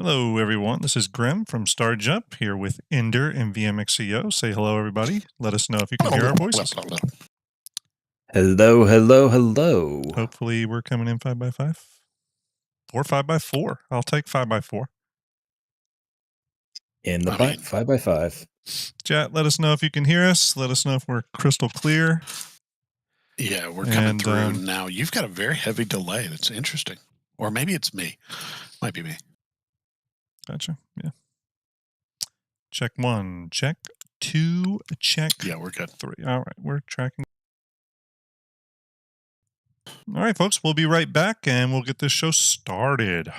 Hello, everyone. This is Grim from Starjump here with Ender and VMXEO. Say hello, everybody. Let us know if you can hear our voices. Hello, hello, hello. Hopefully, we're coming in 5x5 or 5x4. I'll take 5x4. In the pipe, 5x5. Chat, let us know if you can hear us. Let us know if we're crystal clear. Yeah, we're coming through now. You've got a very heavy delay. That's interesting. Or maybe it's me. Might be me. Gotcha. Yeah. Check 1, check 2, check. Yeah, we're good. 3. All right, we're tracking. All right, folks, we'll be right back and we'll get this show started.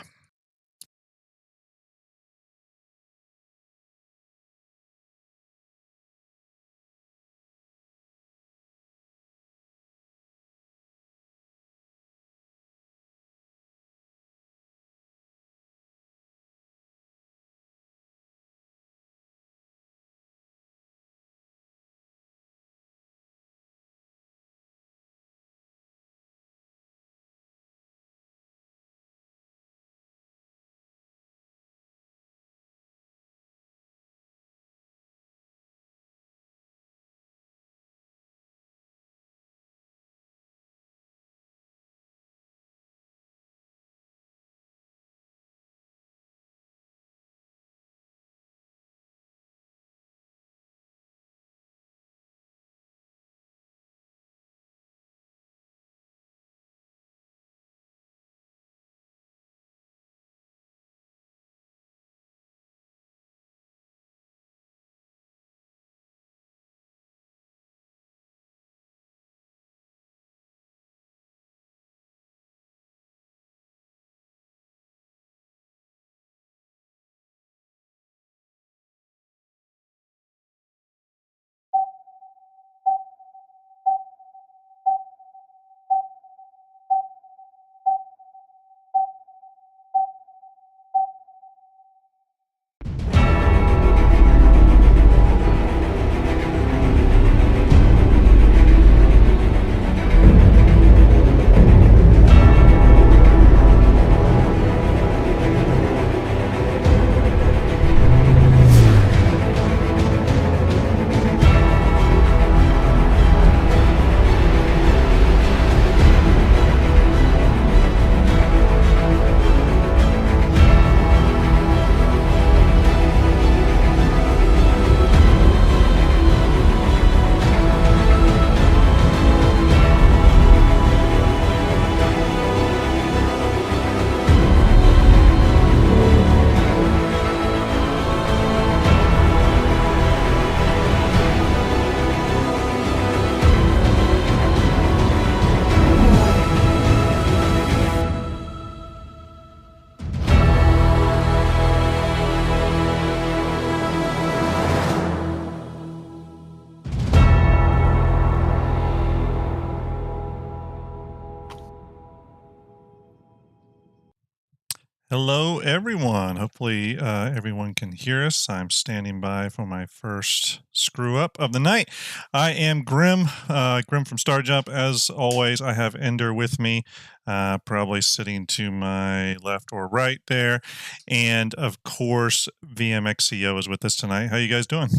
Hello, everyone. Hopefully, everyone can hear us. I'm standing by for my first screw up of the night. I am Grim, Grim from Starjump. As always, I have Ender with me, probably sitting to my left or right there. And of course, VMXEO is with us tonight. How you guys doing?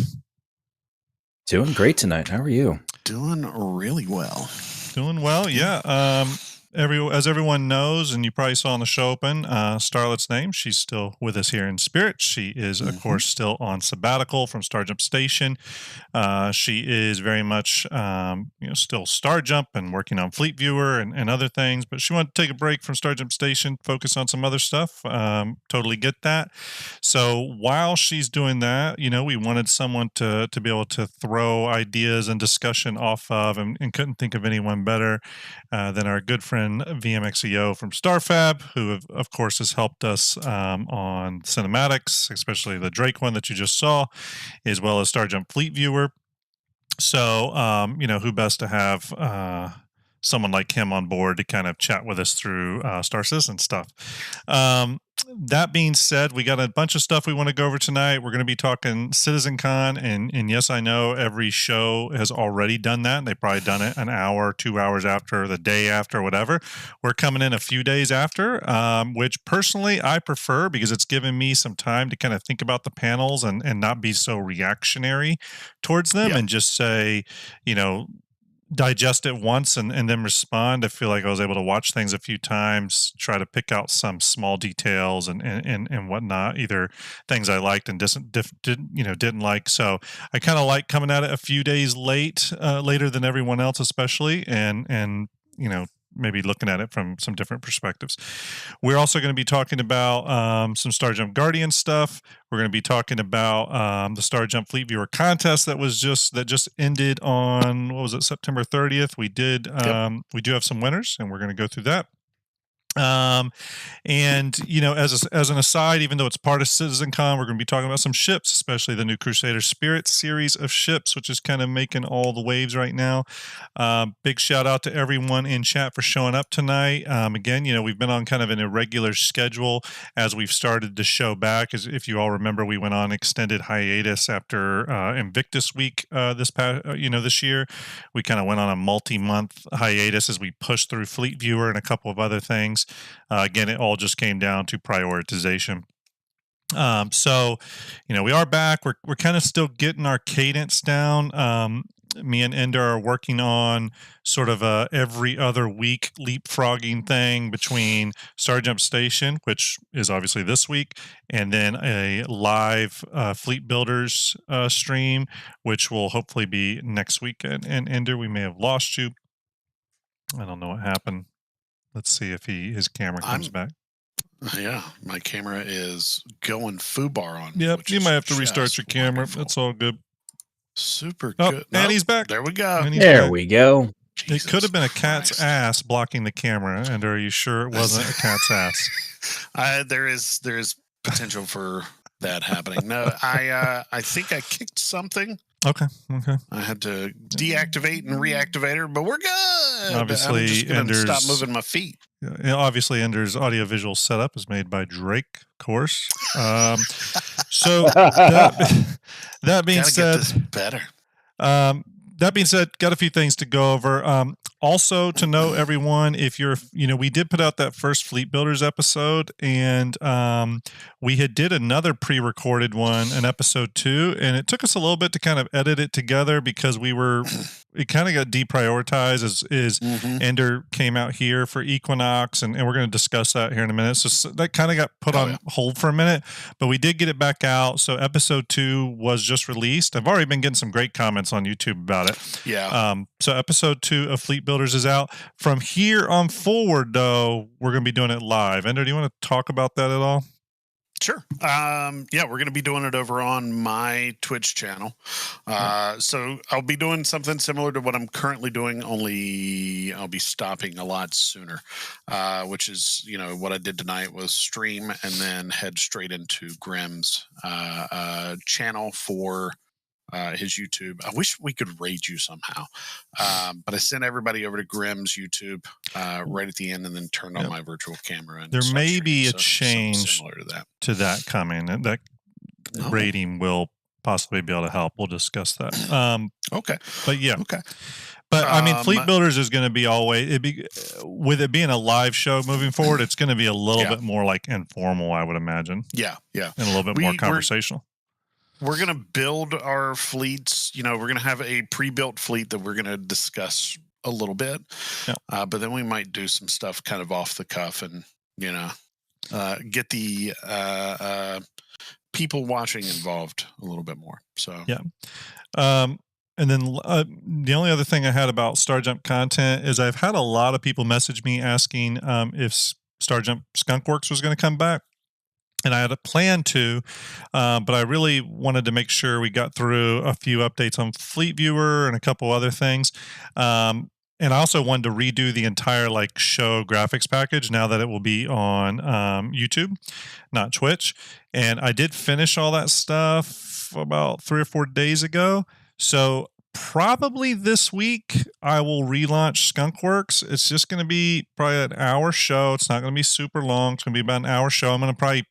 Doing great tonight. How are you? Doing really well. Doing well, yeah. As everyone knows, and you probably saw on the show open, Starlet's name. She's still with us here in spirit. She is, of course, still on sabbatical from Starjump Station. She is very much, still Starjump and working on Fleet Viewer and other things. But she wanted to take a break from Starjump Station, focus on some other stuff. Totally get that. So while she's doing that, we wanted someone to be able to throw ideas and discussion off of, and couldn't think of anyone better than our good friend VMXEO from StarFab, who of course has helped us on cinematics, especially the Drake one that you just saw, as well as Starjump Fleet Viewer. So, who best to have someone like him on board to kind of chat with us through Star Citizen stuff. that being said, we got a bunch of stuff we want to go over tonight. We're going to be talking Citizencon, and yes, I know every show has already done that. They probably done it an hour, 2 hours after, the day after, whatever. We're coming in a few days after, which personally I prefer because it's given me some time to kind of think about the panels and not be so reactionary towards them and just say, digest it once and then respond. I feel like I was able to watch things a few times, try to pick out some small details and whatnot, either things I liked and didn't like. So I kind of like coming at it a few days later than everyone else, especially, and maybe looking at it from some different perspectives. We're also going to be talking about some Starjump Guardian stuff. We're going to be talking about the Starjump Fleet Viewer contest that just ended on, what was it, September 30th. We do have some winners, and we're going to go through that. And as an aside, even though it's part of Citizencon, we're going to be talking about some ships, especially the new Crusader Spirit series of ships, which is kind of making all the waves right now. Big shout out to everyone in chat for showing up tonight. Again, we've been on kind of an irregular schedule as we've started the show back. As if you all remember, we went on extended hiatus after Invictus Week this year. We kind of went on a multi-month hiatus as we pushed through Fleet Viewer and a couple of other things. Again, it all just came down to prioritization. So, we are back. We're kind of still getting our cadence down. Me and Ender are working on sort of a every other week leapfrogging thing between Starjump Station, which is obviously this week, and then a live Fleet Builders stream, which will hopefully be next week. And Ender, we may have lost you. I don't know what happened. Let's see if his camera comes back. Yeah, my camera is going foobar on. Yep, you might have to restart your camera. Wonderful. That's all good. Super good. And he's back. There we go. We go. Jesus, it could have been a cat's ass blocking the camera. And are you sure it wasn't a cat's ass? There is potential for that happening. No, I think I kicked something. Okay. I had to deactivate and reactivate her, but we're good. Obviously, I'm just gonna stop moving my feet. Obviously, Ender's audiovisual setup is made by Drake, of course. So that being said, get this better. That being said, got a few things to go over. Also, to know everyone, if you're, we did put out that first Fleet Builders episode, and we did another pre-recorded one, an episode 2, and it took us a little bit to kind of edit it together because it kind of got deprioritized as Ender came out here for Equinox, and we're going to discuss that here in a minute. So that kind of got put on hold for a minute, but we did get it back out. So episode 2 was just released. I've already been getting some great comments on YouTube about it. Yeah. So episode 2 of Fleet Builders is out. From here on forward, though, we're going to be doing it live. Ender, do you want to talk about that at all? Sure. We're going to be doing it over on my Twitch channel. So I'll be doing something similar to what I'm currently doing, only I'll be stopping a lot sooner, which is, what I did tonight was stream and then head straight into Grimm's channel for his YouTube. I wish we could raid you somehow, but I sent everybody over to Grimm's YouTube right at the end, and then turned on my virtual camera. And there may be a change similar to that coming. That rating will possibly be able to help. We'll discuss that. Okay, but yeah, okay. But I mean, Fleet Builders is going to be with it being a live show moving forward. It's going to be a little bit more like informal, I would imagine. Yeah, and a little bit more conversational. We're going to build our fleets. We're going to have a pre-built fleet that we're going to discuss a little bit. Yeah. But then we might do some stuff kind of off the cuff and, get the people watching involved a little bit more. So, yeah. And then the only other thing I had about Starjump content is I've had a lot of people message me asking if Starjump Skunkworks was going to come back. And I had a plan to, but I really wanted to make sure we got through a few updates on Fleet Viewer and a couple other things. And I also wanted to redo the entire show graphics package now that it will be on YouTube, not Twitch. And I did finish all that stuff about 3 or 4 days ago. So probably this week I will relaunch Skunkworks. It's just going to be probably an hour show. It's not going to be super long. It's going to be about an hour show. I'm going to probably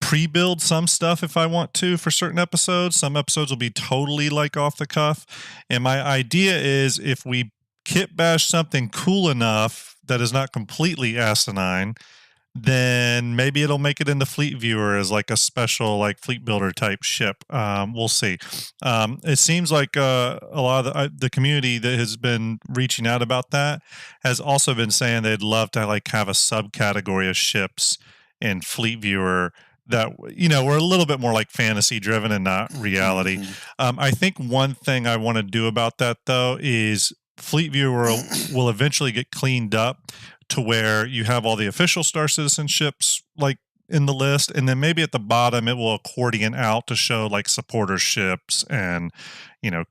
pre-build some stuff if I want to for certain episodes. Some episodes will be totally like off the cuff. And my idea is if we kit bash something cool enough that is not completely asinine, then maybe it'll make it into Fleet Viewer as like a special like Fleet Builder type ship. We'll see. It seems like a lot of the community that has been reaching out about that has also been saying they'd love to like have a subcategory of ships in Fleet Viewer that, you know, we're a little bit more like fantasy driven and not reality. I think one thing I want to do about that though is Fleet Viewer will eventually get cleaned up to where you have all the official Star Citizen ships like in the list, and then maybe at the bottom it will accordion out to show like supporter ships and, you know,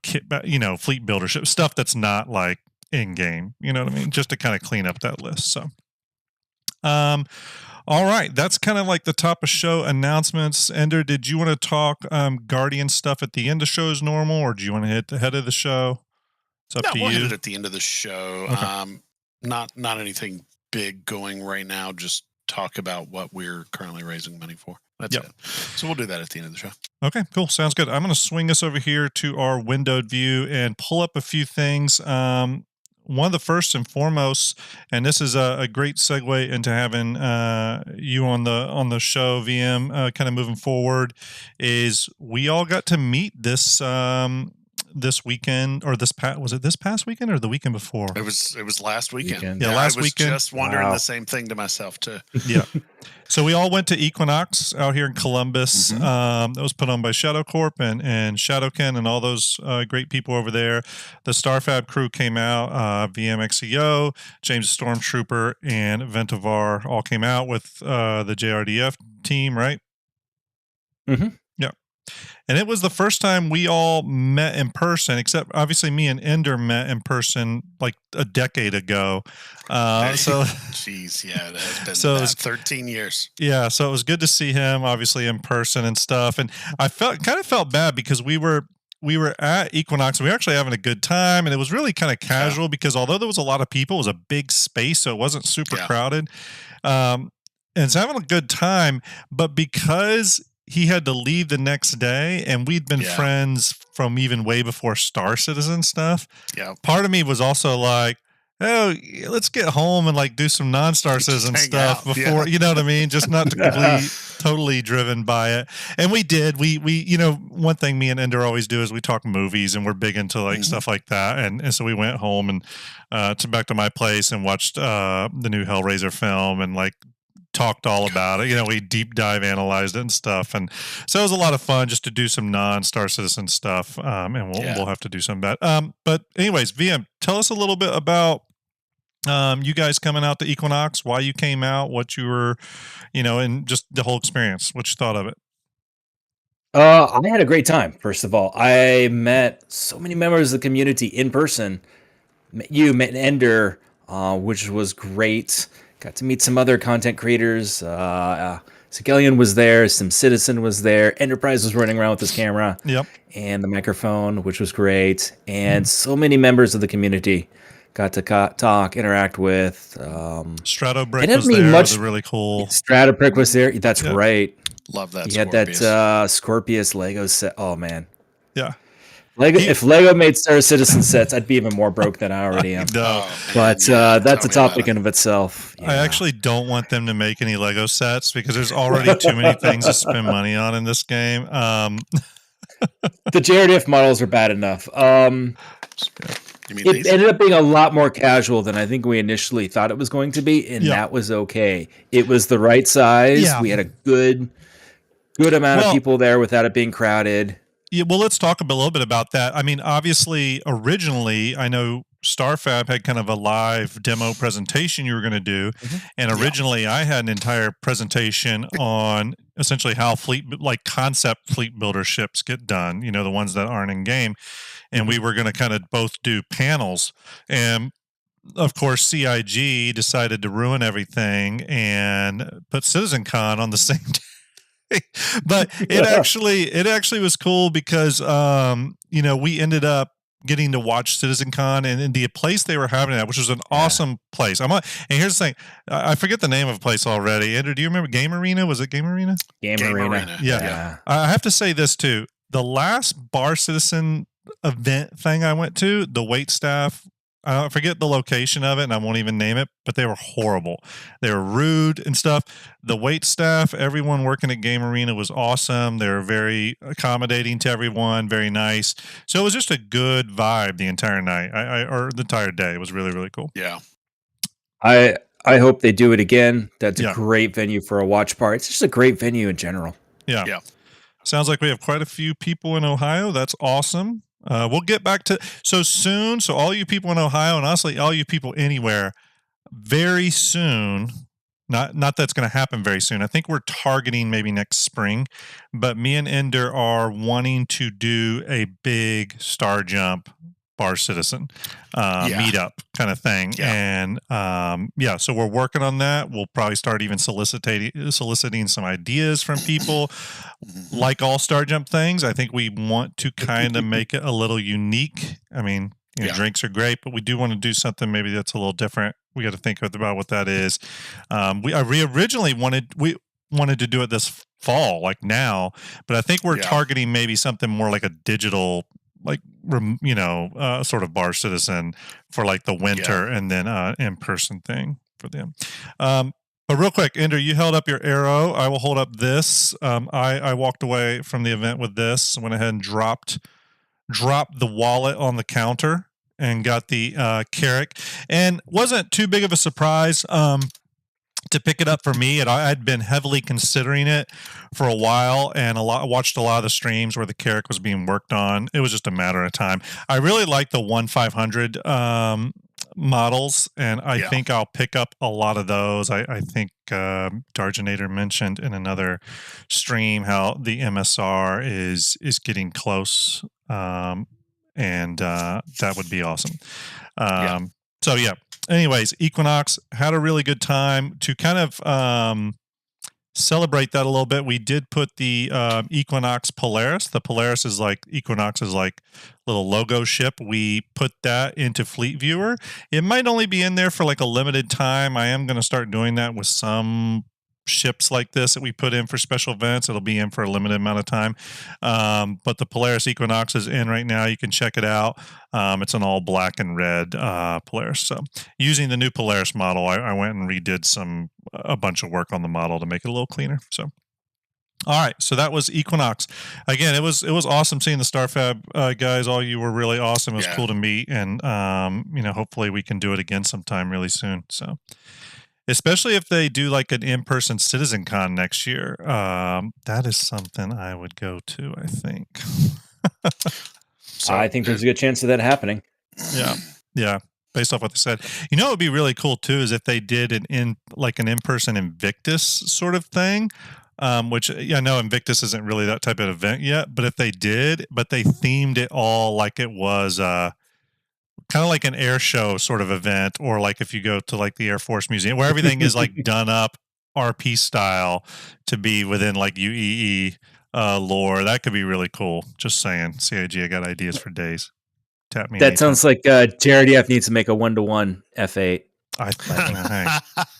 Fleet Builder ships, stuff that's not like in game, you know what I mean, just to kind of clean up that list. So all right, that's kind of like the top of show announcements. Ender, did you want to talk Guardian stuff at the end of show as normal, or do you want to hit the head of the show? It's up to we'll you. hit it at the end of the show. Okay. Not anything big going right now. Just talk about what we're currently raising money for. That's it. So we'll do that at the end of the show. Okay, cool. Sounds good. I'm going to swing us over here to our windowed view and pull up a few things. One of the first and foremost, and this is a great segue into having you on the show, VM, kind of moving forward, is we all got to meet this this weekend, or was it this past weekend or the weekend before? It was last weekend. Yeah, last weekend. I was just wondering the same thing to myself too. Yeah. So we all went to Equinox out here in Columbus. That was put on by Shadow Corp and Shadowken and all those great people over there. The StarFab crew came out. VMXEO, James Stormtrooper, and Ventivar all came out with the JRDF team, right? Mm-hmm. Yeah. And it was the first time we all met in person, except obviously me and Ender met in person like a decade ago. So, jeez, yeah, that has been 13 years. Yeah, so it was good to see him, obviously in person and stuff. And I kind of felt bad because we were at Equinox. And we were actually having a good time, and it was really kind of casual because although there was a lot of people, it was a big space, so it wasn't super crowded. And it's having a good time, but because he had to leave the next day, and we'd been friends from even way before Star Citizen stuff. Yeah. Part of me was also like, oh, let's get home and like do some non-Star Citizen stuff before, you know what I mean? Just not to totally driven by it. And we did. We you know, one thing me and Ender always do is we talk movies, and we're big into like stuff like that. And so we went home and back to my place and watched the new Hellraiser film and like talked all about it. You know, we deep dive analyzed it and stuff, and so it was a lot of fun just to do some non-Star Citizen stuff. And we'll have to do some of that. But anyways, VM, tell us a little bit about you guys coming out to Equinox, why you came out, what you were, you know, and just the whole experience, what you thought of it. I had a great time. First of all, I met so many members of the community in person. Met Ender, which was great. Got to meet some other content creators. Sigelian was there. Some Citizen was there. Enterprise was running around with his camera and the microphone, which was great. And so many members of the community got to talk, interact with. Stratobrick was there. It was really cool. Stratobrick was there. That's right. Love that. He had that Scorpius Lego set. Oh, man. Yeah. If Lego made Star Citizen sets, I'd be even more broke than I already am. But that's a topic in of itself. Yeah. I actually don't want them to make any Lego sets because there's already too many things to spend money on in this game. The JRDF models are bad enough. It ended up being a lot more casual than I think we initially thought it was going to be, and that was okay. It was the right size. Yeah. We had a good amount of people there without it being crowded. Yeah, well, let's talk a little bit about that. I mean, obviously, originally, I know StarFab had kind of a live demo presentation you were going to do, and originally I had an entire presentation on essentially how concept fleet builder ships get done, you know, the ones that aren't in game, and we were going to kind of both do panels, and of course, CIG decided to ruin everything and put Citizencon on the same day. But it actually was cool because we ended up getting to watch Citizencon and the place they were having it at, which was an awesome place. And here's the thing, I forget the name of the place already. Andrew, do you remember Game Arena? Was it Game Arena? Game Arena. Yeah. I have to say this too. The last Bar Citizen event thing I went to, the wait staff, I forget the location of it and I won't even name it, but they were horrible. They were rude and stuff. The wait staff, everyone working at Game Arena was awesome. They were very accommodating to everyone, very nice. So it was just a good vibe the entire night, or the entire day. It was really, really cool. Yeah. I hope they do it again. That's a great venue for a watch party. It's just a great venue in general. Yeah. Sounds like we have quite a few people in Ohio. That's awesome. We'll get back to so soon. So all you people in Ohio, and honestly, all you people anywhere, very soon. Not that's going to happen very soon. I think we're targeting maybe next spring, but me and Ender are wanting to do a big Starjump Bar Citizen meetup kind of thing. And so we're working on that. We'll probably start even soliciting some ideas from people. Like all Starjump things, I think we want to kind of make it a little unique. I mean, drinks are great, but we do want to do something maybe that's a little different. We got to think about what that is. We originally wanted to do it this fall, like now, but I think we're targeting maybe something more like a digital, like sort of Bar Citizen for like the winter, and then in-person thing for them. But real quick, Ender, you held up your arrow. I will hold up this. I walked away from the event with this. Went ahead and dropped the wallet on the counter and got the Carrick, and wasn't too big of a surprise to pick it up for me. And I'd been heavily considering it for a while, and watched a lot of the streams where the Carrick was being worked on. It was just a matter of time. I really like the 1/500 models, and I think I'll pick up a lot of those. I think Dargenator mentioned in another stream how the MSR is getting close, and that would be awesome. So anyways, Equinox, had a really good time. To kind of celebrate that a little bit, we did put the Equinox Polaris. The Polaris is like Equinox's like little logo ship. We put that into Fleet Viewer. It might only be in there for like a limited time. I am going to start doing that with some ships like this that we put in for special events. It'll be in for a limited amount of time. But the Polaris Equinox is in right now. You can check it out. It's an all black and red Polaris. So using the new Polaris model, I went and redid a bunch of work on the model to make it a little cleaner. So all right, so that was Equinox. Again, it was awesome seeing the StarFab guys. All you were really awesome. It was cool to meet, and hopefully we can do it again sometime really soon. So, especially if they do like an in-person Citizencon next year, that is something I would go to, I think. So I think there's a good chance of that happening. Yeah. Based off what they said, it would be really cool too is if they did an in-person Invictus sort of thing. Which I know Invictus isn't really that type of event yet, but if they did, but they themed it all like it was kind of like an air show sort of event, or like if you go to like the Air Force Museum where everything is like done up RP style to be within like UEE lore, that could be really cool. Just saying, CIG, I got ideas for days. Tap me. That sounds like JRDF needs to make a 1-to-1 F8.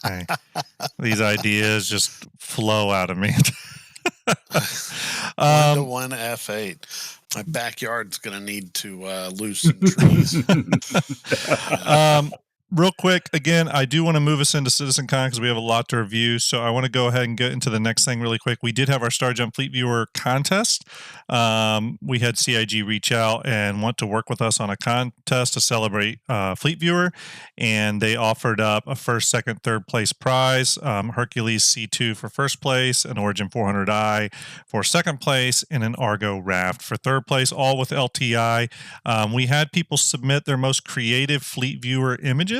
Hey, these ideas just flow out of me. 1-to-1 F8. My backyard's going to need to lose some trees. Real quick, again, I do want to move us into Citizencon because we have a lot to review. So I want to go ahead and get into the next thing really quick. We did have our Starjump Fleet Viewer contest. We had CIG reach out and want to work with us on a contest to celebrate Fleet Viewer. And they offered up a first, second, third place prize. Hercules C2 for first place, an Origin 400i for second place, and an Argo Raft for third place, all with LTI. We had people submit their most creative Fleet Viewer images,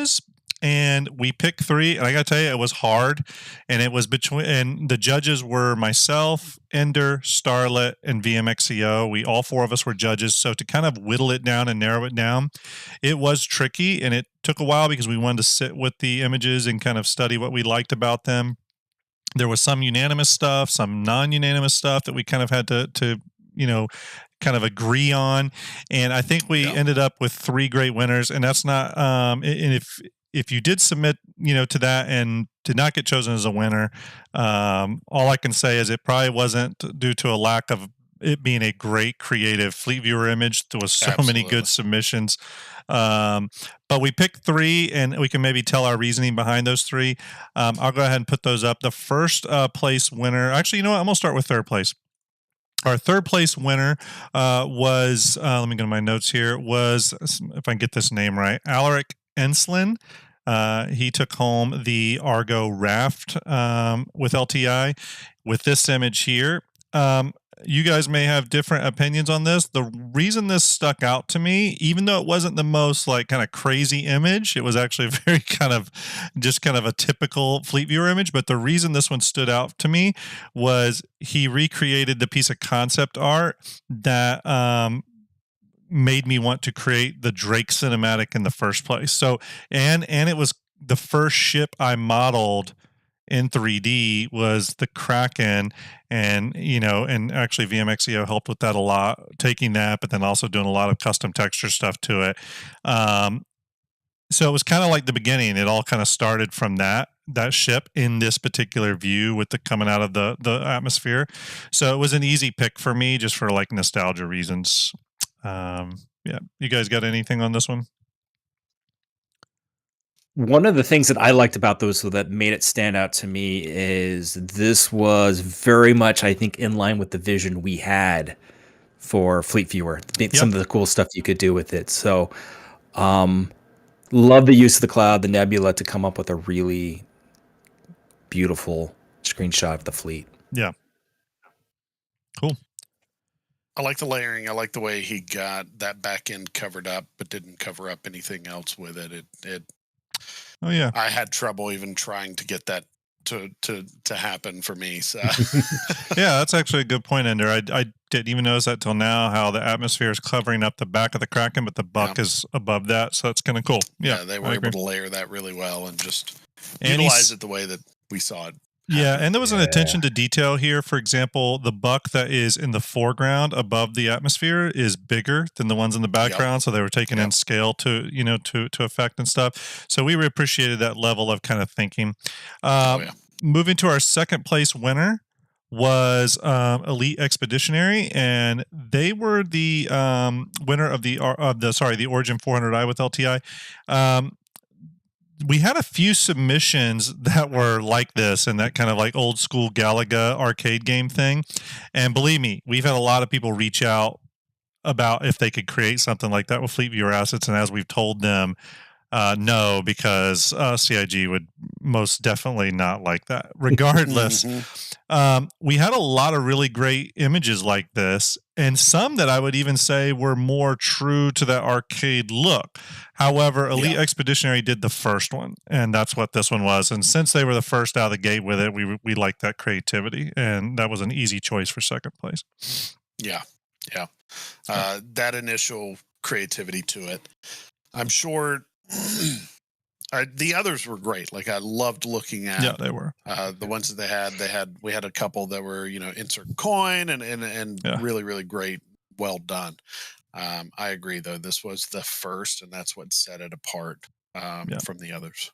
and we picked 3, and I gotta tell you, it was hard, and it was and the judges were myself, Ender, Starlet, and VMXEO. All 4 of us were judges, so to kind of whittle it down and narrow it down, it was tricky, and it took a while because we wanted to sit with the images and kind of study what we liked about them. There was some unanimous stuff, some non-unanimous stuff that we kind of had to kind of agree on, and I think we ended up with 3 great winners. And that's not and if you did submit to that and did not get chosen as a winner, all I can say is it probably wasn't due to a lack of it being a great creative fleet viewer image. There was so many good submissions, but we picked 3, and we can maybe tell our reasoning behind those 3. I'll go ahead and put those up. The first place winner, actually, you know what, I'm gonna start with third place. Our third place winner was, let me go to my notes here, was, if I can get this name right, Alaric Enslin. He took home the Argo Raft with LTI with this image here. You guys may have different opinions on this. The reason this stuck out to me, even though it wasn't the most like kind of crazy image, it was actually a very kind of a typical Fleet Viewer image. But the reason this one stood out to me was he recreated the piece of concept art that made me want to create the Drake cinematic in the first place. So, and it was the first ship I modeled in 3D was the Kraken, and and actually VMXEO helped with that a lot, taking that, but then also doing a lot of custom texture stuff to it. So it was kind of like the beginning. It all kind of started from that ship in this particular view with the coming out of the atmosphere. So it was an easy pick for me just for like nostalgia reasons. Yeah, you guys got anything on this one? One of the things that I liked about those that made it stand out to me is this was very much, I think, in line with the vision we had for Fleet Viewer. Some of the cool stuff you could do with it. So, love the use of the cloud, the nebula, to come up with a really beautiful screenshot of the fleet. Yeah. Cool. I like the layering. I like the way he got that back end covered up, but didn't cover up anything else with it. Oh yeah. I had trouble even trying to get that to happen for me. So yeah, that's actually a good point, Ender. I didn't even notice that till now, how the atmosphere is covering up the back of the Kraken, but the buck is above that. So that's kind of cool. Yeah, they were able to layer that really well and just utilize it the way that we saw it. Yeah, and there was an attention to detail here. For example, the buck that is in the foreground above the atmosphere is bigger than the ones in the background, so they were taking in scale to to effect and stuff. So we appreciated that level of kind of thinking. Moving to our second place winner was Elite Expeditionary, and they were the winner of the Origin 400i with LTI. We had a few submissions that were like this and that kind of like old school Galaga arcade game thing. And believe me, we've had a lot of people reach out about if they could create something like that with Fleet Viewer assets. And as we've told them, no, because CIG would most definitely not like that. Regardless, we had a lot of really great images like this, and some that I would even say were more true to that arcade look. However, Elite Expeditionary did the first one, and that's what this one was. And since they were the first out of the gate with it, we liked that creativity, and that was an easy choice for second place. Yeah. That initial creativity to it, I'm sure. The others were great. Like I loved looking at. Yeah, they were the ones that we had a couple that were insert coin and really, really great, well done. I agree though, this was the first, and that's what set it apart from the others.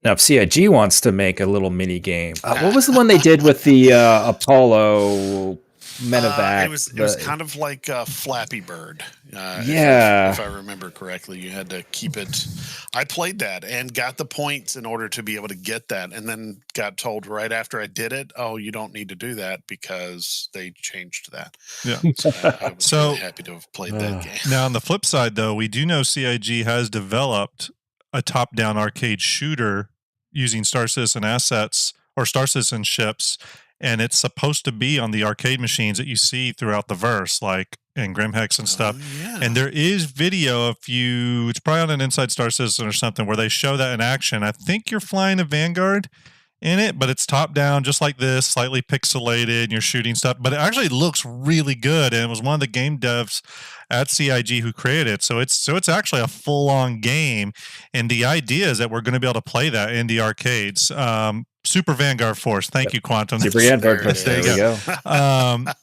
Now, if CIG wants to make a little mini game, what was the one they did with the Apollo Medevac? It was kind of like Flappy Bird. If I remember correctly, you had to keep it. I played that and got the points in order to be able to get that, and then got told right after I did it, "Oh, you don't need to do that because they changed that." Yeah. I was really happy to have played that game. Now, on the flip side, though, we do know CIG has developed a top-down arcade shooter using Star Citizen assets or Star Citizen ships, and it's supposed to be on the arcade machines that you see throughout the verse, like in Grimhex and stuff. And there is video it's probably on an Inside Star Citizen or something, where they show that in action. I think you're flying a Vanguard in it, but it's top down, just like this, slightly pixelated, and you're shooting stuff. But it actually looks really good, and it was one of the game devs at CIG who created it. So it's actually a full on game, and the idea is that we're going to be able to play that in the arcades. Super Vanguard Force. Thank you, Quantum. Super Vanguard Force. There There you we go.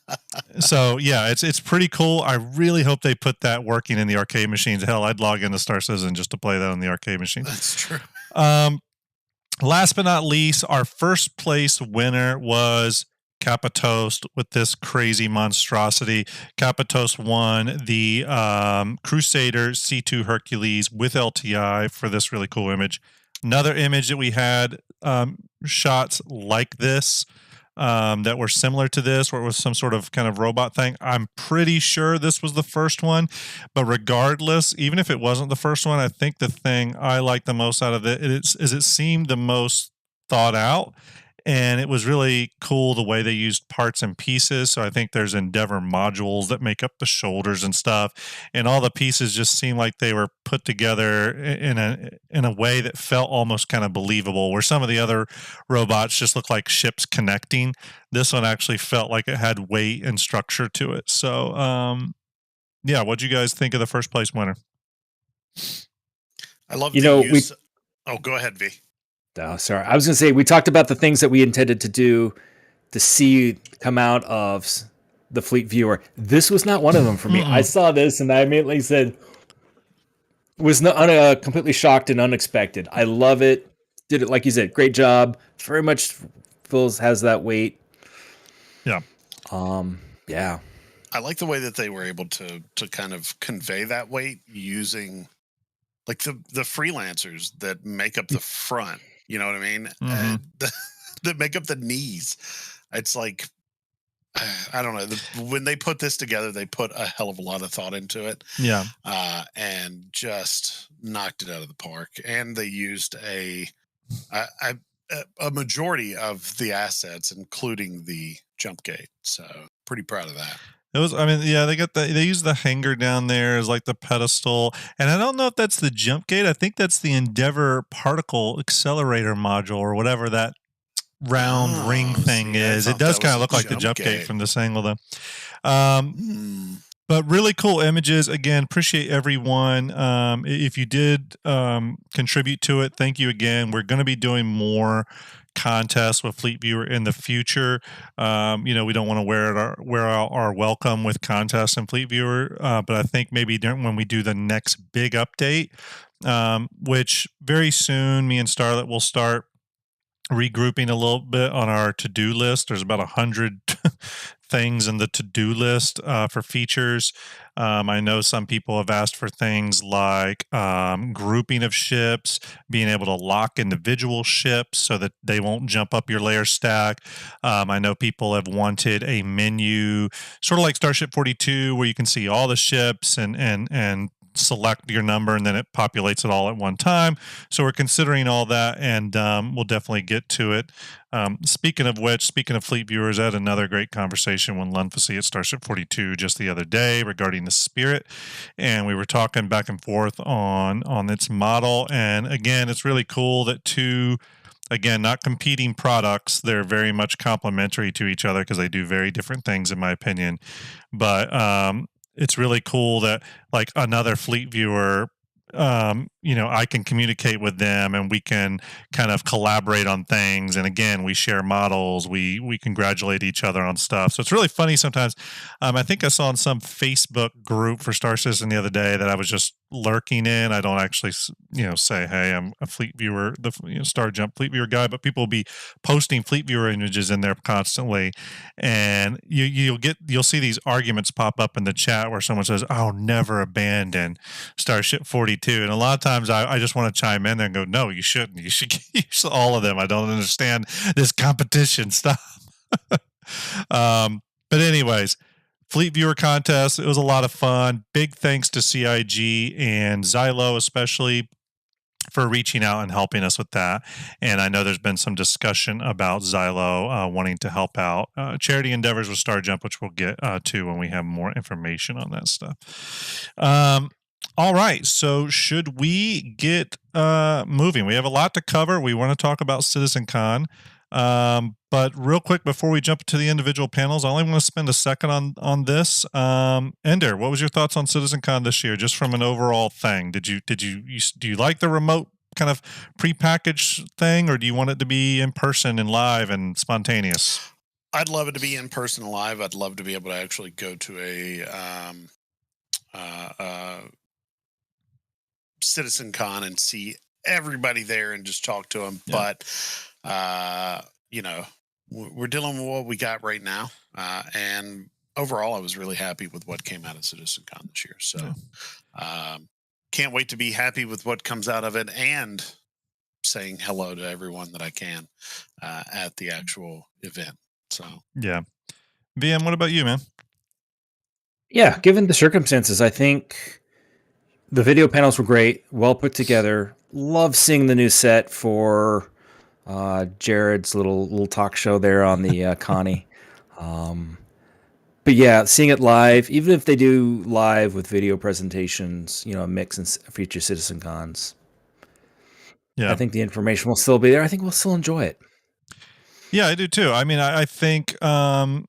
So yeah, it's pretty cool. I really hope they put that working in the arcade machines. Hell, I'd log into Star Citizen just to play that on the arcade machine. That's true. Last but not least, our first place winner was Kappa Toast with this crazy monstrosity. Kappa Toast won the Crusader C2 Hercules with LTI for this really cool image. Another image that we had shots like this that were similar to this, where it was some sort of kind of robot thing. I'm pretty sure this was the first one, but regardless, even if it wasn't the first one, I think the thing I like the most out of it is it seemed the most thought out. And it was really cool the way they used parts and pieces. So I think there's Endeavor modules that make up the shoulders and stuff. And all the pieces just seemed like they were put together in a way that felt almost kind of believable, where some of the other robots just look like ships connecting. This one actually felt like it had weight and structure to it. So, yeah, what'd you guys think of the first place winner? I love the use. Oh, go ahead, V. Oh, sorry. I was going to say, we talked about the things that we intended to do to see come out of the Fleet Viewer. This was not one of them for me. I saw this and I immediately said, was completely shocked and unexpected. I love it. Did it, like you said, great job. Very much has that weight. Yeah. Yeah. I like the way that they were able to kind of convey that weight using like the freelancers that make up the front. You know what I mean? That make up the knees. It's like, I don't know. When they put this together, they put a hell of a lot of thought into it. Yeah. And just knocked it out of the park. And they used a majority of the assets, including the jump gate. So pretty proud of that. It was, I mean, yeah, they use the hanger down there as like the pedestal. And I don't know if that's the jump gate. I think that's the Endeavor particle accelerator module or whatever that round ring thing is. It does kind of look like the jump gate from this angle though. But really cool images. Again, appreciate everyone. If you did contribute to it, thank you again. We're going to be doing more contests with Fleet Viewer in the future. We don't want to wear out our welcome with contests and Fleet Viewer, but I think maybe when we do the next big update, which very soon me and Starlet will start regrouping a little bit on our to-do list. There's about 100 things in the to-do list for features. I know some people have asked for things like grouping of ships, being able to lock individual ships so that they won't jump up your layer stack. I know people have wanted a menu, sort of like Starship 42, where you can see all the ships and select your number and then it populates it all at one time. So we're considering all that, and we'll definitely get to it. Speaking of Fleet Viewers, I had another great conversation with Lunfasy at Starship 42 just the other day regarding the Spirit, and we were talking back and forth on its model. And again, it's really cool that again, not competing products, they're very much complementary to each other because they do very different things, in my opinion. But it's really cool that like another Fleet Viewer, I can communicate with them and we can kind of collaborate on things. And again, we share models, we congratulate each other on stuff. So it's really funny sometimes. I think I saw in some Facebook group for Star Citizen the other day that I was just lurking in. I don't actually, say, hey, I'm a Fleet Viewer, the Starjump Fleet Viewer guy, but people will be posting Fleet Viewer images in there constantly. And you'll see these arguments pop up in the chat where someone says, oh, never abandon Starship 42. And a lot of times I just want to chime in there and go, no, you shouldn't. You should use all of them. I don't understand this competition stuff. But anyways, Fleet Viewer contest, it was a lot of fun. Big thanks to CIG and Xylo especially for reaching out and helping us with that. And I know there's been some discussion about Xylo wanting to help out charity endeavors with Starjump, which we'll get to when we have more information on that stuff. All right, so should we get moving? We have a lot to cover. We want to talk about Citizencon. But real quick, before we jump to the individual panels, I only want to spend a second on this. Ender, what was your thoughts on Citizencon this year, just from an overall thing? Do you like the remote kind of prepackaged thing, or do you want it to be in person and live and spontaneous? I'd love it to be in person and live. I'd love to be able to actually go to a Citizencon and see everybody there and just talk to them. Yeah. But we're dealing with what we got right now, and overall, I was really happy with what came out of Citizencon this year. So, can't wait to be happy with what comes out of it and saying hello to everyone that I can at the actual event. So, Yeah. VM, what about you, man? Yeah, given the circumstances, I think the video panels were great, well put together. Love seeing the new set for Jared's little talk show there on the Connie. But yeah, seeing it live, even if they do live with video presentations, a mix and future Citizen Cons, Yeah. I think the information will still be there. I think we'll still enjoy it. Yeah, I do too. I mean, I think, again,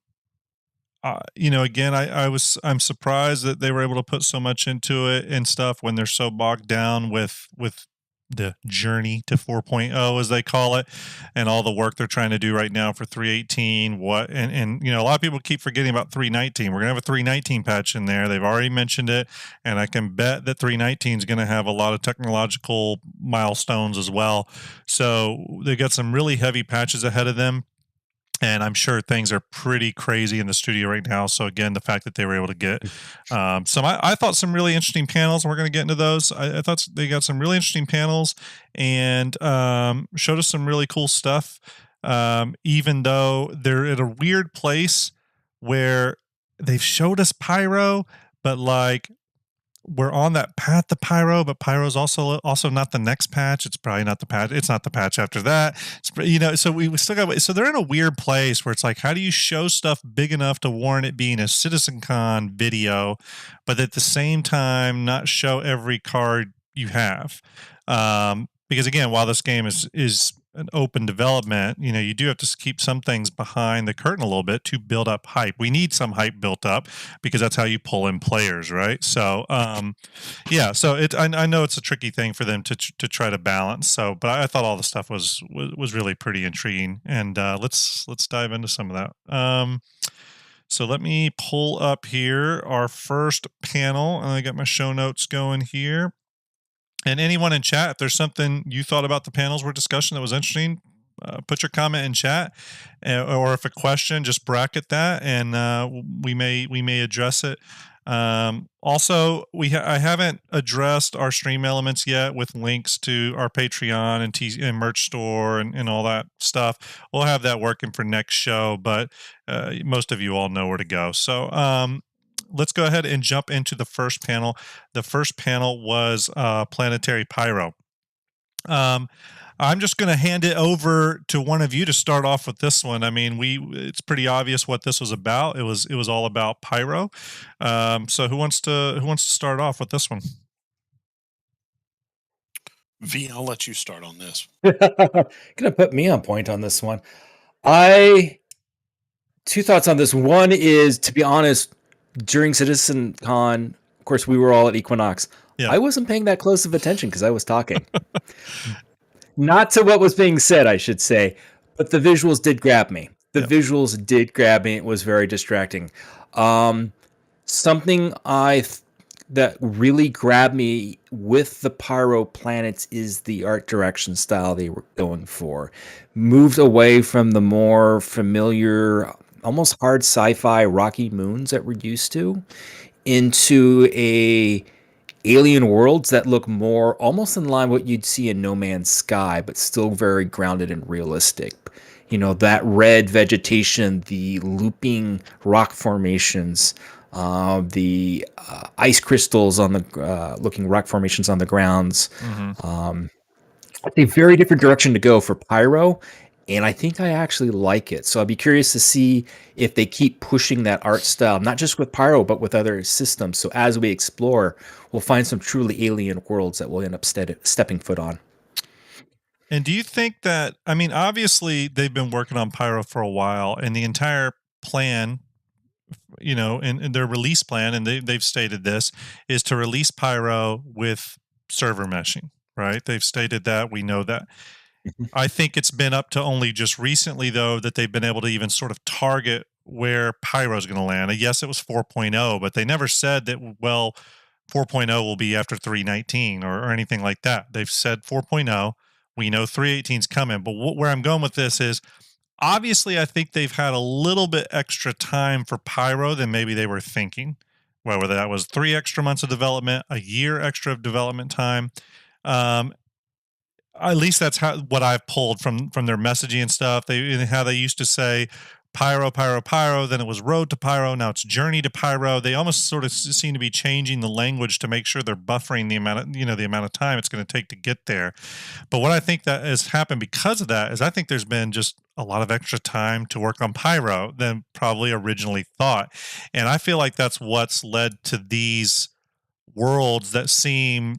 I'm surprised that they were able to put so much into it and stuff when they're so bogged down with the journey to 4.0, as they call it, and all the work they're trying to do right now for 318. And a lot of people keep forgetting about 319. We're gonna have a 319 patch in there. They've already mentioned it, and I can bet that 319 is gonna have a lot of technological milestones as well. So they got some really heavy patches ahead of them. And I'm sure things are pretty crazy in the studio right now. So again, the fact that they were able to get I thought some really interesting panels, and we're going to get into those. I thought they got some really interesting panels and showed us some really cool stuff. Even though they're at a weird place where they've showed us Pyro, but like we're on that path to Pyro, but Pyro's also not the next patch. It's probably not the patch. It's not the patch after that. So we still got. So they're in a weird place where it's like, how do you show stuff big enough to warrant it being a CitizenCon video, but at the same time not show every card you have? Because again, while this game is an open development, you do have to keep some things behind the curtain a little bit to build up hype. We need some hype built up because that's how you pull in players, right? So, so I know it's a tricky thing for them to try to balance. So, but I thought all the stuff was really pretty intriguing, and let's dive into some of that. So let me pull up here our first panel, and I got my show notes going here. And anyone in chat, if there's something you thought about the panels we're discussing that was interesting, put your comment in chat, or if a question, just bracket that, and we may address it. Also, I haven't addressed our stream elements yet with links to our Patreon and merch store and all that stuff. We'll have that working for next show, but most of you all know where to go. So let's go ahead and jump into the first panel. The first panel was Planetary Pyro. I'm just going to hand it over to one of you to start off with this one. I mean, it's pretty obvious what this was about. It was all about Pyro. So who wants to start off with this one? V, I'll let you start on this. Gonna put me on point on this one. Two thoughts on this. One is, to be honest, during CitizenCon, of course, we were all at Equinox. Yeah. I wasn't paying that close of attention because I was talking. Not to what was being said, I should say, but the visuals did grab me. Visuals did grab me. It was very distracting. Something that really grabbed me with the Pyro planets is the art direction style they were going for. Moved away from the more familiar, almost hard sci-fi rocky moons that we're used to into alien worlds that look more almost in line with what you'd see in No Man's Sky, but still very grounded and realistic. That red vegetation, the looping rock formations, the ice crystals on the looking rock formations on the grounds. Mm-hmm. A very different direction to go for Pyro, and I think I actually like it. So I'd be curious to see if they keep pushing that art style, not just with Pyro, but with other systems. So as we explore, we'll find some truly alien worlds that we'll end up stepping foot on. And do you think that, I mean, obviously they've been working on Pyro for a while, and the entire plan, in their release plan, and they've stated this, is to release Pyro with server meshing, right? They've stated that. We know that. Mhm. I think it's been up to only just recently, though, that they've been able to even sort of target where Pyro is going to land. And yes, it was 4.0, but they never said that, well, 4.0 will be after 319 or anything like that. They've said 4.0. We know 318 is coming. But where I'm going with this is obviously, I think they've had a little bit extra time for Pyro than maybe they were thinking. Well, whether that was 3 extra months of development, a year extra of development time. Um, at least that's what I've pulled from their messaging and stuff. How they used to say Pyro, Pyro, Pyro. Then it was Road to Pyro. Now it's Journey to Pyro. They almost sort of seem to be changing the language to make sure they're buffering the amount of time it's going to take to get there. But what I think that has happened because of that is I think there's been just a lot of extra time to work on Pyro than probably originally thought, and I feel like that's what's led to these worlds that seem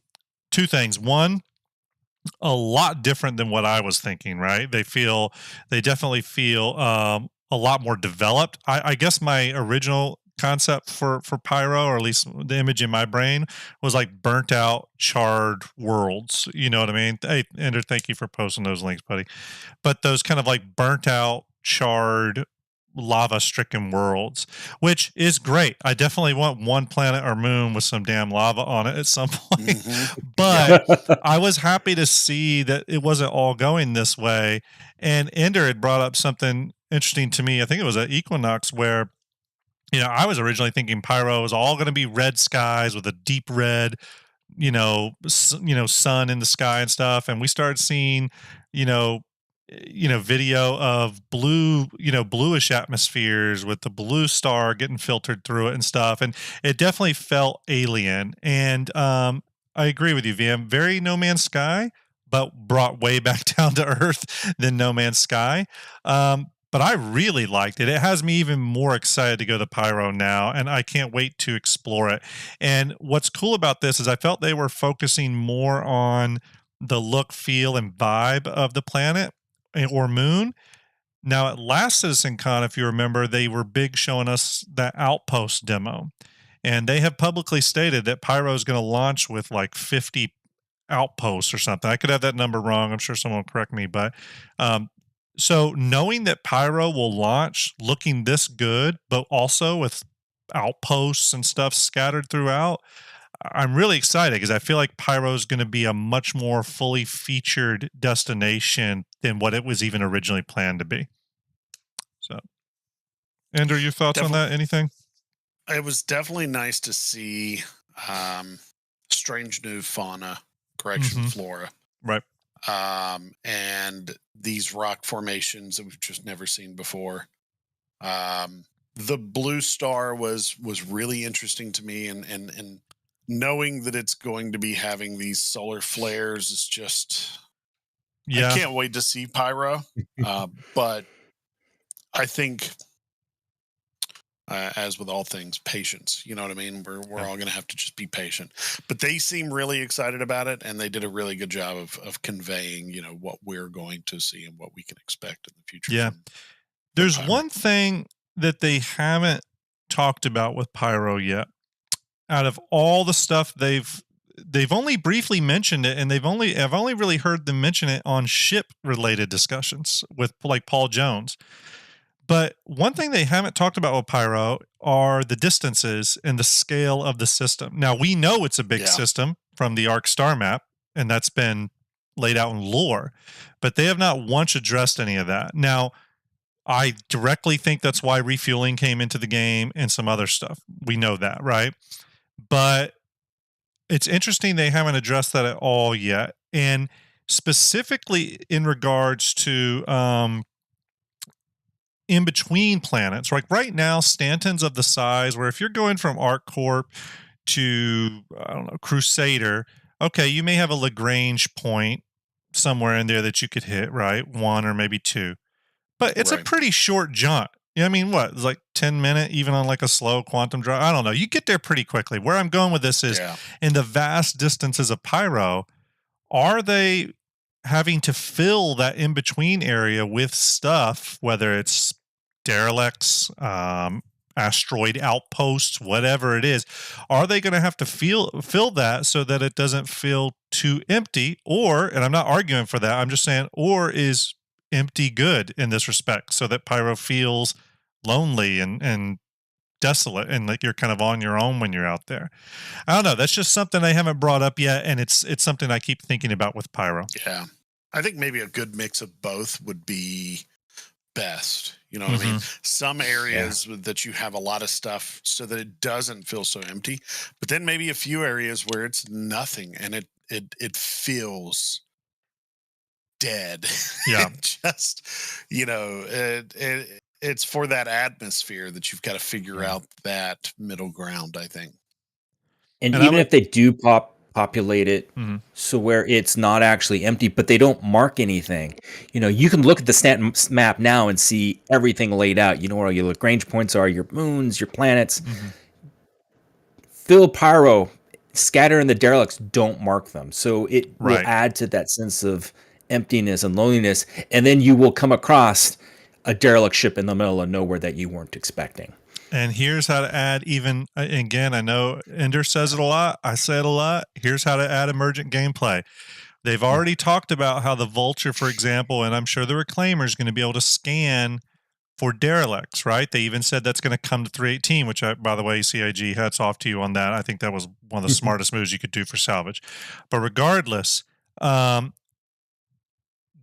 two things. One, a lot different than what I was thinking, right? They definitely feel a lot more developed. I guess my original concept for Pyro, or at least the image in my brain, was like burnt out, charred worlds. You know what I mean? Hey, Ender, thank you for posting those links, buddy. But those kind of like burnt out, charred, lava stricken worlds, which is great. I definitely want one planet or moon with some damn lava on it at some point. Mhm. But I was happy to see that it wasn't all going this way. And Ender had brought up something interesting to me. I think it was at Equinox where, I was originally thinking Pyro was all going to be red skies with a deep red, sun in the sky and stuff. And we started seeing, you know, video of blue, bluish atmospheres with the blue star getting filtered through it and stuff. And it definitely felt alien. And I agree with you, VM. Very No Man's Sky, but brought way back down to earth than No Man's Sky. But I really liked it. It has me even more excited to go to Pyro now, and I can't wait to explore it. And what's cool about this is I felt they were focusing more on the look, feel, and vibe of the planet or moon. Now, at last Citizencon, if you remember, they were big showing us that outpost demo. And they have publicly stated that Pyro is going to launch with like 50 outposts or something. I could have that number wrong. I'm sure someone will correct me. But so knowing that Pyro will launch looking this good, but also with outposts and stuff scattered throughout, I'm really excited because I feel like Pyro is going to be a much more fully featured destination than what it was even originally planned to be. So, Andrew, your thoughts on that? Anything? It was definitely nice to see strange new fauna, flora. Right. And these rock formations that we've just never seen before. The blue star was really interesting to me, and knowing that it's going to be having these solar flares is just, I can't wait to see Pyro. But I think, as with all things, patience. You know what I mean? We're all going to have to just be patient. But they seem really excited about it, and they did a really good job of conveying, what we're going to see and what we can expect in the future. Yeah. There's one thing that they haven't talked about with Pyro yet. Out of all the stuff they've only briefly mentioned it, and I've only really heard them mention it on ship related discussions with like Paul Jones. But one thing they haven't talked about with Pyro are the distances and the scale of the system. Now, we know it's a big system from the Arc Star map, and that's been laid out in lore, but they have not once addressed any of that. Now, I directly think that's why refueling came into the game and some other stuff. We know that, right? But it's interesting they haven't addressed that at all yet. And specifically in regards to in between planets, like right now, Stanton's of the size where if you're going from ArcCorp to, I don't know, Crusader, okay, you may have a Lagrange point somewhere in there that you could hit, right? 1 or maybe 2. But it's a pretty short jaunt. I mean, what? It's like 10-minute, even on like a slow quantum drive. I don't know. You get there pretty quickly. Where I'm going with this is in the vast distances of Pyro, are they having to fill that in-between area with stuff, whether it's derelicts, asteroid outposts, whatever it is. Are they going to have to fill that so that it doesn't feel too empty? Or, and I'm not arguing for that, I'm just saying, or is empty good in this respect so that Pyro feels lonely and desolate and like you're kind of on your own when you're out there? I don't know. That's just something I haven't brought up yet, and it's something I keep thinking about with Pyro. Yeah. I think maybe a good mix of both would be best. You know what I mean? Some areas that you have a lot of stuff so that it doesn't feel so empty, but then maybe a few areas where it's nothing and it feels dead. Yeah. Just, you know, it's for that atmosphere that you've got to figure out that middle ground, I think. And even if they do populate it so where it's not actually empty, but they don't mark anything, you know, you can look at the Stanton map now and see everything laid out. You know where all your Lagrange points are, your moons, your planets. Fill Pyro, scatter in the derelicts, don't mark them. So it will add to that sense of emptiness and loneliness. And then you will come across a derelict ship in the middle of nowhere that you weren't expecting. And here's how to add even, again, I know Ender says it a lot. I say it a lot. Here's how to add emergent gameplay. They've already talked about how the Vulture, for example, and I'm sure the Reclaimer is going to be able to scan for derelicts, right? They even said that's going to come to 318, which, by the way, CIG, hats off to you on that. I think that was one of the smartest moves you could do for salvage. But regardless,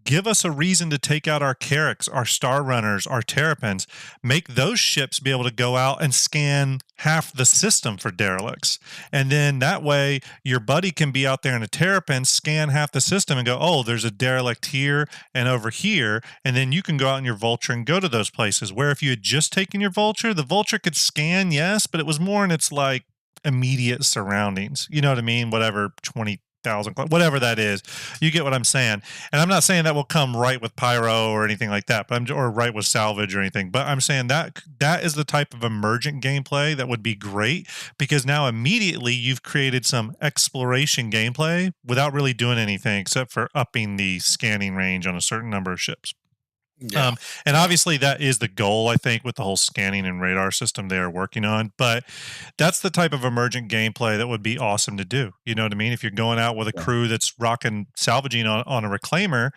give us a reason to take out our Carracks, our Star Runners, our Terrapins. Make those ships be able to go out and scan half the system for derelicts. And then that way, your buddy can be out there in a Terrapin, scan half the system and go, oh, there's a derelict here and over here. And then you can go out in your Vulture and go to those places. Where if you had just taken your Vulture, the Vulture could scan, yes, but it was more in its like immediate surroundings. You know what I mean? Whatever, 20,000, whatever that is, you get what I'm saying. And I'm not saying that will come right with Pyro or anything like that, but or right with salvage or anything. But I'm saying that is the type of emergent gameplay that would be great, because now immediately you've created some exploration gameplay without really doing anything except for upping the scanning range on a certain number of ships. Yeah. And obviously that is the goal, I think, with the whole scanning and radar system they are working on. But that's the type of emergent gameplay that would be awesome to do. You know what I mean? If you're going out with a crew that's rocking salvaging on a Reclaimer,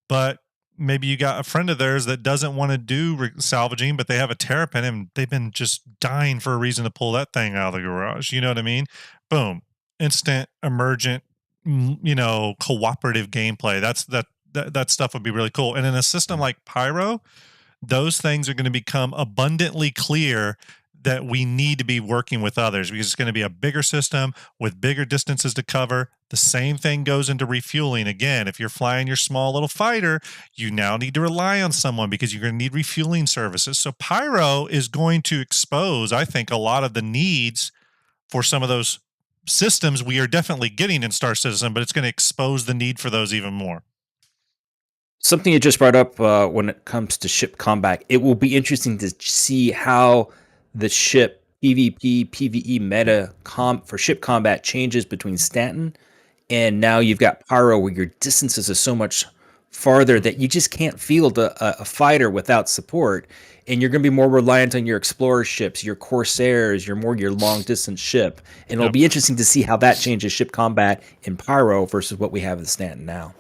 but maybe you got a friend of theirs that doesn't want to do salvaging, but they have a Terrapin and they've been just dying for a reason to pull that thing out of the garage. You know what I mean? Boom. Instant emergent, you know, cooperative gameplay. That stuff would be really cool. And in a system like Pyro, those things are going to become abundantly clear that we need to be working with others, because it's going to be a bigger system with bigger distances to cover. The same thing goes into refueling. Again, if you're flying your small little fighter, you now need to rely on someone because you're going to need refueling services. So Pyro is going to expose, I think, a lot of the needs for some of those systems we are definitely getting in Star Citizen, but it's going to expose the need for those even more. Something you just brought up when it comes to ship combat, it will be interesting to see how the ship PvP, PvE meta for ship combat changes between Stanton and now you've got Pyro, where your distances are so much farther that you just can't field a fighter without support, and you're going to be more reliant on your explorer ships, your Corsairs, your long distance ship, and it'll be interesting to see how that changes ship combat in Pyro versus what we have in Stanton now.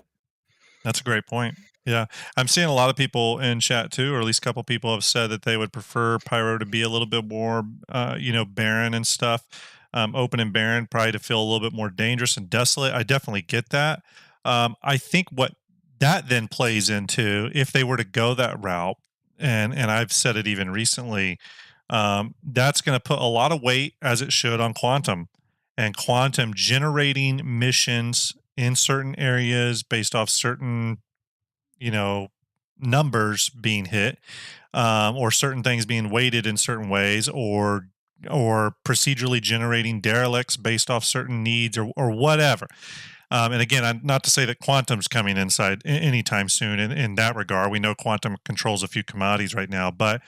That's a great point. Yeah, I'm seeing a lot of people in chat too, or at least a couple people have said that they would prefer Pyro to be a little bit more, barren and stuff, open and barren, probably to feel a little bit more dangerous and desolate. I definitely get that. I think what that then plays into, if they were to go that route, and I've said it even recently, that's going to put a lot of weight, as it should, on Quantum, and Quantum generating missions in certain areas based off certain numbers being hit, or certain things being weighted in certain ways, or procedurally generating derelicts based off certain needs, or whatever. And again, not to say that Quantum's coming inside anytime soon in that regard. We know Quantum controls a few commodities right now, but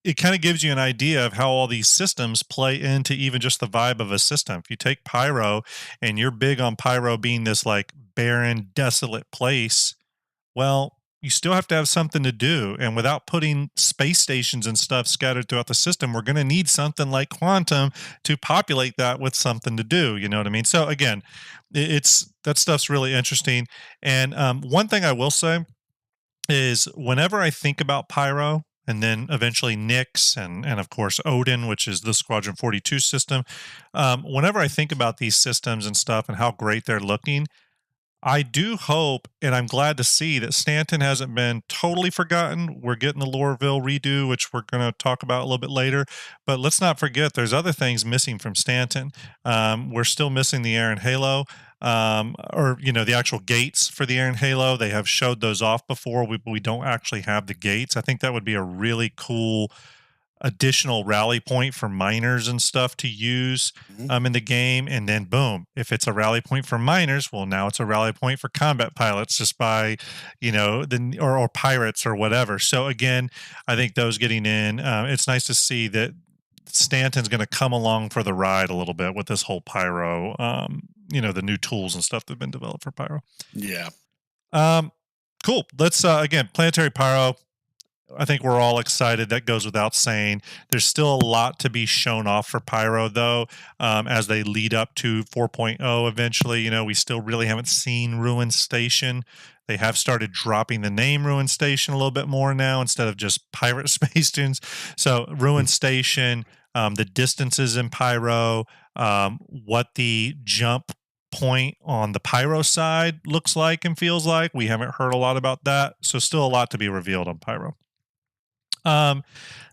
it kind of gives you an idea of how all these systems play into even just the vibe of a system. If you take Pyro and you're big on Pyro being this like barren, desolate place, well, you still have to have something to do. And without putting space stations and stuff scattered throughout the system, we're going to need something like quantum to populate that with something to do. You know what I mean? So again, it's that stuff's really interesting. And one thing I will say is whenever I think about Pyro, and then eventually Nyx, and of course Odin, which is the Squadron 42 system. Whenever I think about these systems and stuff and how great they're looking, I do hope, and I'm glad to see that Stanton hasn't been totally forgotten. We're getting the Lorville redo, which we're going to talk about a little bit later. But let's not forget, there's other things missing from Stanton. We're still missing the Aaron Halo, or the actual gates for the Aaron Halo. They have showed those off before. We don't actually have the gates. I think that would be a really cool additional rally point for miners and stuff to use in the game. And then boom, if it's a rally point for miners, well, now it's a rally point for combat pilots just by or pirates or whatever. So again, I think those getting in, it's nice to see that Stanton's going to come along for the ride a little bit with this whole Pyro, the new tools and stuff that have been developed for Pyro. Yeah. Cool. Let's again, Planetary Pyro, I think we're all excited. That goes without saying. There's still a lot to be shown off for Pyro, though, as they lead up to 4.0 eventually. We still really haven't seen Ruin Station. They have started dropping the name Ruin Station a little bit more now instead of just Pirate Space Tunes. So Ruin Station, the distances in Pyro, what the jump point on the Pyro side looks like and feels like. We haven't heard a lot about that. So still a lot to be revealed on Pyro.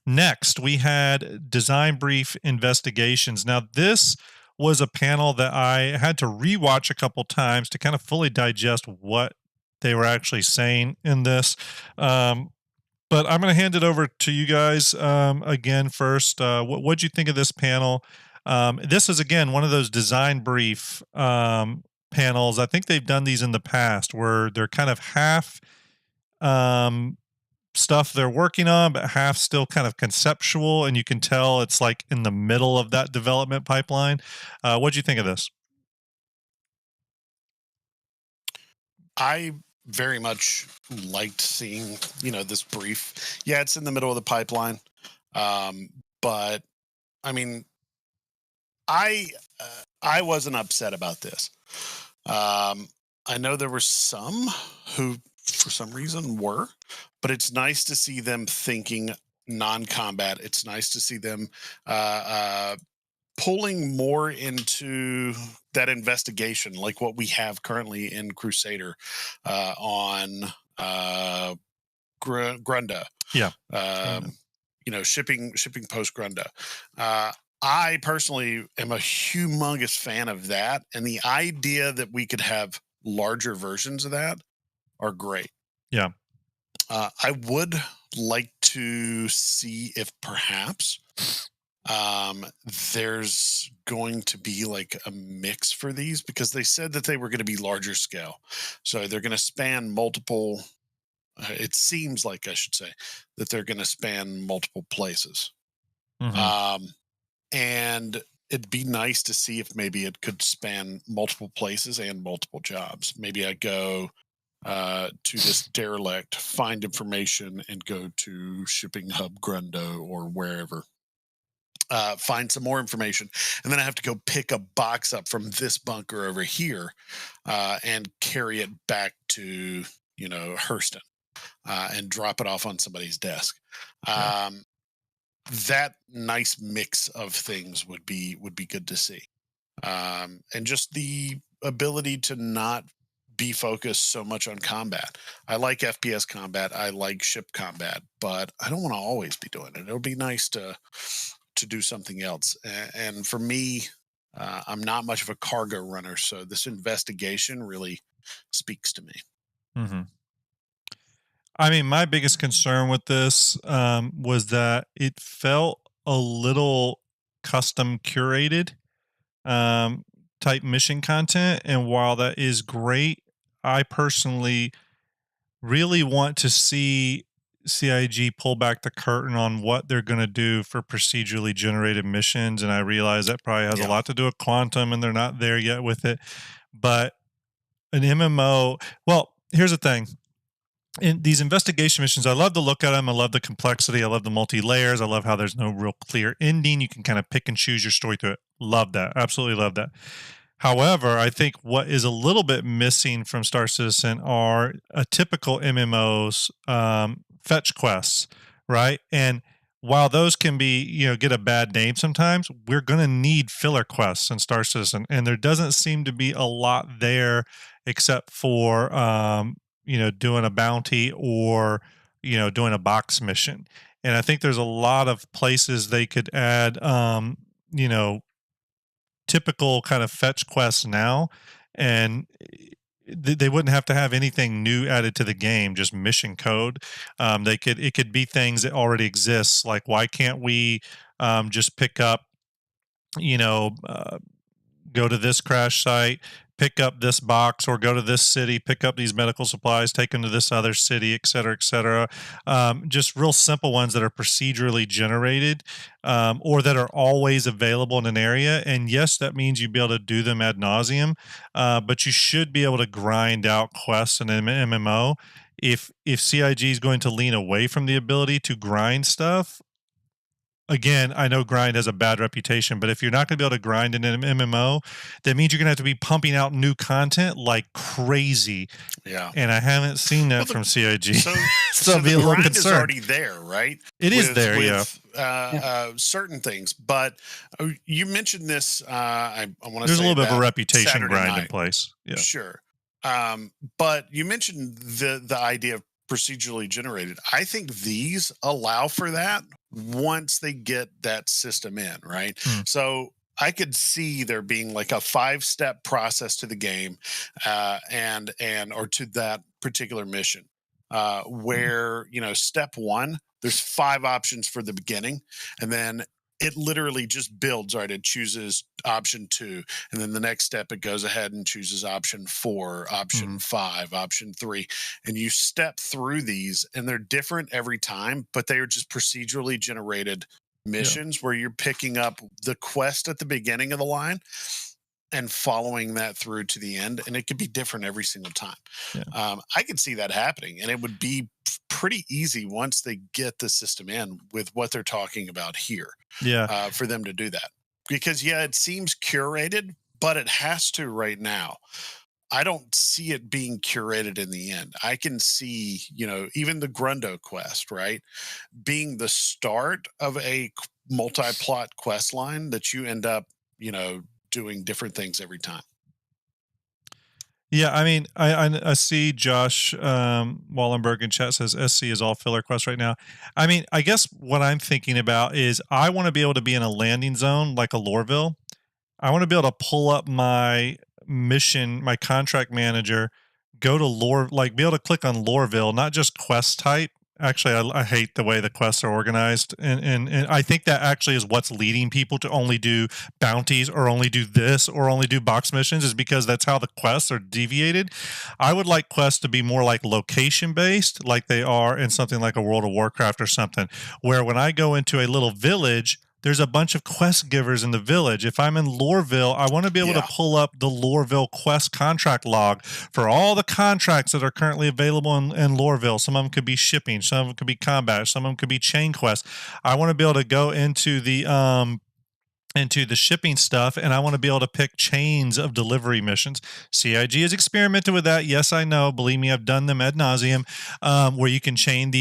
Next, we had design brief investigations. Now, this was a panel that I had to rewatch a couple times to kind of fully digest what they were actually saying in this. But I'm going to hand it over to you guys again first. What'd you think of this panel? This is, again, one of those design brief panels. I think they've done these in the past where they're kind of half stuff they're working on, but half still kind of conceptual, and you can tell it's like in the middle of that development pipeline. What'd you think of this? I very much liked seeing, this brief. Yeah, it's in the middle of the pipeline. But I mean, I wasn't upset about this. I know there were some who, for some reason, were, but it's nice to see them thinking non-combat. It's nice to see them pulling more into that investigation, like what we have currently in Crusader on Grunda. Yeah. Shipping post Grunda. I personally am a humongous fan of that, and the idea that we could have larger versions of that are great. Yeah. I would like to see if perhaps there's going to be like a mix for these, because they said that they were going to be larger scale. So they're going to span multiple, it seems like, I should say, that they're going to span multiple places. Mm-hmm. And it'd be nice to see if maybe it could span multiple places and multiple jobs. Maybe I go to this derelict, find information, and go to shipping hub Grundo or wherever, find some more information, and then I have to go pick a box up from this bunker over here and carry it back to Hurston and drop it off on somebody's desk. Yeah. That nice mix of things would be good to see, and just the ability to not be focused so much on combat. I like FPS combat, I like ship combat, but I don't want to always be doing it. It'll be nice to do something else. And for me, I'm not much of a cargo runner, so this investigation really speaks to me. Mm-hmm. I mean, my biggest concern with this was that it felt a little custom curated type mission content. And while that is great, I personally really want to see CIG pull back the curtain on what they're going to do for procedurally generated missions. And I realize that probably has a lot to do with quantum, and they're not there yet with it. But an MMO, well, here's the thing. in these investigation missions, I love to look at them. I love the complexity. I love the multi-layers. I love how there's no real clear ending. You can kind of pick and choose your story through it. Love that. Absolutely love that. However, I think what is a little bit missing from Star Citizen are a typical MMO's fetch quests, right? And while those can be, get a bad name sometimes, we're going to need filler quests in Star Citizen. And there doesn't seem to be a lot there except for, doing a bounty or, doing a box mission. And I think there's a lot of places they could add, typical kind of fetch quests now, and they wouldn't have to have anything new added to the game, just mission code. It could be things that already exist, like why can't we just pick up, you know uh, go to this crash site, pick up this box, or go to this city, pick up these medical supplies, take them to this other city, et cetera, et cetera. Just real simple ones that are procedurally generated, or that are always available in an area. And yes, that means you'd be able to do them ad nauseum, but you should be able to grind out quests in an MMO. If CIG is going to lean away from the ability to grind stuff, again, I know grind has a bad reputation, but if you're not going to be able to grind in an MMO, that means you're going to have to be pumping out new content like crazy. Yeah. And I haven't seen that from CIG. So I'd be the a little grind concerned. is already there, right? It is there, certain things. But you mentioned this, I want to say there's a little bit of a reputation Saturday grind in night. place. Yeah. Sure. But you mentioned the idea of procedurally generated. I think these allow for that once they get that system in, right? So I could see there being like a 5-step process to the game, and or to that particular mission, where step one, there's 5 options for the beginning, and then it literally just builds, right? It chooses option 2, and then the next step it goes ahead and chooses option 4, option 5, option 3, and you step through these, and they're different every time, but they are just procedurally generated missions where you're picking up the quest at the beginning of the line and following that through to the end, and it could be different every single time. I could see that happening, and it would be pretty easy once they get the system in with what they're talking about here, for them to do that. Because it seems curated, but it has to right now. I don't see it being curated in the end. I can see, even the Grundo quest, right, being the start of a multi-plot quest line that you end up, doing different things every time. Yeah, I mean, I see Josh Wallenberg in chat says SC is all filler quest right now. I mean, I guess what I'm thinking about is I want to be able to be in a landing zone like a Lorville. I want to be able to pull up my mission, my contract manager, go to be able to click on Lorville, not just quest type. Actually, I hate the way the quests are organized. And I think that actually is what's leading people to only do bounties or only do this or only do box missions, is because that's how the quests are deviated. I would like quests to be more like location based, like they are in something like a World of Warcraft or something, where when I go into a little village, there's a bunch of quest givers in the village. If I'm in Lorville, I want to be able to pull up the Lorville quest contract log for all the contracts that are currently available in Lorville. Some of them could be shipping, some of them could be combat, some of them could be chain quests. I want to be able to go into the shipping stuff, and I want to be able to pick chains of delivery missions. CIG has experimented with that. Yes, I know. Believe me, I've done them ad nauseum, where you can chain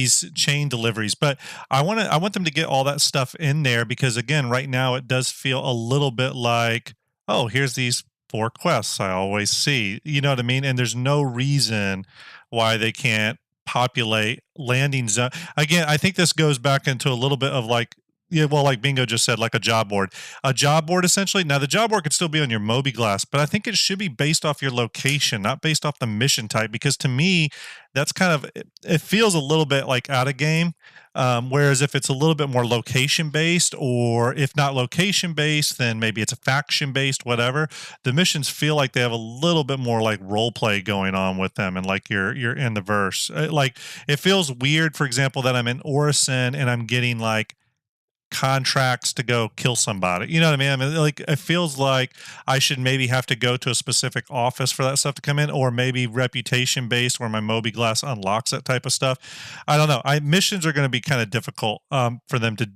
deliveries. But I want them to get all that stuff in there, because again, right now it does feel a little bit like, oh, here's these 4 quests I always see. You know what I mean? And there's no reason why they can't populate landing zone. Again, I think this goes back into a little bit of like, like Bingo just said, like a job board. A job board, essentially. Now, the job board could still be on your mobiGlas, but I think it should be based off your location, not based off the mission type, because to me, that's kind of, it feels a little bit like out of game. Whereas if it's a little bit more location based, or if not location based, then maybe it's a faction based, whatever. The missions feel like they have a little bit more like role play going on with them, and like you're in the verse. Like it feels weird, for example, that I'm in Orison and I'm getting like contracts to go kill somebody. You know what I mean? Like, it feels like I should maybe have to go to a specific office for that stuff to come in, or maybe reputation based where my Moby Glass unlocks that type of stuff. I don't know. Missions are going to be kind of difficult for them to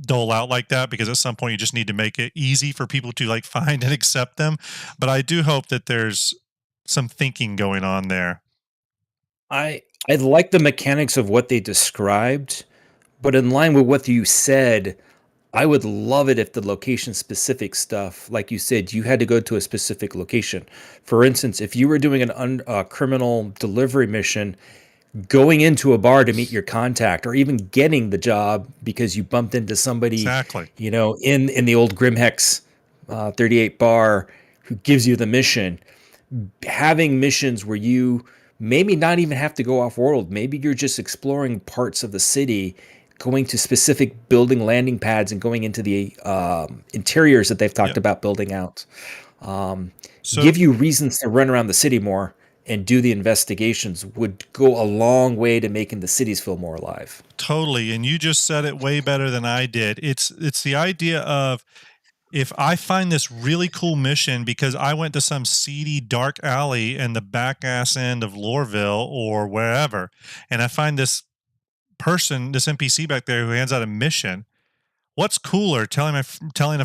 dole out like that, because at some point you just need to make it easy for people to like find and accept them. But I do hope that there's some thinking going on there. I like the mechanics of what they described, but in line with what you said, I would love it if the location specific stuff, like you said, you had to go to a specific location. For instance, if you were doing a criminal delivery mission, going into a bar to meet your contact, or even getting the job because you bumped into somebody, Exactly. in the old Grimhex 38 bar who gives you the mission, having missions where you maybe not even have to go off world. Maybe you're just exploring parts of the city, going to specific building landing pads and going into the interiors that they've talked about building out. Give you reasons to run around the city more and do the investigations would go a long way to making the cities feel more alive. Totally. And you just said it way better than I did. It's the idea of, if I find this really cool mission because I went to some seedy dark alley in the back ass end of Lorville or wherever, and I find this person, this NPC back there who hands out a mission, what's cooler, telling a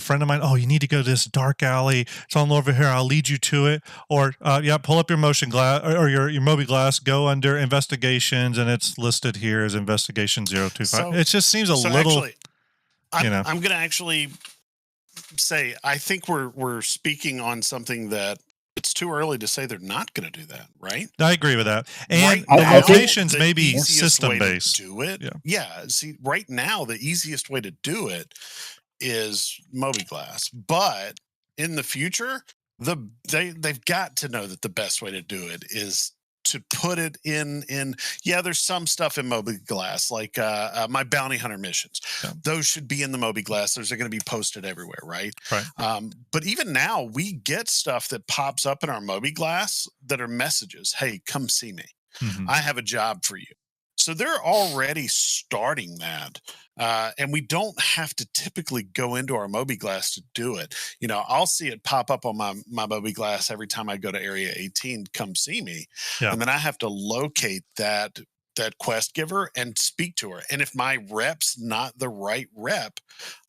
friend of mine, oh, you need to go to this dark alley, it's on over here, I'll lead you to it, or pull up your motion glass or your Moby Glass, go under investigations, and it's listed here as investigation 025. So, it just seems a little actually, I'm gonna actually say I think we're speaking on something that it's too early to say they're not going to do that, right? I agree with that. And right the locations may be system based. Do it. Yeah. See, right now the easiest way to do it is Moby Glass, but in the future, they've got to know that the best way to do it is to put it in there's some stuff in Moby Glass, like my bounty hunter missions. Those should be in the Moby Glass. Those are going to be posted everywhere, right? But even now we get stuff that pops up in our Moby Glass that are messages. Hey, come see me. I have a job for you. So they're already starting that. And we don't have to typically go into our Moby Glass to do it. I'll see it pop up on my Moby Glass every time I go to Area 18, come see me. And then I have to locate that quest giver and speak to her. And if my rep's not the right rep,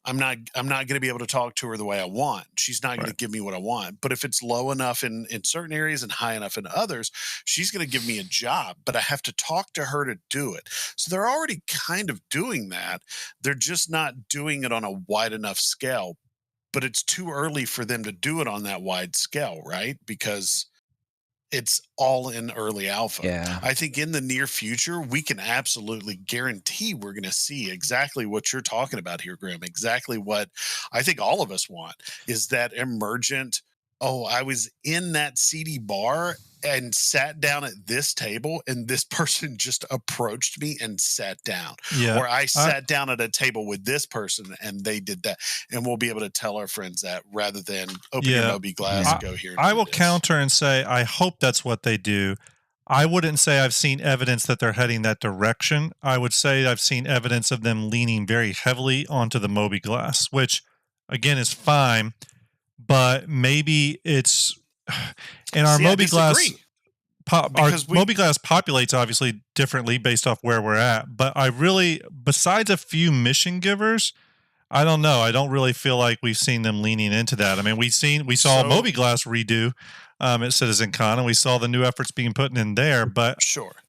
I'm not going to be able to talk to her the way I want. She's not going to give me what I want. But if it's low enough in certain areas and high enough in others, she's going to give me a job, but I have to talk to her to do it. So they're already kind of doing that. They're just not doing it on a wide enough scale, but it's too early for them to do it on that wide scale, right? Because it's all in early alpha. I think in the near future, we can absolutely guarantee we're going to see exactly what you're talking about here, Grim. Exactly what I think all of us want is that emergent, oh, I was in that seedy bar and sat down at this table and this person just approached me and sat down. Or I sat down at a table with this person and they did that. And we'll be able to tell our friends that rather than open your Moby Glass and go here. And I will counter and say, I hope that's what they do. I wouldn't say I've seen evidence that they're heading that direction. I would say I've seen evidence of them leaning very heavily onto the Moby Glass, which again is fine, but maybe it's in our Moby Glass. Moby Glass populates obviously differently based off where we're at, but I really, besides a few mission givers, I don't know. I don't really feel like we've seen them leaning into that. I mean, we saw Moby Glass redo at Citizencon, and we saw the new efforts being put in there, but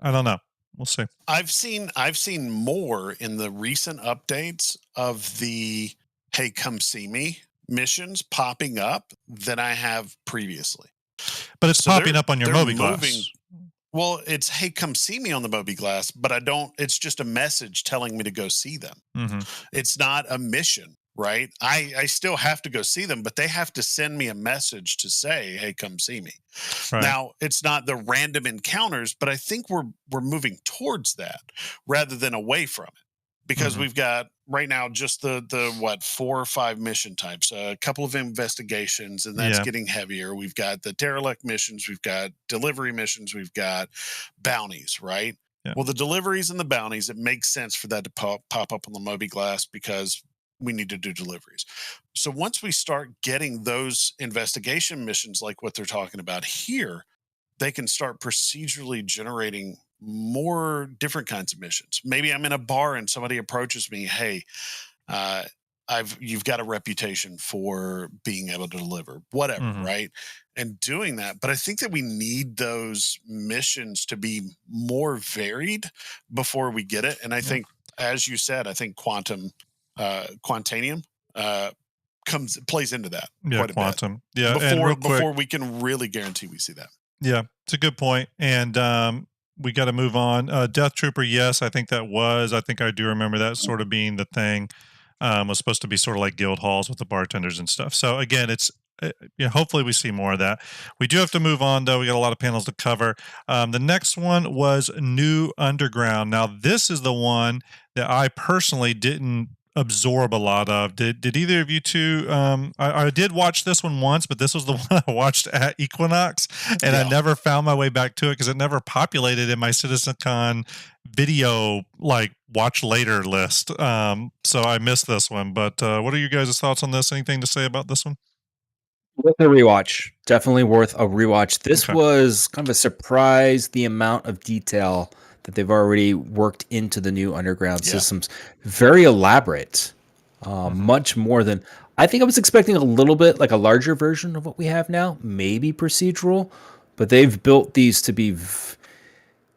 I don't know. We'll see. I've seen more in the recent updates of the hey, come see me missions popping up than I have previously. But it's popping up on your Moby Glass. Well, it's, hey, come see me on the Moby Glass, but it's just a message telling me to go see them. It's not a mission, right? I still have to go see them, but they have to send me a message to say, hey, come see me. Now, it's not the random encounters, but I think we're moving towards that rather than away from it. Because we've got right now just the 4 or 5 mission types, a couple of investigations, and that's getting heavier. We've got the derelict missions, we've got delivery missions, we've got bounties, right? Well, the deliveries and the bounties, it makes sense for that to pop up on the Moby Glass because we need to do deliveries. So once we start getting those investigation missions like what they're talking about here, they can start procedurally generating more different kinds of missions. Maybe I'm in a bar and somebody approaches me, hey, uh, you've got a reputation for being able to deliver, whatever, Mhm. right? And doing that. But I think that we need those missions to be more varied before we get it. And I think, as you said, I think Quantanium plays into that Yeah, quite a bit quantum. Yeah, and real quick, before we can really guarantee we see that. yeah, it's a good point. And we got to move on. Death Trooper, yes, I think that was. I think I do remember that sort of being the thing. Was supposed to be sort of like guild halls with the bartenders and stuff. So again, it's hopefully we see more of that. We do have to move on though. We got a lot of panels to cover. The next one was New Underground. Now this is the one that I personally didn't absorb a lot of. Did either of you two? I did watch this one once, but this was the one I watched at Equinox, and I never found my way back to it because it never populated in my Citizencon video like watch later list. So I missed this one. But what are you guys' thoughts on this? Anything to say about this one? Worth a rewatch. Definitely worth a rewatch. This Okay. was kind of a surprise, the amount of detail that they've already worked into the new underground systems. Very elaborate. Much more than I think I was expecting, a little bit like a larger version of what we have now, maybe procedural, but they've built these to be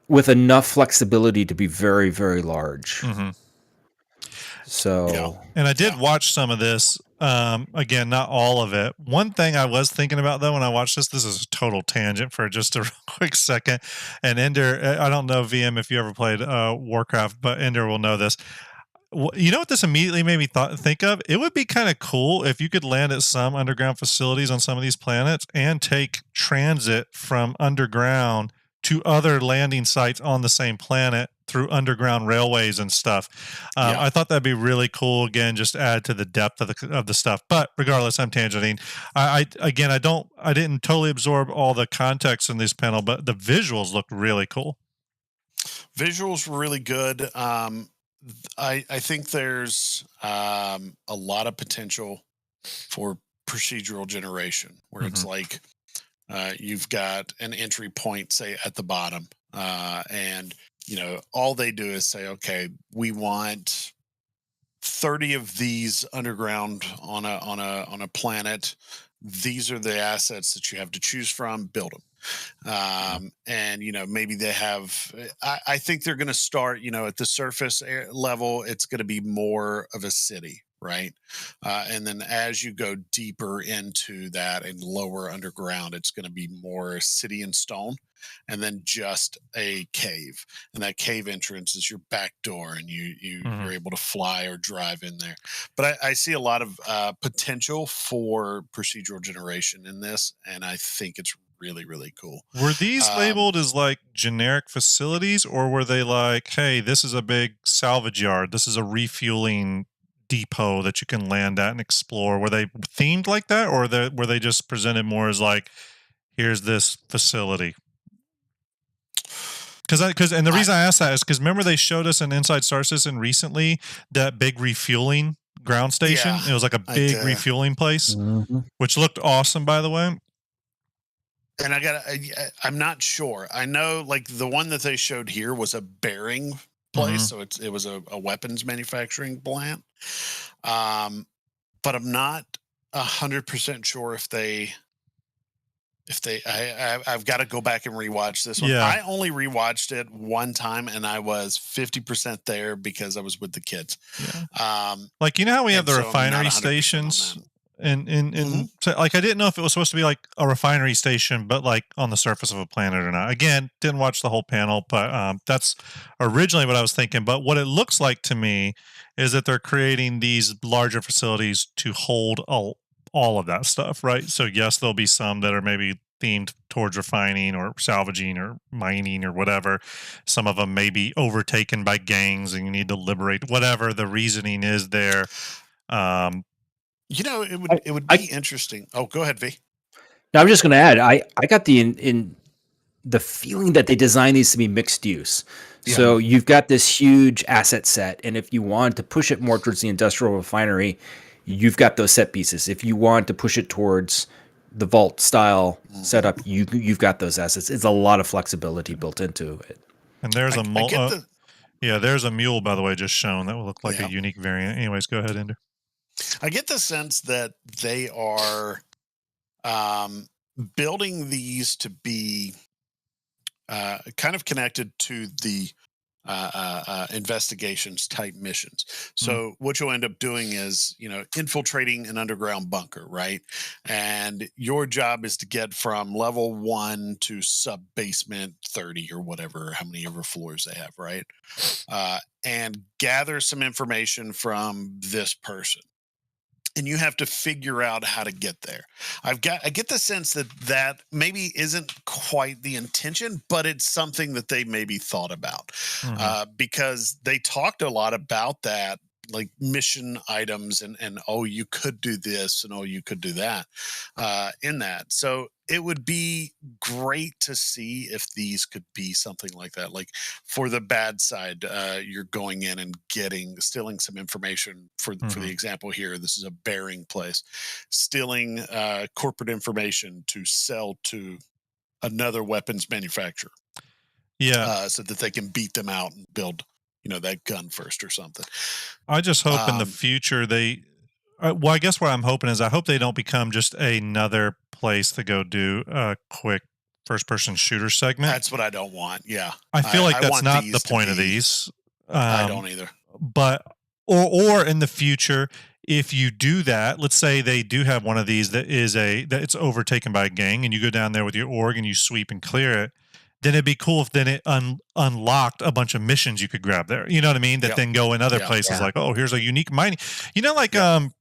with enough flexibility to be very, very large. So, and I did watch some of this. Again, not all of it. One thing I was thinking about though when I watched this is a total tangent for just a real quick second. And Ender, I don't know VM if you ever played Warcraft, but Ender will know this. You know what this immediately made me think of? It would be kind of cool if you could land at some underground facilities on some of these planets and take transit from underground to other landing sites on the same planet through underground railways and stuff. I thought that'd be really cool. Again, just add to the depth of the stuff. But regardless, I'm tangenting. I didn't totally absorb all the context in this panel, but the visuals looked really cool. Visuals were really good. I think there's a lot of potential for procedural generation where it's like you've got an entry point, say at the bottom, and all they do is say, okay, we want 30 of these underground on a planet. These are the assets that you have to choose from. Build them. And maybe they have, I think they're going to start at the surface level. It's going to be more of a city, right? And then as you go deeper into that and lower underground, it's going to be more city and stone, and then just a cave, and that cave entrance is your back door, and you're able to fly or drive in there. But I see a lot of potential for procedural generation in this, and I think it's really, really cool. Were these labeled as like generic facilities, or were they like, hey, this is a big salvage yard, this is a refueling depot that you can land at and explore? Were they themed like that, or were they just presented more as like, here's this facility? And the reason I asked that is because remember they showed us in Inside Star Citizen recently that big refueling ground station. It was like a big refueling place, which looked awesome, by the way. And I'm not sure. I know like the one that they showed here was a bearing place, so it was a weapons manufacturing plant. But I'm not 100% sure if I've got to go back and rewatch this one. I only rewatched it one time, and I was 50% there because I was with the kids. Like, how we have the refinery stations, and so, like, I didn't know if it was supposed to be like a refinery station, but like on the surface of a planet or not. Again, didn't watch the whole panel, but that's originally what I was thinking. But what it looks like to me is that they're creating these larger facilities to hold all of that stuff, right? So yes, there'll be some that are maybe themed towards refining or salvaging or mining or whatever. Some of them may be overtaken by gangs and you need to liberate, whatever the reasoning is there. It would be interesting. Oh, go ahead, V. Now I'm just going to add, I got the feeling that they designed these to be mixed use. So you've got this huge asset set, and if you want to push it more towards the industrial refinery, you've got those set pieces. If you want to push it towards the vault style setup, you've got those assets. It's a lot of flexibility built into it. And there's there's a mule, by the way, just shown that will look like a unique variant. Anyways, go ahead, Ender. I get the sense that they are building these to be kind of connected to the investigations type missions. So what you'll end up doing is, infiltrating an underground bunker, right? And your job is to get from level 1 to sub basement 30 or whatever, how many ever floors they have, right? And gather some information from this person. And you have to figure out how to get there. I get the sense that maybe isn't quite the intention, but it's something that they maybe thought about, because they talked a lot about that, like mission items and oh, you could do this and oh, you could do that in that. So it would be great to see if these could be something like that. Like for the bad side, you're going in and stealing some information for the example here. This is a bearing place, stealing corporate information to sell to another weapons manufacturer. Yeah. So that they can beat them out and build, that gun first or something. I just hope in the future I guess what I'm hoping is I hope they don't become just another place to go do a quick first-person shooter segment. That's what I don't want. Yeah, I feel like that's not the point of these. I don't either. But or in the future, if you do that, let's say they do have one of these that it's overtaken by a gang, and you go down there with your org and you sweep and clear it. Then it'd be cool if then it unlocked a bunch of missions you could grab there. You know what I mean? That then go in other places like, oh, here's a unique mining. And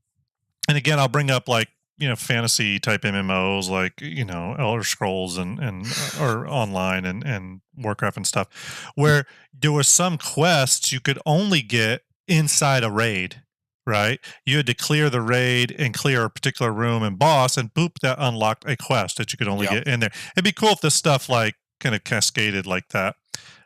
again, I'll bring up like, fantasy type MMOs like, Elder Scrolls and or online and Warcraft and stuff, where there were some quests you could only get inside a raid, right? You had to clear the raid and clear a particular room and boss, and boop, that unlocked a quest that you could only get in there. It'd be cool if this stuff like kind of cascaded like that.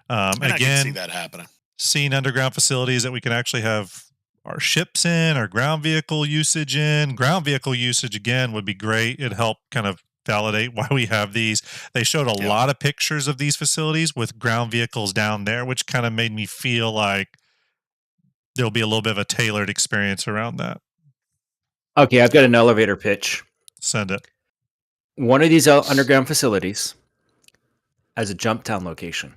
And again, I can see that happening. Seeing underground facilities that we can actually have our ships in, our ground vehicle usage in. Ground vehicle usage, again, would be great. It'd help kind of validate why we have these. They showed a lot of pictures of these facilities with ground vehicles down there, which kind of made me feel like there'll be a little bit of a tailored experience around that. Okay, I've got an elevator pitch. Send it. One of these underground facilities as a jump town location.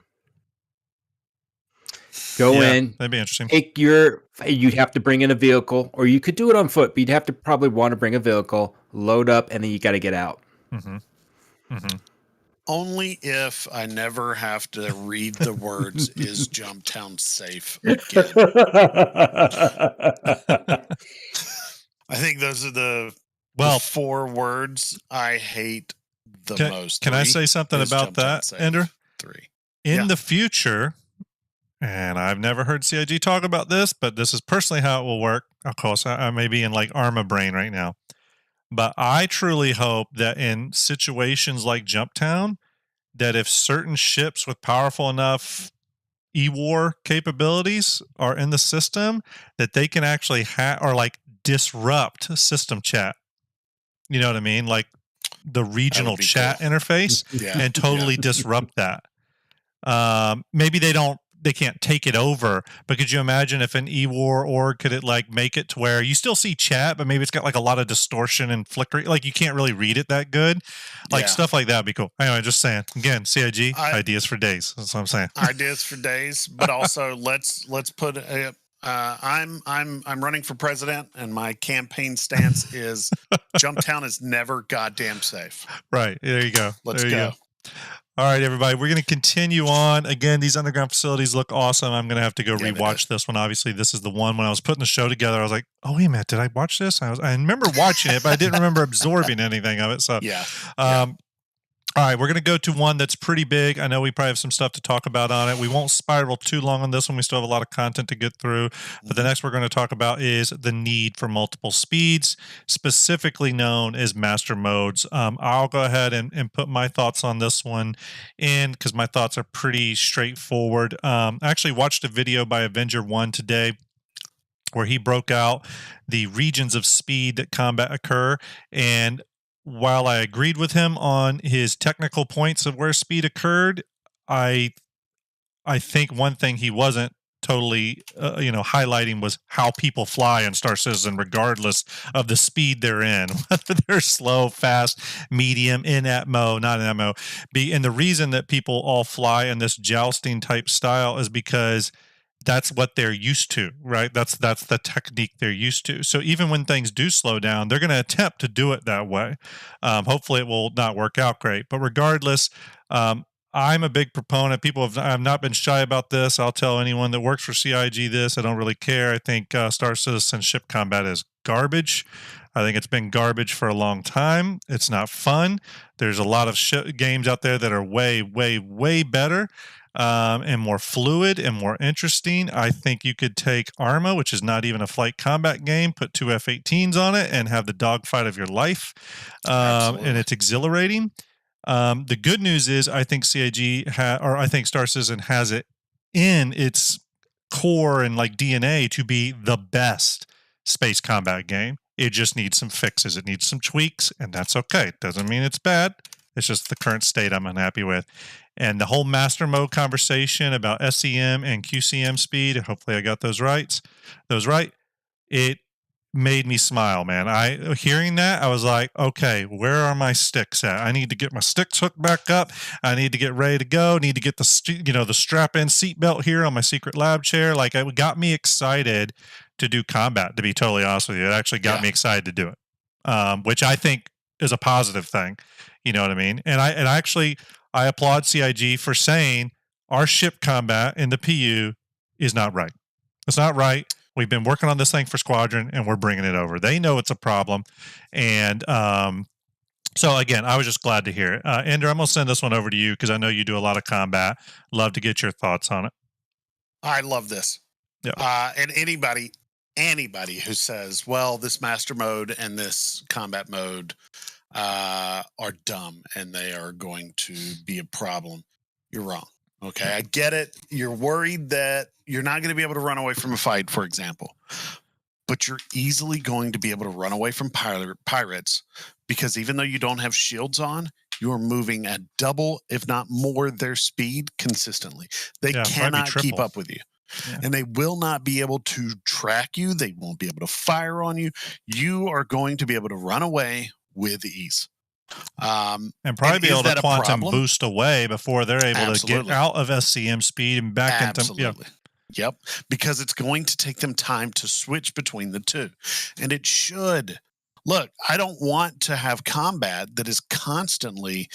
Go in. That'd be interesting. You'd have to bring in a vehicle, or you could do it on foot, but you'd have to probably want to bring a vehicle, load up, and then you got to get out. Only if I never have to read the words, is Jump Town safe again. I think those are the 4 words I hate the most. Can I say something about that, Ender? 3. In the future, and I've never heard CIG talk about this, but this is personally how it will work. Of course, I may be in like Arma brain right now. But I truly hope that in situations like Jump Town, that if certain ships with powerful enough E-War capabilities are in the system, that they can actually or like disrupt system chat. You know what I mean? Like the regional chat interface and totally disrupt that. Maybe they can't take it over, but could you imagine if an E-War org could it like make it to where you still see chat, but maybe it's got like a lot of distortion and flickering, like you can't really read it that good. Like stuff like that would be cool. Anyway, just saying, again, CIG, ideas for days. That's what I'm saying. Ideas for days, but also let's put I'm running for president, and my campaign stance is Jump Town is never goddamn safe. Right. There you go. Let's go. All right, everybody, we're going to continue on. Again, these underground facilities look awesome. I'm going to have to go rewatch this one. Obviously, this is the one when I was putting the show together. I was like, oh, wait a minute, did I watch this? I remember watching it, but I didn't remember absorbing anything of it. So, all All right, we're going to go to one that's pretty big. I know we probably have some stuff to talk about on it. We won't spiral too long on this one. We still have a lot of content to get through. But the next we're going to talk about is the need for multiple speeds, specifically known as master modes. I'll go ahead and put my thoughts on this one in because my thoughts are pretty straightforward. I actually watched a video by Avenger 1 today where he broke out the regions of speed that combat occur. And while I agreed with him on his technical points of where speed occurred, I think one thing he wasn't totally highlighting was how people fly in Star Citizen regardless of the speed they're in, whether they're slow, fast, medium, in atmo, not in atmo. And the reason that people all fly in this jousting type style is because that's what they're used to, right? That's the technique they're used to. So even when things do slow down, they're going to attempt to do it that way. Hopefully it will not work out great, but regardless, I'm a big proponent. People have not been shy about this. I'll tell anyone that works for CIG this. I don't really care. I think Star Citizen ship combat is garbage. I think it's been garbage for a long time. It's not fun. There's a lot of games out there that are way, way, way better. And more fluid and more interesting. I think you could take Arma, which is not even a flight combat game, put 2 F-18s on it, and have the dogfight of your life. And it's exhilarating. The good news is I think I think Star Citizen has it in its core and like DNA to be the best space combat game. It just needs some fixes. It needs some tweaks, and that's okay. It doesn't mean it's bad. It's just the current state I'm unhappy with. And the whole master mode conversation about SEM and QCM speed, hopefully I got those right. It made me smile, man. Hearing that, I was like, okay, where are my sticks at? I need to get my sticks hooked back up. I need to get ready to go. Need to get the strap-in seatbelt here on my secret lab chair. Like, it got me excited to do combat, to be totally honest with you. It actually got me excited to do it, which I think is a positive thing. You know what I mean? And I applaud CIG for saying our ship combat in the PU is not right. It's not right. We've been working on this thing for Squadron, and we're bringing it over. They know it's a problem. And so, again, I was just glad to hear it. Ender, I'm going to send this one over to you because I know you do a lot of combat. Love to get your thoughts on it. I love this. Yeah. And anybody who says, well, this master mode and this combat mode are dumb and they are going to be a problem, you're wrong. Okay, I get it. You're worried that you're not going to be able to run away from a fight, for example, but you're easily going to be able to run away from pirates because even though you don't have shields on, you're moving at double, if not more, their speed consistently. They cannot keep up with you. Yeah. And they will not be able to track you. They won't be able to fire on you. You are going to be able to run away with ease. And probably be able to quantum boost away before they're able to get out of SCM speed and back into... Yep, because it's going to take them time to switch between the two. And it should. Look, I don't want to have combat that is constantly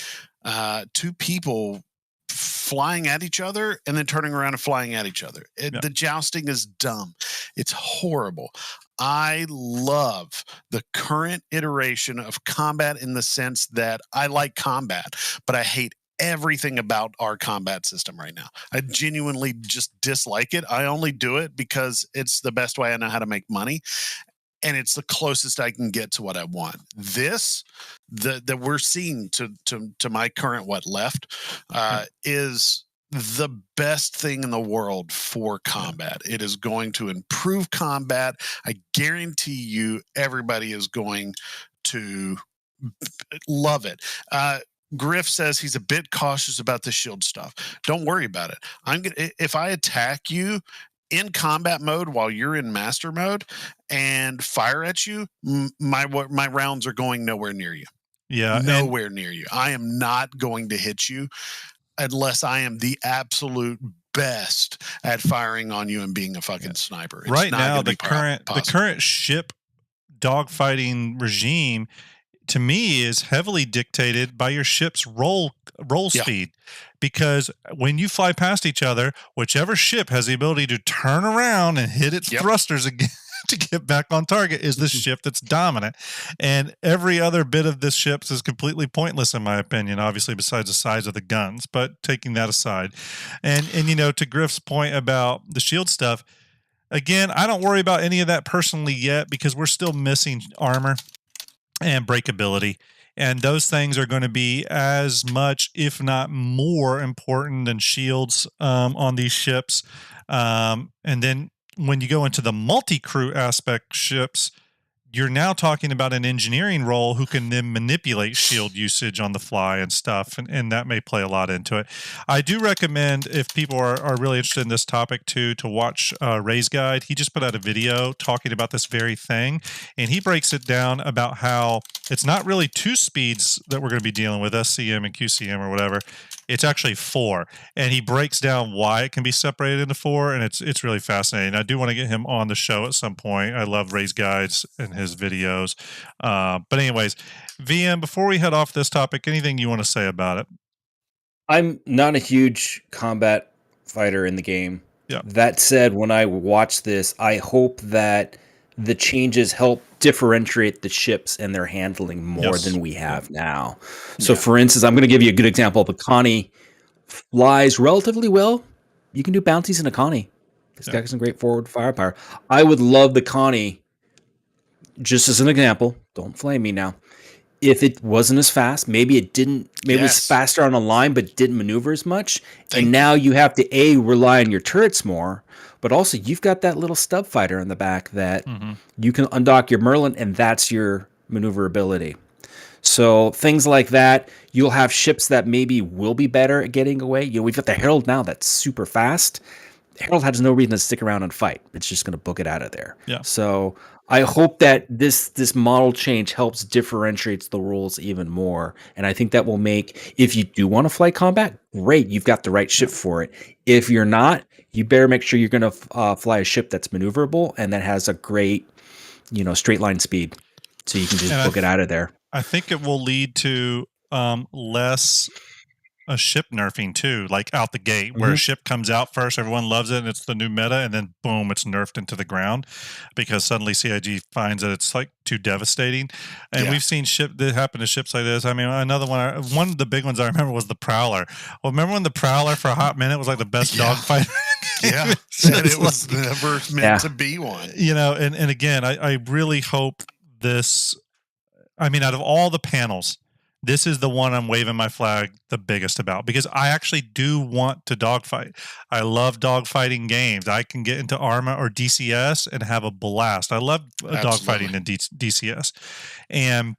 two people flying at each other and then turning around and flying at each other. The jousting is dumb. It's horrible. I love the current iteration of combat in the sense that I like combat, but I hate everything about our combat system right now. I genuinely just dislike it. I only do it because it's the best way I know how to make money. And it's the closest I can get to what I want. This that we're seeing to my current left is the best thing in the world for combat. It is going to improve combat. I guarantee you everybody is going to love it. Griff says he's a bit cautious about the shield stuff. Don't worry about it. If I attack you in combat mode while you're in master mode and fire at you, my rounds are going nowhere near you. Yeah, nowhere near you. I am not going to hit you unless I am the absolute best at firing on you and being a fucking sniper. It's right now, the current ship dogfighting regime, to me, is heavily dictated by your ship's roll speed. Because when you fly past each other, whichever ship has the ability to turn around and hit its thrusters again to get back on target is the ship that's dominant. And every other bit of this ship is completely pointless, in my opinion, obviously, besides the size of the guns, but taking that aside. And to Griff's point about the shield stuff, again, I don't worry about any of that personally yet because we're still missing armor and breakability. And those things are going to be as much, if not more, important than shields on these ships. And then when you go into the multi-crew aspect ships, you're now talking about an engineering role who can then manipulate shield usage on the fly and stuff, and that may play a lot into it. I do recommend, if people are really interested in this topic too, to watch Ray's Guide. He just put out a video talking about this very thing, and he breaks it down about how it's not really 2 speeds that we're going to be dealing with, SCM and QCM or whatever. It's actually 4, and he breaks down why it can be separated into 4, and it's really fascinating. I do want to get him on the show at some point. I love Ray's Guides and his videos. But anyways, VM, before we head off this topic, anything you want to say about it? I'm not a huge combat fighter in the game. Yeah. That said, when I watch this, I hope that the changes help differentiate the ships and their handling more than we have now. So, for instance, I'm going to give you a good example. The Connie flies relatively well. You can do bounties in a Connie. It's got some great forward firepower. I would love the Connie, just as an example. Don't flame me now. If it wasn't as fast, maybe it was faster on a line, but didn't maneuver as much. And now you have to rely on your turrets more, but also you've got that little stub fighter in the back that you can undock your Merlin, and that's your maneuverability. So things like that, you'll have ships that maybe will be better at getting away. We've got the Herald now that's super fast. Herald has no reason to stick around and fight. It's just going to book it out of there. Yeah. So I hope that this model change helps differentiates the rules even more. And I think that will make, if you do want to fly combat, great, you've got the right ship for it. If you're not, you better make sure you're going to fly a ship that's maneuverable and that has a great, straight line speed. So you can just book it out of there. I think it will lead to less a ship nerfing too, like out the gate, where a ship comes out first, everyone loves it, and it's the new meta, and then boom, it's nerfed into the ground because suddenly CIG finds that it's like too devastating. And we've seen that happen to ships like this. I mean, another one of the big ones I remember was the Prowler. Well, remember when the Prowler for a hot minute was like the best dogfighter? And it was never meant to be one. And again, I really hope this. I mean, out of all the panels, this is the one I'm waving my flag the biggest about, because I actually do want to dogfight. I love dogfighting games. I can get into Arma or DCS and have a blast. I love dogfighting in DCS. And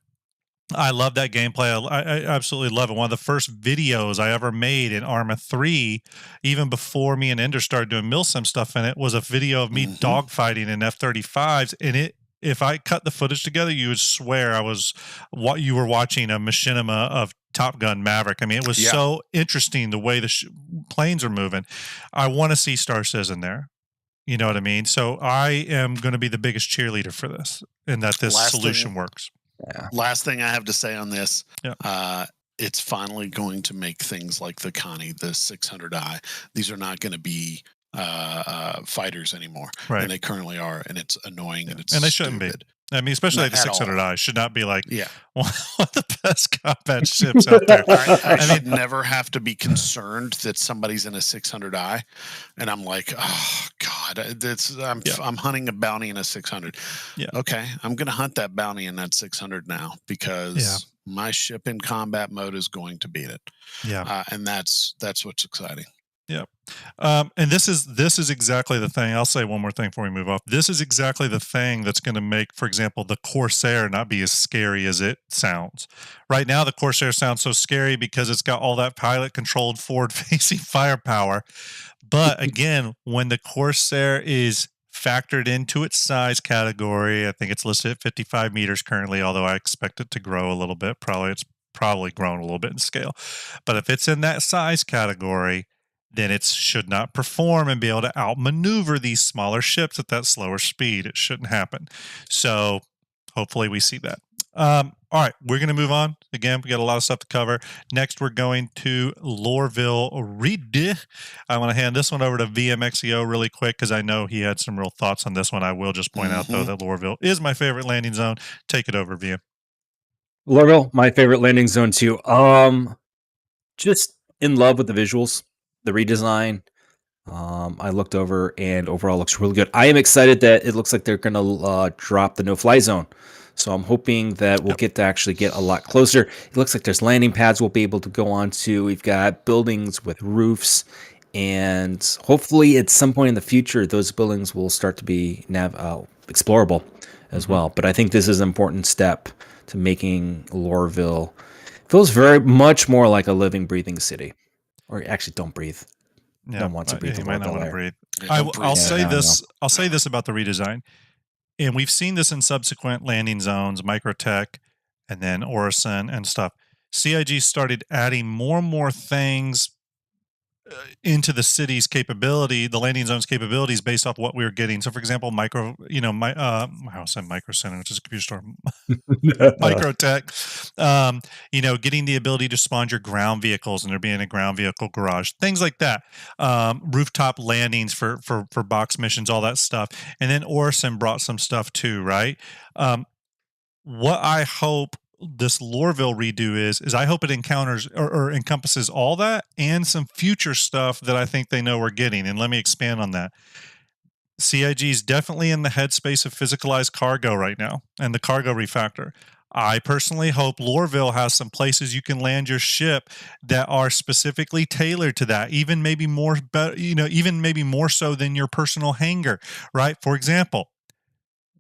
I love that gameplay. I absolutely love it. One of the first videos I ever made in Arma 3, even before me and Ender started doing milsim stuff in it, was a video of me dogfighting in F-35s, and if I cut the footage together, you would swear you were watching a machinima of Top Gun Maverick. I mean, it was so interesting the way the planes are moving. I want to see Star Citizen there. You know what I mean? So I am going to be the biggest cheerleader for this, and that this solution works. Yeah. Last thing I have to say on this, it's finally going to make things like the Connie, the 600i. These are not going to be fighters anymore, and they currently are, and it's annoying, and they shouldn't be. I mean, especially like the 600i should not be like one of the best combat ships out there. I should never have to be concerned that somebody's in a 600i, and I'm like, oh god, I'm hunting a bounty in a 600. Okay, I'm gonna hunt that bounty in that 600 now because my ship in combat mode is going to beat it. And that's what's exciting. Yeah. And this is exactly the thing. I'll say one more thing before we move off. This is exactly the thing that's going to make, for example, the Corsair not be as scary as it sounds. Right now, the Corsair sounds so scary because it's got all that pilot-controlled forward-facing firepower. But again, when the Corsair is factored into its size category, I think it's listed at 55 meters currently, although I expect it to grow a little bit. It's probably grown a little bit in scale. But if it's in that size category, then it should not perform and be able to outmaneuver these smaller ships at that slower speed. It shouldn't happen. So hopefully we see that. All right, we're going to move on. Again, we got a lot of stuff to cover. Next, we're going to Lorville Reed. I want to hand this one over to VMXEO really quick because I know he had some real thoughts on this one. I will just point out, though, that Lorville is my favorite landing zone. Take it over, VM. Lorville, my favorite landing zone too. Just in love with the visuals, the redesign. I looked over and overall looks really good. I am excited that it looks like they're going to drop the no-fly zone. So I'm hoping that we'll get to actually get a lot closer. It looks like there's landing pads we'll be able to go on to. We've got buildings with roofs, and hopefully at some point in the future, those buildings will start to be explorable as well. But I think this is an important step to making Lorville feels very much more like a living, breathing city. Or actually, don't breathe. Yeah, don't want to breathe. You might not want to breathe. Yeah, I'll say this. I'll say this about the redesign, and we've seen this in subsequent landing zones, Microtech, and then Orison and stuff. CIG started adding more and more things into the city's capability, the landing zone's capabilities, based off what we were getting. So, for example, I said Micro Center, which is a computer store, Microtech. Getting the ability to spawn your ground vehicles and there being a ground vehicle garage, things like that. Rooftop landings for box missions, all that stuff. And then Orison brought some stuff too, right? What I hope this Lorville redo is I hope it encounters or encompasses all that and some future stuff that I think they know we're getting. And let me expand on that. CIG is definitely in the headspace of physicalized cargo right now and the cargo refactor. I personally hope Lorville has some places you can land your ship that are specifically tailored to that, even maybe more so than your personal hangar, right? For example,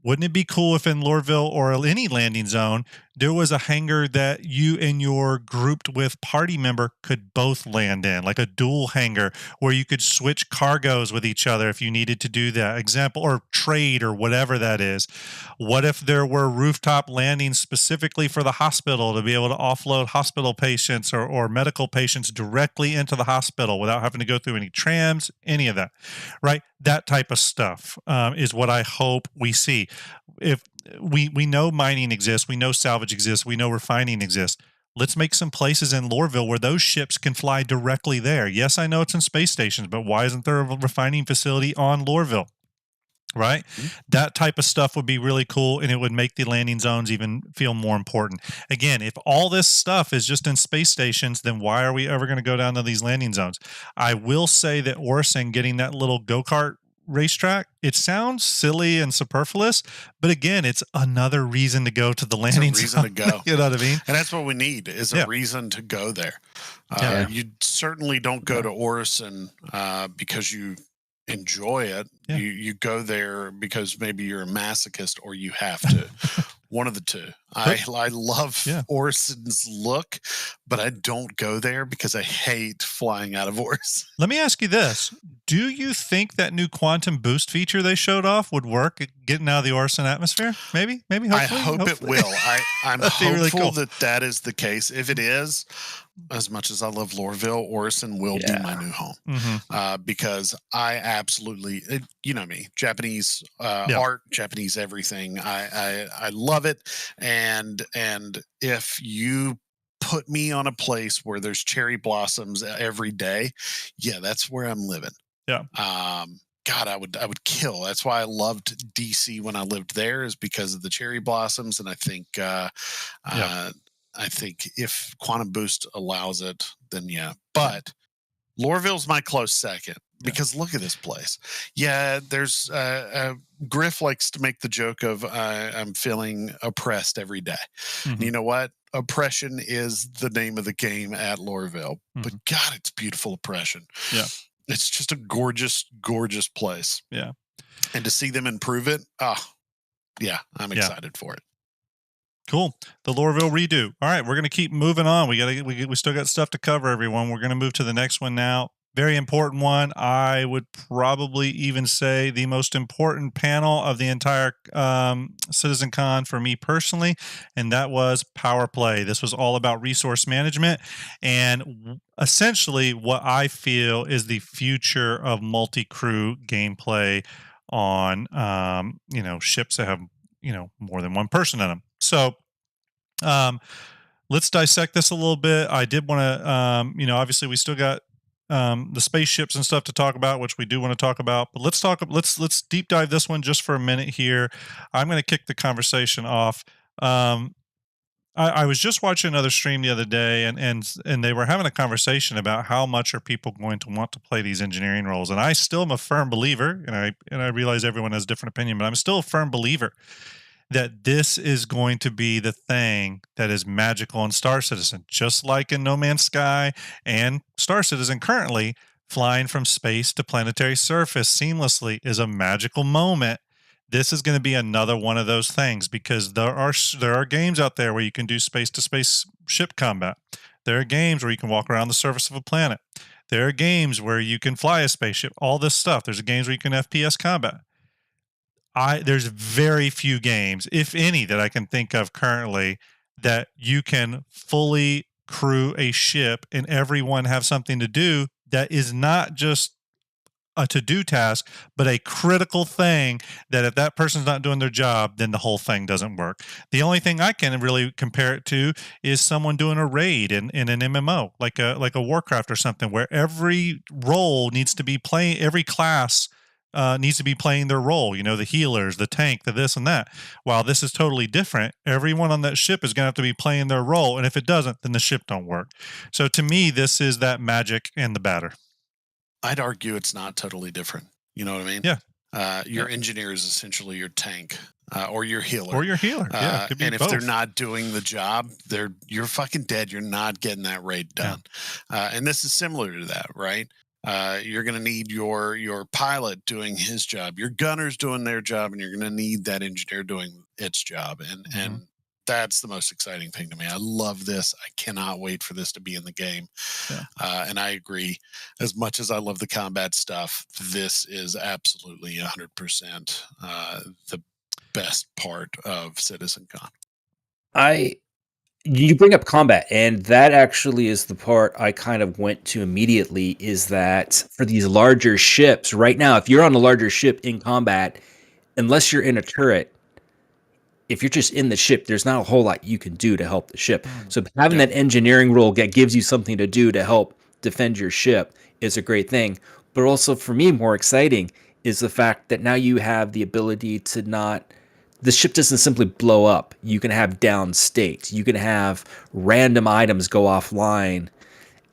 wouldn't it be cool if in Lorville or any landing zone, there was a hangar that you and your grouped with party member could both land in, like a dual hangar where you could switch cargoes with each other if you needed to do that, example, or trade or whatever that is. What if there were rooftop landings specifically for the hospital to be able to offload hospital patients or medical patients directly into the hospital without having to go through any trams, any of that, right? That type of stuff is what I hope we see. If we know mining exists, we know salvage exists, we know refining exists. Let's make some places in Lorville where those ships can fly directly there. Yes, I know it's in space stations, but why isn't there a refining facility on Lorville? Right? That type of stuff would be really cool, and it would make the landing zones even feel more important. Again, if all this stuff is just in space stations, then why are we ever going to go down to these landing zones? I will say that Orison getting that little go-kart racetrack, it sounds silly and superfluous, but again, it's another reason to go to the landing zone. To go. You know what I mean? And that's what we need is a reason to go there. You certainly don't go to Orison because you enjoy it. You go there because maybe you're a masochist or you have to. One of the two. I love Orison's look, but I don't go there because I hate flying out of Orison. Let me ask you this. Do you think that new quantum boost feature they showed off would work at getting out of the Orison atmosphere? Maybe, hopefully. I hope it will. I'm hopeful really cool. that is the case. If it is, as much as I love Lorville, Orison will be my new home because I absolutely, you know me, Japanese art, Japanese everything. I love it, and if you put me on a place where there's cherry blossoms every day, that's where I'm living. God, I would kill. That's why I loved DC when I lived there, is because of the cherry blossoms, and I think if Quantum Boost allows it, then But Lorville's my close second because look at this place. There's Griff likes to make the joke of I'm feeling oppressed every day. And you know what? Oppression is the name of the game at Lorville. But God, it's beautiful oppression. It's just a gorgeous, gorgeous place. And to see them improve it, I'm excited for it. Cool. The Lorville redo. All right, we're going to keep moving on. We still got stuff to cover, everyone. We're going to move to the next one now. Very important one. I would probably even say the most important panel of the entire Citizencon for me personally, and that was Power Play. This was all about resource management and essentially what I feel is the future of multi-crew gameplay on ships that have more than one person in them. So Let's dissect this a little bit. I did want to, obviously we still got the spaceships and stuff to talk about, which we do want to talk about. But let's deep dive this one just for a minute here. I'm going to kick the conversation off. I was just watching another stream the other day, and they were having a conversation about how much are people going to want to play these engineering roles. And I still am a firm believer, and I realize everyone has a different opinion, but I'm still a firm believer that this is going to be the thing that is magical in Star Citizen, just like in No Man's Sky and Star Citizen currently. Flying from space to planetary surface seamlessly is a magical moment. This is going to be another one of those things, because there are games out there where you can do space to space ship combat. There are games where you can walk around the surface of a planet. There are games where you can fly a spaceship. All this stuff. There's games where you can FPS combat. There's very few games, if any, that I can think of currently that you can fully crew a ship and everyone have something to do that is not just a to-do task, but a critical thing that if that person's not doing their job, then the whole thing doesn't work. The only thing I can really compare it to is someone doing a raid in an MMO, like a Warcraft or something, where every role needs to be playing, every class needs to be playing their role, the healers, the tank, the this and that. While this is totally different, everyone on that ship is going to have to be playing their role, and if it doesn't, then the ship don't work. So to me, this is that magic and the batter. I'd argue it's not totally different. You know what I mean? Yeah. Your engineer is essentially your tank or your healer. Or your healer. Yeah. It could be and both. If they're not doing the job, you're fucking dead. You're not getting that raid done. Yeah. And this is similar to that, right? You're going to need your pilot doing his job, your gunner's doing their job, and you're going to need that engineer doing its job. And that's the most exciting thing to me. I love this. I cannot wait for this to be in the game. Yeah. And I agree. As much as I love the combat stuff, this is absolutely 100% the best part of Citizencon. You bring up combat, and that actually is the part I kind of went to immediately, is that for these larger ships right now, if you're on a larger ship in combat, unless you're in a turret, if you're just in the ship, there's not a whole lot you can do to help the ship. So having that engineering role that gives you something to do to help defend your ship is a great thing. But also for me, more exciting is the fact that now you have the ability to the ship doesn't simply blow up. You can have down states. You can have random items go offline,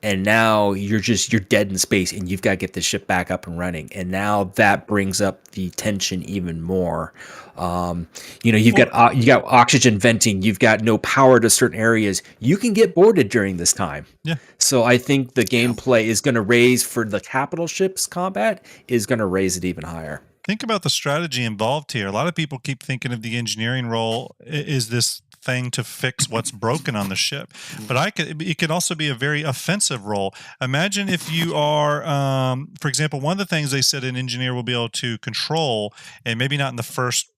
and now you're dead in space, and you've got to get the ship back up and running. And now that brings up the tension even more. You've got oxygen venting. You've got no power to certain areas. You can get boarded during this time. Yeah. So I think the gameplay is going to raise, for the capital ships combat, is going to raise it even higher. Think about the strategy involved here. A lot of people keep thinking of the engineering role is this thing to fix what's broken on the ship, but it could also be a very offensive role. Imagine if you are, for example, one of the things they said an engineer will be able to control, and maybe not in the first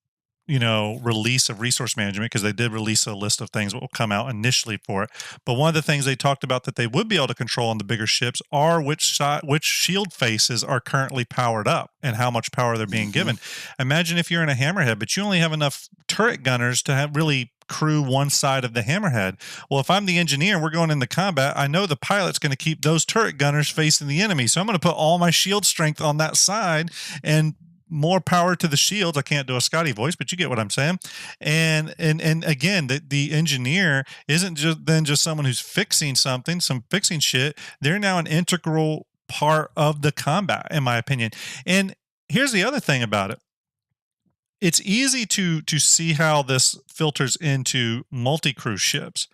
release of resource management, because they did release a list of things that will come out initially for it. But one of the things they talked about that they would be able to control on the bigger ships are which shield faces are currently powered up and how much power they're being given. Imagine if you're in a hammerhead, but you only have enough turret gunners to really crew one side of the hammerhead. Well, if I'm the engineer and we're going into combat, I know the pilot's going to keep those turret gunners facing the enemy. So I'm going to put all my shield strength on that side, and more power to the shields. I can't do a Scotty voice, but you get what I'm saying. And again, the engineer isn't just someone who's fixing something, fixing shit. They're now an integral part of the combat, in my opinion. And here's the other thing about it. It's easy to see how this filters into multi-crew ships.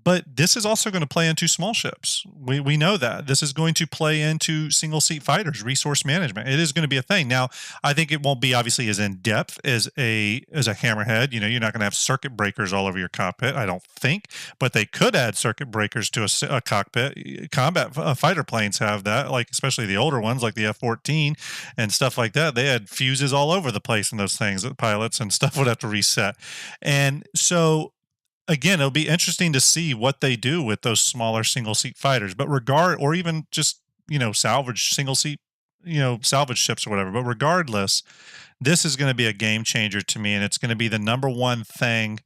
But this is also going to play into small ships. We know that. This is going to play into single-seat fighters, resource management. It is going to be a thing. Now, I think it won't be obviously as in-depth as a hammerhead. You're not going to have circuit breakers all over your cockpit, I don't think. But they could add circuit breakers to a cockpit. Combat fighter planes have that, like especially the older ones, like the F-14 and stuff like that. They had fuses all over the place in those things that pilots and stuff would have to reset. And so again, it'll be interesting to see what they do with those smaller single seat fighters, or even just, salvage single seat, salvage ships or whatever. But regardless, this is going to be a game changer to me. And it's going to be the number one thing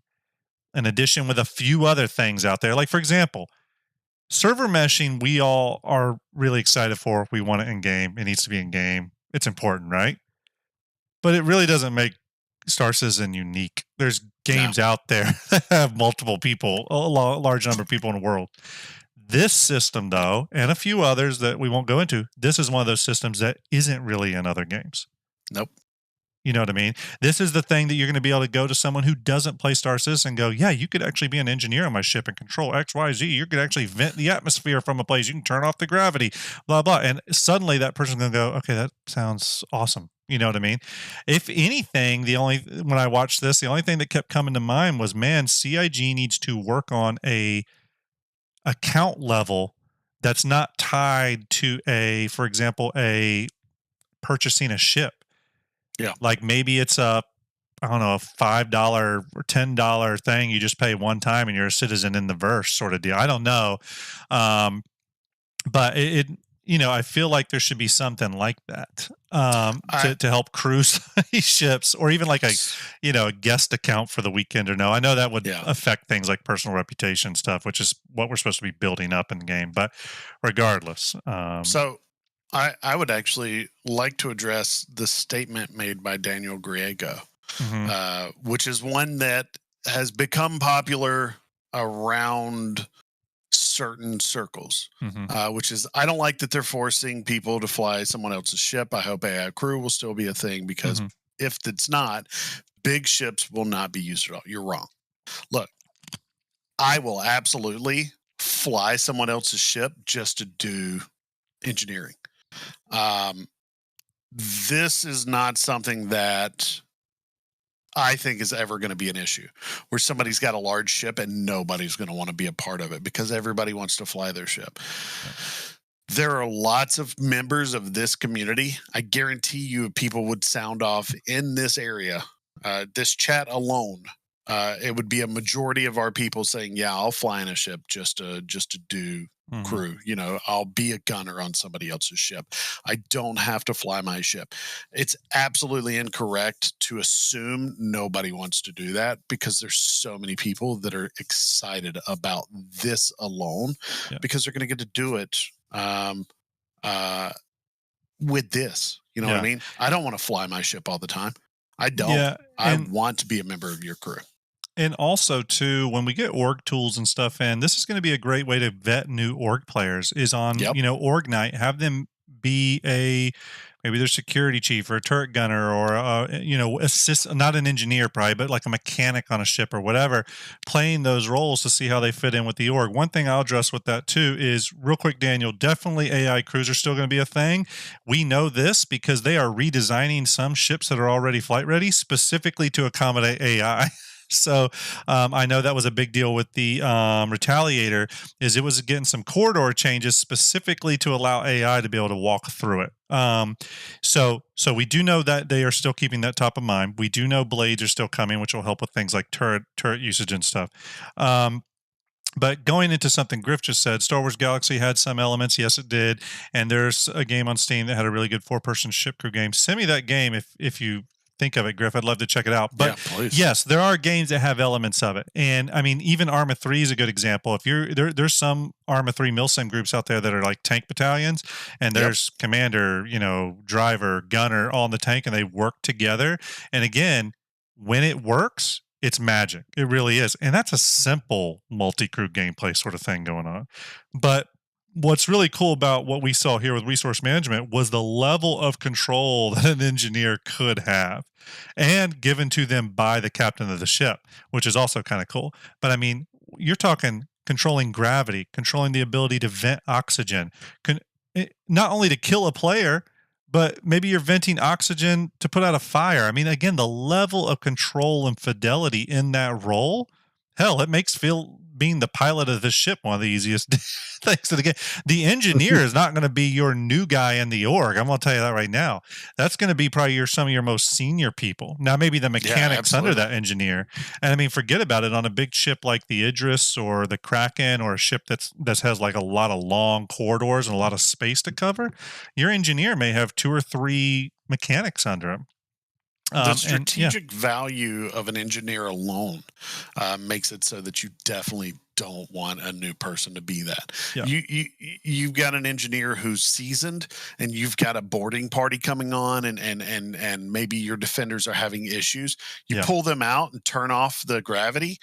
an addition with a few other things out there. Like, for example, server meshing, we all are really excited for. We want it in game. It needs to be in game. It's important, right? But it really doesn't make Star Citizen unique. There's games out there that have multiple people, a large number of people in the world. This system, though, and a few others that we won't go into, this is one of those systems that isn't really in other games. Nope. You know what I mean? This is the thing that you're going to be able to go to someone who doesn't play Star Citizen and go, yeah, you could actually be an engineer on my ship and control X, Y, Z. You could actually vent the atmosphere from a place. You can turn off the gravity, blah, blah. And suddenly that person's going to go, okay, that sounds awesome. You know what I mean? If anything, when I watched this, the only thing that kept coming to mind was, man, CIG needs to work on a account level that's not tied to for example, purchasing a ship. Yeah. Like maybe it's a $5 or $10 thing. You just pay one time and you're a citizen in the verse sort of deal. I don't know. But I feel like there should be something like that to help cruise these ships, or even like a guest account for the weekend or no. I know that would affect things like personal reputation stuff, which is what we're supposed to be building up in the game. But regardless. So I would actually like to address the statement made by Daniel Griego, which is one that has become popular around certain circles, which is, I don't like that they're forcing people to fly someone else's ship. I hope AI crew will still be a thing, because if it's not, big ships will not be used at all. You're wrong. Look, I will absolutely fly someone else's ship just to do engineering. This is not something that I think is ever going to be an issue, where somebody's got a large ship and nobody's going to want to be a part of it because everybody wants to fly their ship. There are lots of members of this community. I guarantee you, people would sound off in this area, this chat alone. It would be a majority of our people saying, yeah, I'll fly in a ship just to do crew. I'll be a gunner on somebody else's ship. I don't have to fly my ship. It's absolutely incorrect to assume nobody wants to do that, because there's so many people that are excited about this alone, because they're going to get to do it with this. You know what I mean? I don't want to fly my ship all the time. I don't. Yeah, I want to be a member of your crew. And also, too, when we get org tools and stuff in, this is going to be a great way to vet new org players, is on, org night, have them be maybe their security chief or a turret gunner, or, assist, not an engineer probably, but like a mechanic on a ship or whatever, playing those roles to see how they fit in with the org. One thing I'll address with that, too, is real quick, Daniel, definitely AI crews are still going to be a thing. We know this because they are redesigning some ships that are already flight ready specifically to accommodate AI. So I know that was a big deal with the Retaliator, is it was getting some corridor changes specifically to allow AI to be able to walk through it. So we do know that they are still keeping that top of mind. We do know blades are still coming, which will help with things like turret usage and stuff. But going into something Griff just said, Star Wars Galaxy had some elements. Yes, it did. And there's a game on Steam that had a really good 4-person ship crew game. Send me that game if you think of it, Griff. I'd love to check it out. But yes, there are games that have elements of it. And I mean, even Arma 3 is a good example. If you're there's some Arma 3 milsim groups out there that are like tank battalions, and there's commander, driver, gunner all in the tank, and they work together. And again, when it works, it's magic. It really is. And that's a simple multi-crew gameplay sort of thing going on. But what's really cool about what we saw here with resource management was the level of control that an engineer could have, and given to them by the captain of the ship, which is also kind of cool. But I mean, you're talking controlling gravity, controlling the ability to vent oxygen, not only to kill a player, but maybe you're venting oxygen to put out a fire. I mean, again, the level of control and fidelity in that role, hell, it makes being the pilot of the ship one of the easiest things to the game. The engineer is not going to be your new guy in the org. I'm going to tell you that right now. That's going to be probably some of your most senior people. Now, maybe the mechanics under that engineer. And I mean, forget about it, on a big ship like the Idris or the Kraken, or a ship that has like a lot of long corridors and a lot of space to cover, your engineer may have 2 or 3 mechanics under him. The And yeah, strategic value of an engineer alone makes it so that you definitely don't want a new person to be that. yeah, You've got an engineer who's seasoned, and you've got a boarding party coming on, and maybe your defenders are having issues. You yeah, pull them out and turn off the gravity,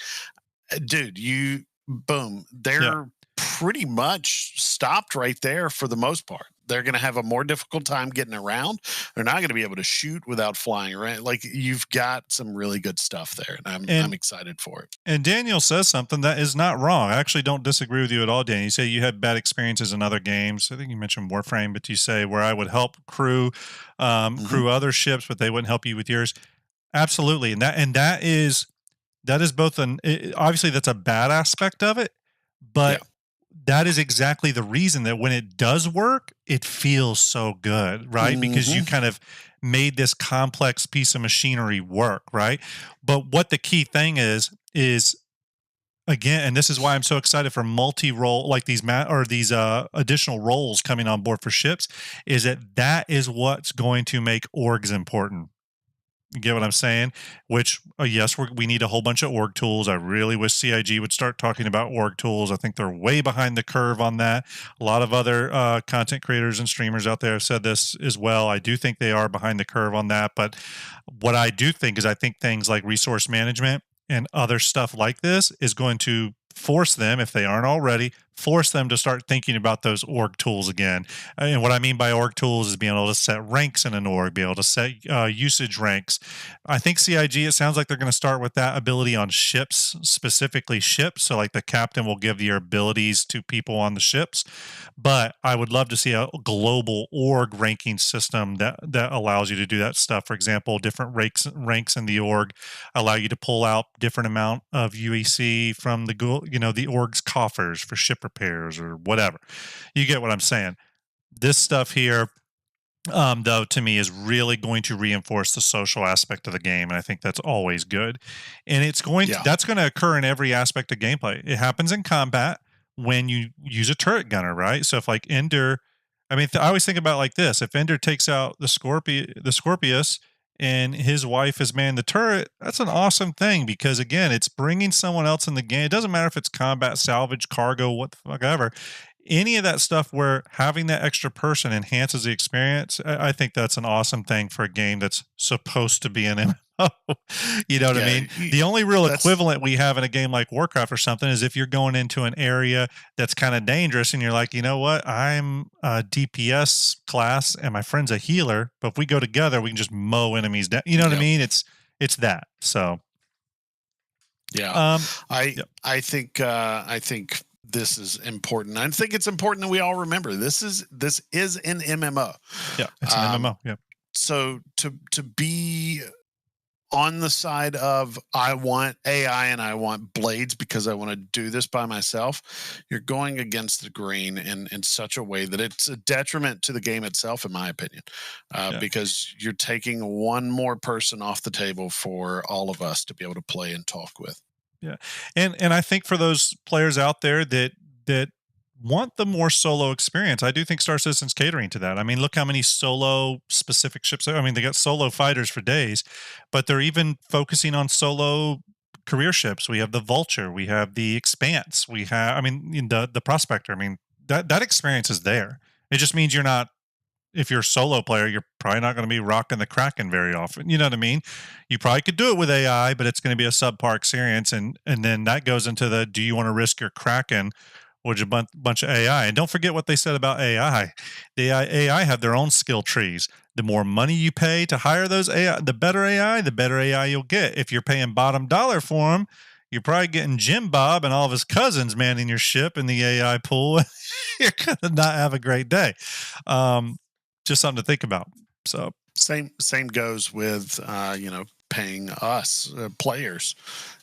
dude. You boom, yeah. they're pretty much stopped right there for the most part. They're going to have a more difficult time getting around. They're not going to be able to shoot without flying around. Like, you've got some really good stuff there, and I'm And excited for it. and Daniel says something that is not wrong. I actually don't disagree with you at all, Daniel. You say you had bad experiences in other games. I think you mentioned Warframe, but you say where I would help Hmm. crew other ships, but they wouldn't help you with yours. Absolutely, and that is both obviously that's a bad aspect of it, Yeah. but that is exactly the reason that when it does work, it feels so good, right? Because you Hmm. kind of made this complex piece of machinery work, right? But what the key thing is again, and this is why I'm so excited for multi-role, like these additional roles coming on board for ships, is that is what's going to make orgs important. You get what I'm saying? Which, yes, we need a whole bunch of org tools. I really wish CIG would start talking about org tools. I think they're way behind the curve on that. A lot of other content creators and streamers out there have said this as well. I do think they are behind the curve on that. But what I do think is I think things like resource management and other stuff like this is going to force them, if they aren't already, force them to start thinking about those org tools again. And what I mean by org tools is being able to set ranks in an org, be able to set usage ranks. I think CIG, it sounds like they're going to start with that ability on ships, specifically ships. So, like, the captain will give your abilities to people on the ships. But I would love to see a global org ranking system that allows you to do that stuff. For example, different ranks in the org allow you to pull out different amount of UEC from the org's coffers for ship repairs or whatever. You get what I'm saying? This stuff here, though, to me is really going to reinforce the social aspect of the game, and I think that's always good. And Yeah. that's going to occur in every aspect of gameplay. It happens in combat when you use a turret gunner, right? So if like Ender, I mean, I always think about it like this: if Ender takes out the Scorpius, and his wife has manned the turret, that's an awesome thing because again, it's bringing someone else in the game. It doesn't matter if it's combat, salvage, cargo, what the fuck ever, any of that stuff where having that extra person enhances the experience. I think that's an awesome thing for a game that's supposed to be an MMO. You know what I Yeah. mean? The only real That's equivalent we have in a game like Warcraft or something is if you're going into an area that's kind of dangerous and you're like, you know what, I'm a DPS class and my friend's a healer, but if we go together we can just mow enemies down. You know what I yeah. mean? It's that. So Yeah. um I yep, I think this is important. I think it's important that we all remember this is an MMO. yeah, it's an Um, MMO. Yeah. so to be on the side of I want AI and I want blades because I want to do this by myself, you're going against the grain in such a way that it's a detriment to the game itself, in my opinion, Yeah. because you're taking one more person off the table for all of us to be able to play and talk with. Yeah. And I think for those players out there that want the more solo experience, I do think Star Citizen's catering to that. I mean, look how many solo specific ships. I mean, they got solo fighters for days, but they're even focusing on solo career ships. We have the Vulture, we have the Expanse, we have, I mean, the Prospector. I mean, that experience is there. It just means you're not, if you're a solo player, you're probably not going to be rocking the Kraken very often. You know what I mean? You probably could do it with AI, but it's going to be a subpar experience. And then that goes into the, do you want to risk your Kraken with a bunch of AI? And don't forget what they said about AI. The AI have their own skill trees. The more money you pay to hire those AI, the better AI you'll get. If you're paying bottom dollar for them, you're probably getting Jim Bob and all of his cousins manning your ship in the AI pool. You're going to not have a great day. Just something to think about. So Same goes with paying us players.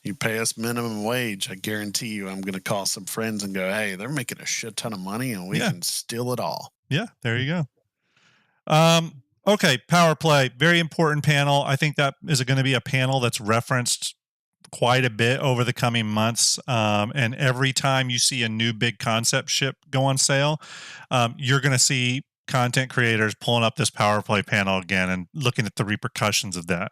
You pay us minimum wage, I guarantee you I'm going to call some friends and go, hey, they're making a shit ton of money and we yeah, can steal it all. yeah, there you go. Okay, power play, very important panel. I think that is going to be a panel that's referenced quite a bit over the coming months. And every time you see a new big concept ship go on sale, you're going to see content creators pulling up this power play panel again and looking at the repercussions of that.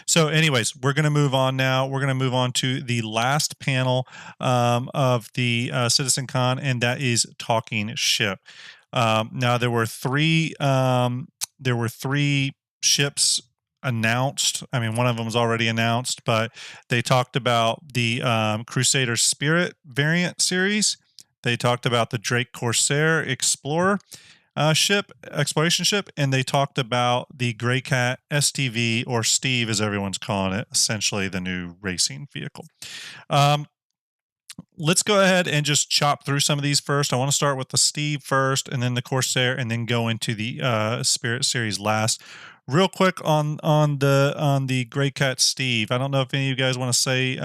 So anyways, we're going to move on now. We're going to move on to the last panel of the Citizencon, and that is talking ship. Now there were three ships announced. I mean, one of them was already announced, but they talked about the Crusader Spirit variant series. They talked about the Drake Corsair Explorer exploration ship, and they talked about the Greycat STV, or Steve as everyone's calling it, essentially the new racing vehicle. Let's go ahead and just chop through some of these first. I want to start with the Steve first, and then the Corsair, and then go into the Spirit series last. Real quick on the Greycat Steve. I don't know if any of you guys want to say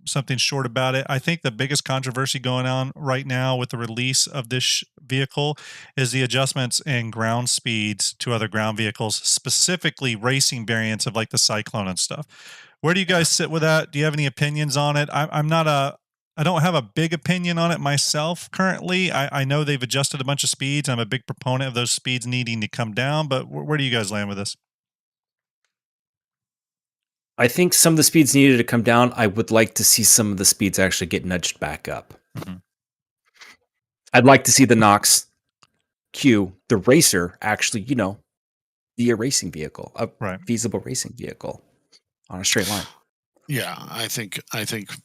something short about it. I think the biggest controversy going on right now with the release of this vehicle is the adjustments in ground speeds to other ground vehicles, specifically racing variants of like the Cyclone and stuff. Where do you guys sit with that? Do you have any opinions on it? I don't have a big opinion on it myself currently. I know they've adjusted a bunch of speeds. I'm a big proponent of those speeds needing to come down, but where do you guys land with this? I think some of the speeds needed to come down. I would like to see some of the speeds actually get nudged back up. Mm-hmm. I'd like to see the Nox Q, the racer, actually, be a racing vehicle, a feasible racing vehicle on a straight line. Yeah, I think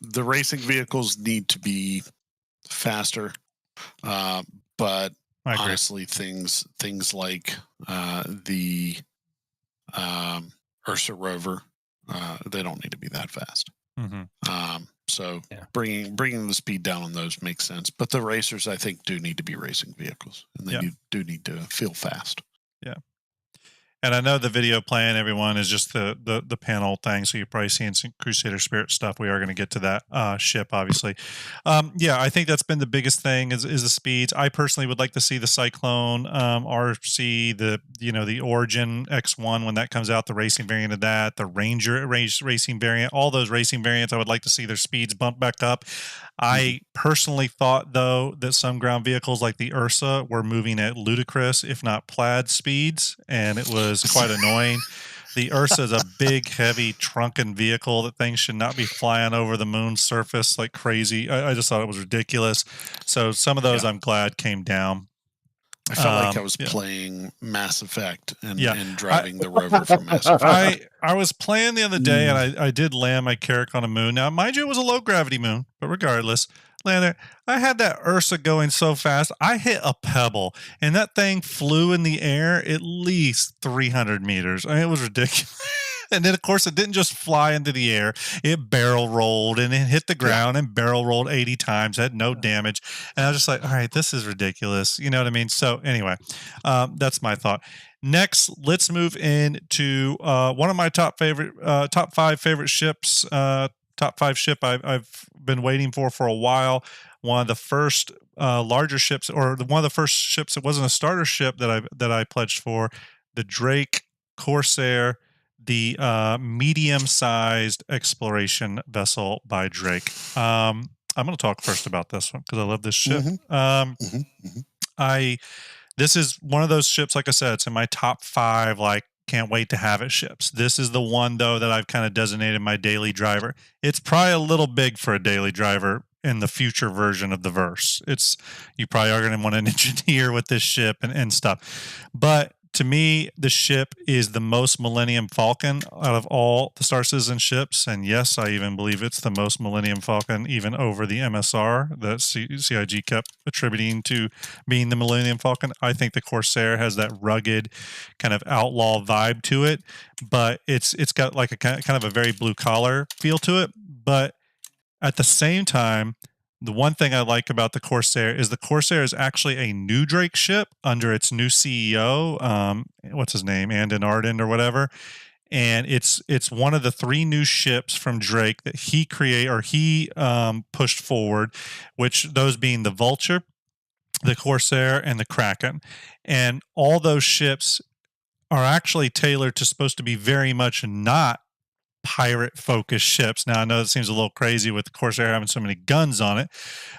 the racing vehicles need to be faster, but honestly, things like the Ursa rover, they don't need to be that fast. Mm-hmm. So bringing the speed down on those makes sense. But the racers, I think, do need to be racing vehicles, and they do need to feel fast. Yeah. And I know the video playing, everyone, is just the panel thing, so you're probably seeing some Crusader Spirit stuff. We are going to get to that ship, obviously. I think that's been the biggest thing is the speeds. I personally would like to see the Cyclone RC, the Origin X1 when that comes out, the racing variant of that, the Ranger racing variant, all those racing variants. I would like to see their speeds bump back up. I personally thought, though, that some ground vehicles like the Ursa were moving at ludicrous, if not plaid speeds, and it was quite annoying. The Ursa is a big, heavy, trunken vehicle. That thing should not be flying over the moon's surface like crazy. I just thought it was ridiculous. So some of those I'm glad came down. I felt like I was playing Mass Effect and driving the rover from Mass Effect. I was playing the other day, and I did land my Carrack on a moon. Now, mind you, it was a low-gravity moon, but regardless, landed. I had that Ursa going so fast, I hit a pebble, and that thing flew in the air at least 300 meters. I mean, it was ridiculous. And then, of course, it didn't just fly into the air. It barrel rolled, and it hit the ground and barrel rolled 80 times, had no damage. And I was just like, all right, this is ridiculous. You know what I mean? So anyway, that's my thought. Next, let's move into one of my top 5 favorite ships, top 5 ship I've been waiting for a while. One of the first larger ships, or one of the first ships that wasn't a starter ship that I pledged for, the Drake Corsair, the medium-sized exploration vessel by Drake. I'm going to talk first about this one because I love this ship. This is one of those ships, like I said, it's in my top 5, like, can't wait to have it ships. This is the one, though, that I've kind of designated my daily driver. It's probably a little big for a daily driver in the future version of the verse. You probably are going to want an engineer with this ship and stuff. But to me, the ship is the most Millennium Falcon out of all the Star Citizen ships. And yes, I even believe it's the most Millennium Falcon, even over the MSR that CIG kept attributing to being the Millennium Falcon. I think the Corsair has that rugged kind of outlaw vibe to it, but it's got like a kind of a very blue collar feel to it. But at the same time, the one thing I like about the Corsair is actually a new Drake ship under its new CEO. What's his name? Andon Arden or whatever. And it's one of the 3 new ships from Drake that he pushed forward, which those being the Vulture, the Corsair, and the Kraken. And all those ships are actually tailored to supposed to be very much not pirate focused ships. Now I know it seems a little crazy with the Corsair having so many guns on it,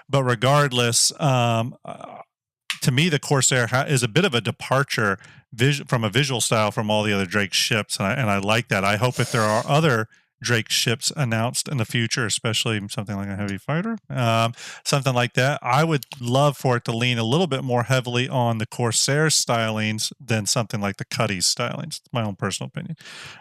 but regardless, to to me, the Corsair is a bit of a departure from a visual style from all the other Drake ships, and I like that. I hope if there are other Drake ships announced in the future, especially something like a heavy fighter, something like that, I would love for it to lean a little bit more heavily on the Corsair stylings than something like the Cuddy's stylings. It's my own personal opinion.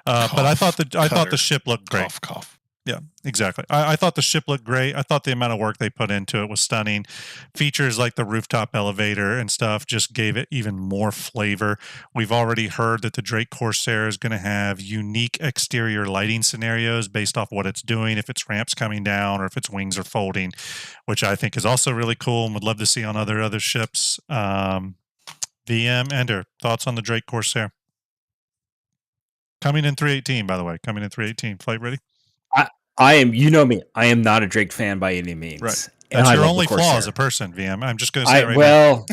But I thought the ship looked great. Cough. Yeah, exactly. I thought the ship looked great. I thought the amount of work they put into it was stunning. Features like the rooftop elevator and stuff just gave it even more flavor. We've already heard that the Drake Corsair is going to have unique exterior lighting scenarios based off what it's doing, if its ramps coming down or if its wings are folding, which I think is also really cool and would love to see on other ships. VM, Ender, thoughts on the Drake Corsair? Coming in 318, by the way. Coming in 318. Flight ready? I am, you know me, I am not a Drake fan by any means. Right. And That's I your love only the flaw Corsair. as a person, VM. I'm just going to say it right now. Well,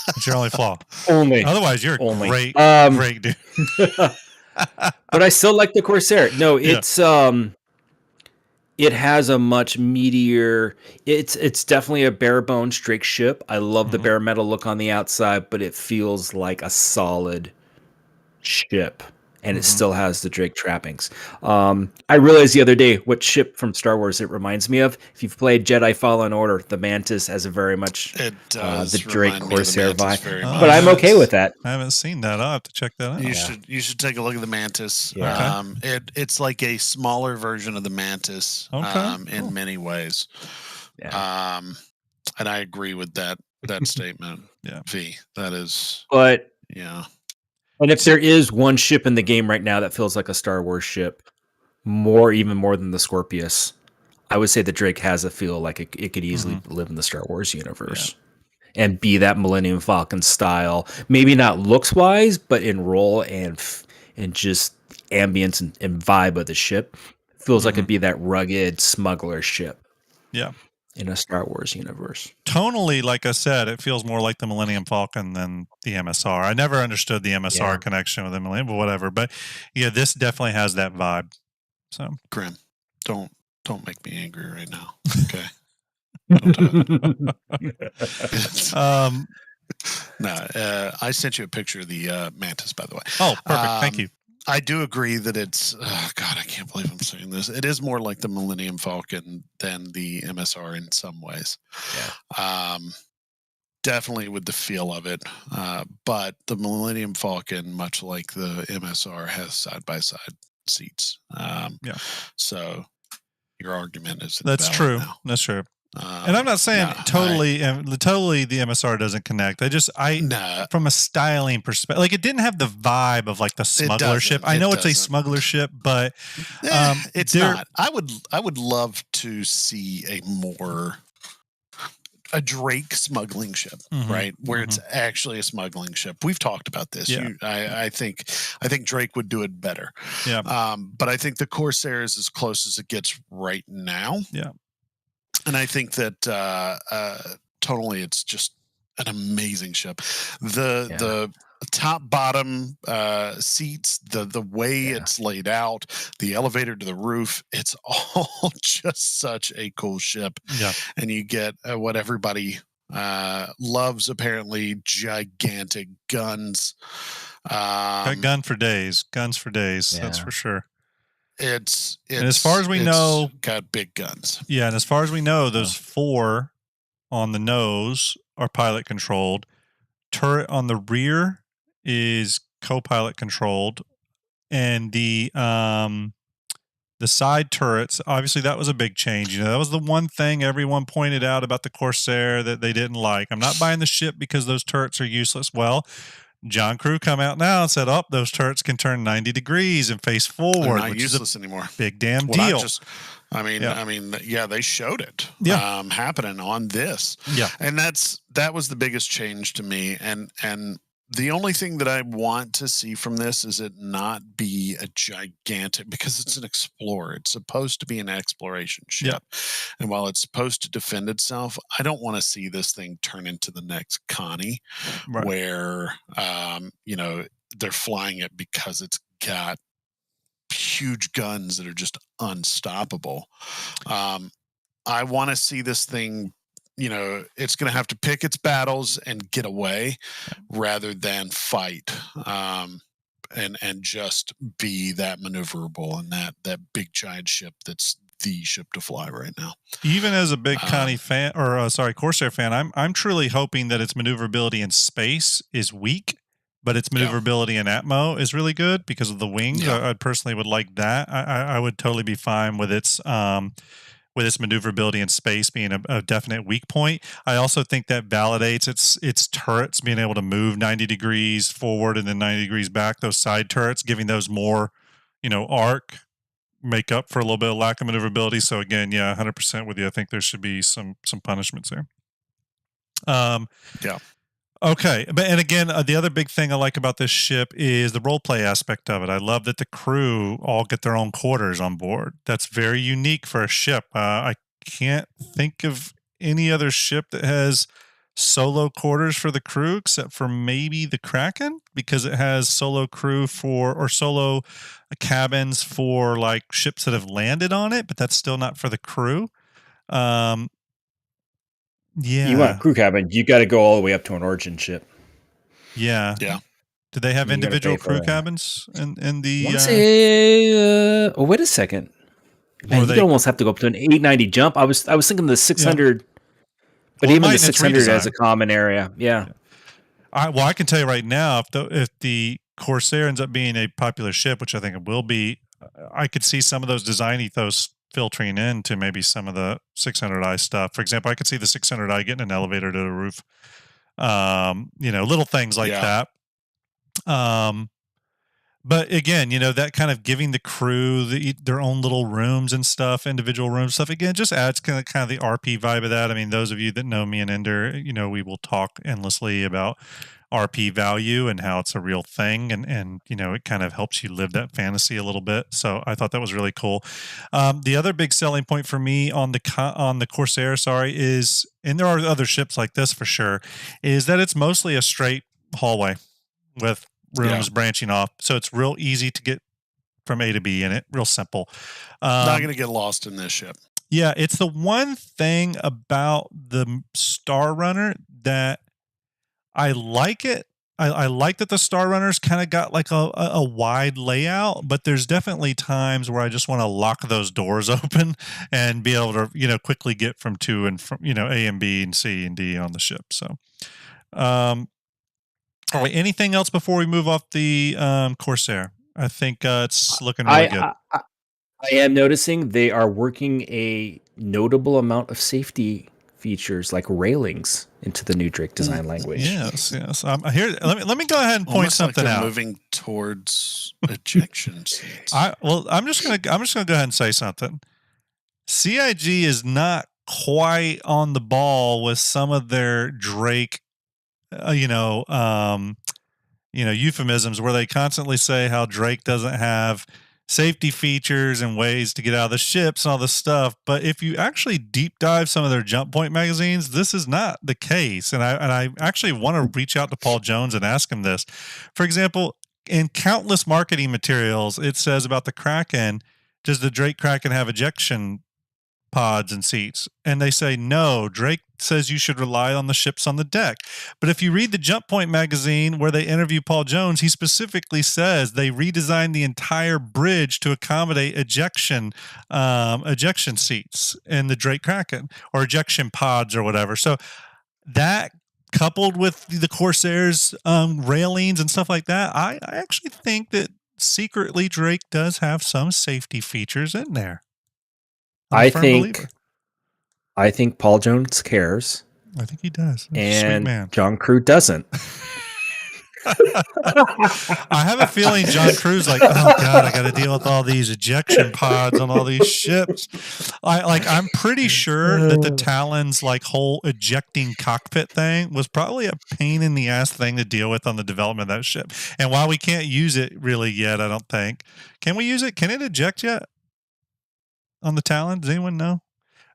That's your only flaw. only. Otherwise, you're Only. great dude. But I still like the Corsair. No, it's it has a much meatier. It's definitely a bare bones Drake ship. I love the bare metal look on the outside, but it feels like a solid ship. And it still has the Drake trappings. I realized the other day what ship from Star Wars it reminds me of. If you've played Jedi Fallen Order, the Mantis has a very much It does the Drake Corsair vibe. very But I'm okay with that. I haven't seen that. I'll have to check that out. You should take a look at the Mantis. Yeah. It's like a smaller version of the Mantis in many ways. Yeah. And I agree with that statement. Yeah. V. That is. But yeah. And if there is one ship in the game right now that feels like a Star Wars ship, even more than the Scorpius, I would say the Drake has a feel like it could easily live in the Star Wars universe and be that Millennium Falcon style. Maybe not looks wise, but in role and just ambience and vibe of the ship, feels like it'd be that rugged smuggler ship. Yeah. In a Star Wars universe. Tonally, like I said, it feels more like the Millennium Falcon than the MSR. I never understood the MSR connection with the Millennium, but whatever. But yeah, this definitely has that vibe. So Grim, don't make me angry right now. Okay. I sent you a picture of the Mantis, by the way. Oh, perfect. Thank you. I do agree that it's God, I can't believe I'm saying this. It is more like the Millennium Falcon than the MSR in some ways. Yeah. Definitely with the feel of it. But the Millennium Falcon, much like the MSR, has side-by-side seats. So your argument is that's true. now. That's true. And I'm not saying totally the MSR doesn't connect. From a styling perspective, like it didn't have the vibe of like the smuggler ship. I know it's a smuggler ship, but it's not. I would love to see a Drake smuggling ship, right? Where it's actually a smuggling ship. We've talked about this. Yeah. I think Drake would do it better. Yeah. But I think the Corsair is as close as it gets right now. Yeah. And I think that totally it's just an amazing ship. The top bottom seats, the way it's laid out, the elevator to the roof, it's all just such a cool ship. Yeah. And you get what everybody loves, apparently, gigantic guns. Guns for days. Yeah. That's for sure. It's and as far as we know, got big guns. Yeah, and as far as we know, those 4 on the nose are pilot controlled. Turret on the rear is co-pilot controlled, and the side turrets, obviously that was a big change. That was the one thing everyone pointed out about the Corsair that they didn't like. I'm not buying the ship because those turrets are useless. Well, John Crew come out now and said, those turrets can turn 90 degrees and face forward. They're not useless anymore. Big damn deal. They showed it happening on this. Yeah. And that was the biggest change to me. And the only thing that I want to see from this is it not be a gigantic, because it's an explorer. It's supposed to be an exploration ship. Yeah. And while it's supposed to defend itself, I don't want to see this thing turn into the next Connie, where, they're flying it because it's got huge guns that are just unstoppable. I want to see this thing it's going to have to pick its battles and get away rather than fight. And just be that maneuverable and that big giant ship that's the ship to fly right now. Even as a big Connie fan, or Corsair fan, I'm truly hoping that its maneuverability in space is weak, but its maneuverability in Atmo is really good because of the wings. Yeah. I personally would like that. I would totally be fine with its maneuverability in space being a definite weak point. I also think that validates its turrets being able to move 90 degrees forward and then 90 degrees back. Those side turrets, giving those more, arc, make up for a little bit of lack of maneuverability. So again, 100% with you. I think there should be some punishments there. Yeah. Okay, and again, the other big thing I like about this ship is the role play aspect of it. I love that the crew all get their own quarters on board. That's very unique for a ship. I can't think of any other ship that has solo quarters for the crew except for maybe the Kraken, because it has solo crew or solo cabins for like ships that have landed on it, but that's still not for the crew. You want a crew cabin, you got to go all the way up to an origin ship. Yeah. Yeah. Do they have individual crew cabins in the? I want to say, wait a second. Man, you'd almost have to go up to an 890 jump. I was thinking the 600, but even the 600 as a common area. Yeah. I can tell you right now, if the Corsair ends up being a popular ship, which I think it will be, I could see some of those design ethos filtering into maybe some of the 600i stuff. For example, I could see the 600i getting an elevator to the roof. Little things like that. But again, that kind of giving the crew their own little rooms and stuff, individual rooms stuff, again, just adds kind of the RP vibe of that. I mean, those of you that know me and Ender, we will talk endlessly about RP value and how it's a real thing, and it kind of helps you live that fantasy a little bit. So I thought that was really cool. The other big selling point for me on the Corsair, is, and there are other ships like this for sure, is that it's mostly a straight hallway with rooms branching off, so it's real easy to get from A to B in it. Real simple. Not going to get lost in this ship. Yeah, it's the one thing about the Star Runner that I like it. I like that the Star Runner's kind of got like a wide layout, but there's definitely times where I just want to lock those doors open and be able to, quickly get from to and from, A and B and C and D on the ship. So, all right, anything else before we move off the Corsair? I think it's looking really good. I am noticing they are working a notable amount of safety features like railings into the new Drake design language. Yes. Here, let me go ahead and point something out. Moving towards ejection seats. I'm just gonna go ahead and say something. CIG is not quite on the ball with some of their Drake, euphemisms where they constantly say how Drake doesn't have safety features and ways to get out of the ships and all this stuff. But if you actually deep dive some of their Jump Point magazines, this is not the case. And I actually want to reach out to Paul Jones and ask him this. For example, in countless marketing materials, it says about the Kraken, does the Drake Kraken have ejection pods and seats? And they say no. Drake says you should rely on the ships on the deck. But if you read the Jump Point magazine where they interview Paul Jones, he specifically says they redesigned the entire bridge to accommodate ejection seats in the Drake Kraken, or ejection pods or whatever. So that, coupled with the Corsair's railings and stuff like that, I actually think that secretly Drake does have some safety features in there. I think Paul Jones cares. I think he does. And sweet man. John Crew doesn't. I have a feeling John Crew's like, oh God, I got to deal with all these ejection pods on all these ships. I'm pretty sure that the Talon's whole ejecting cockpit thing was probably a pain in the ass thing to deal with on the development of that ship. And while we can't use it really yet, I don't think. Can we use it? Can it eject yet on the Talon? Does anyone know?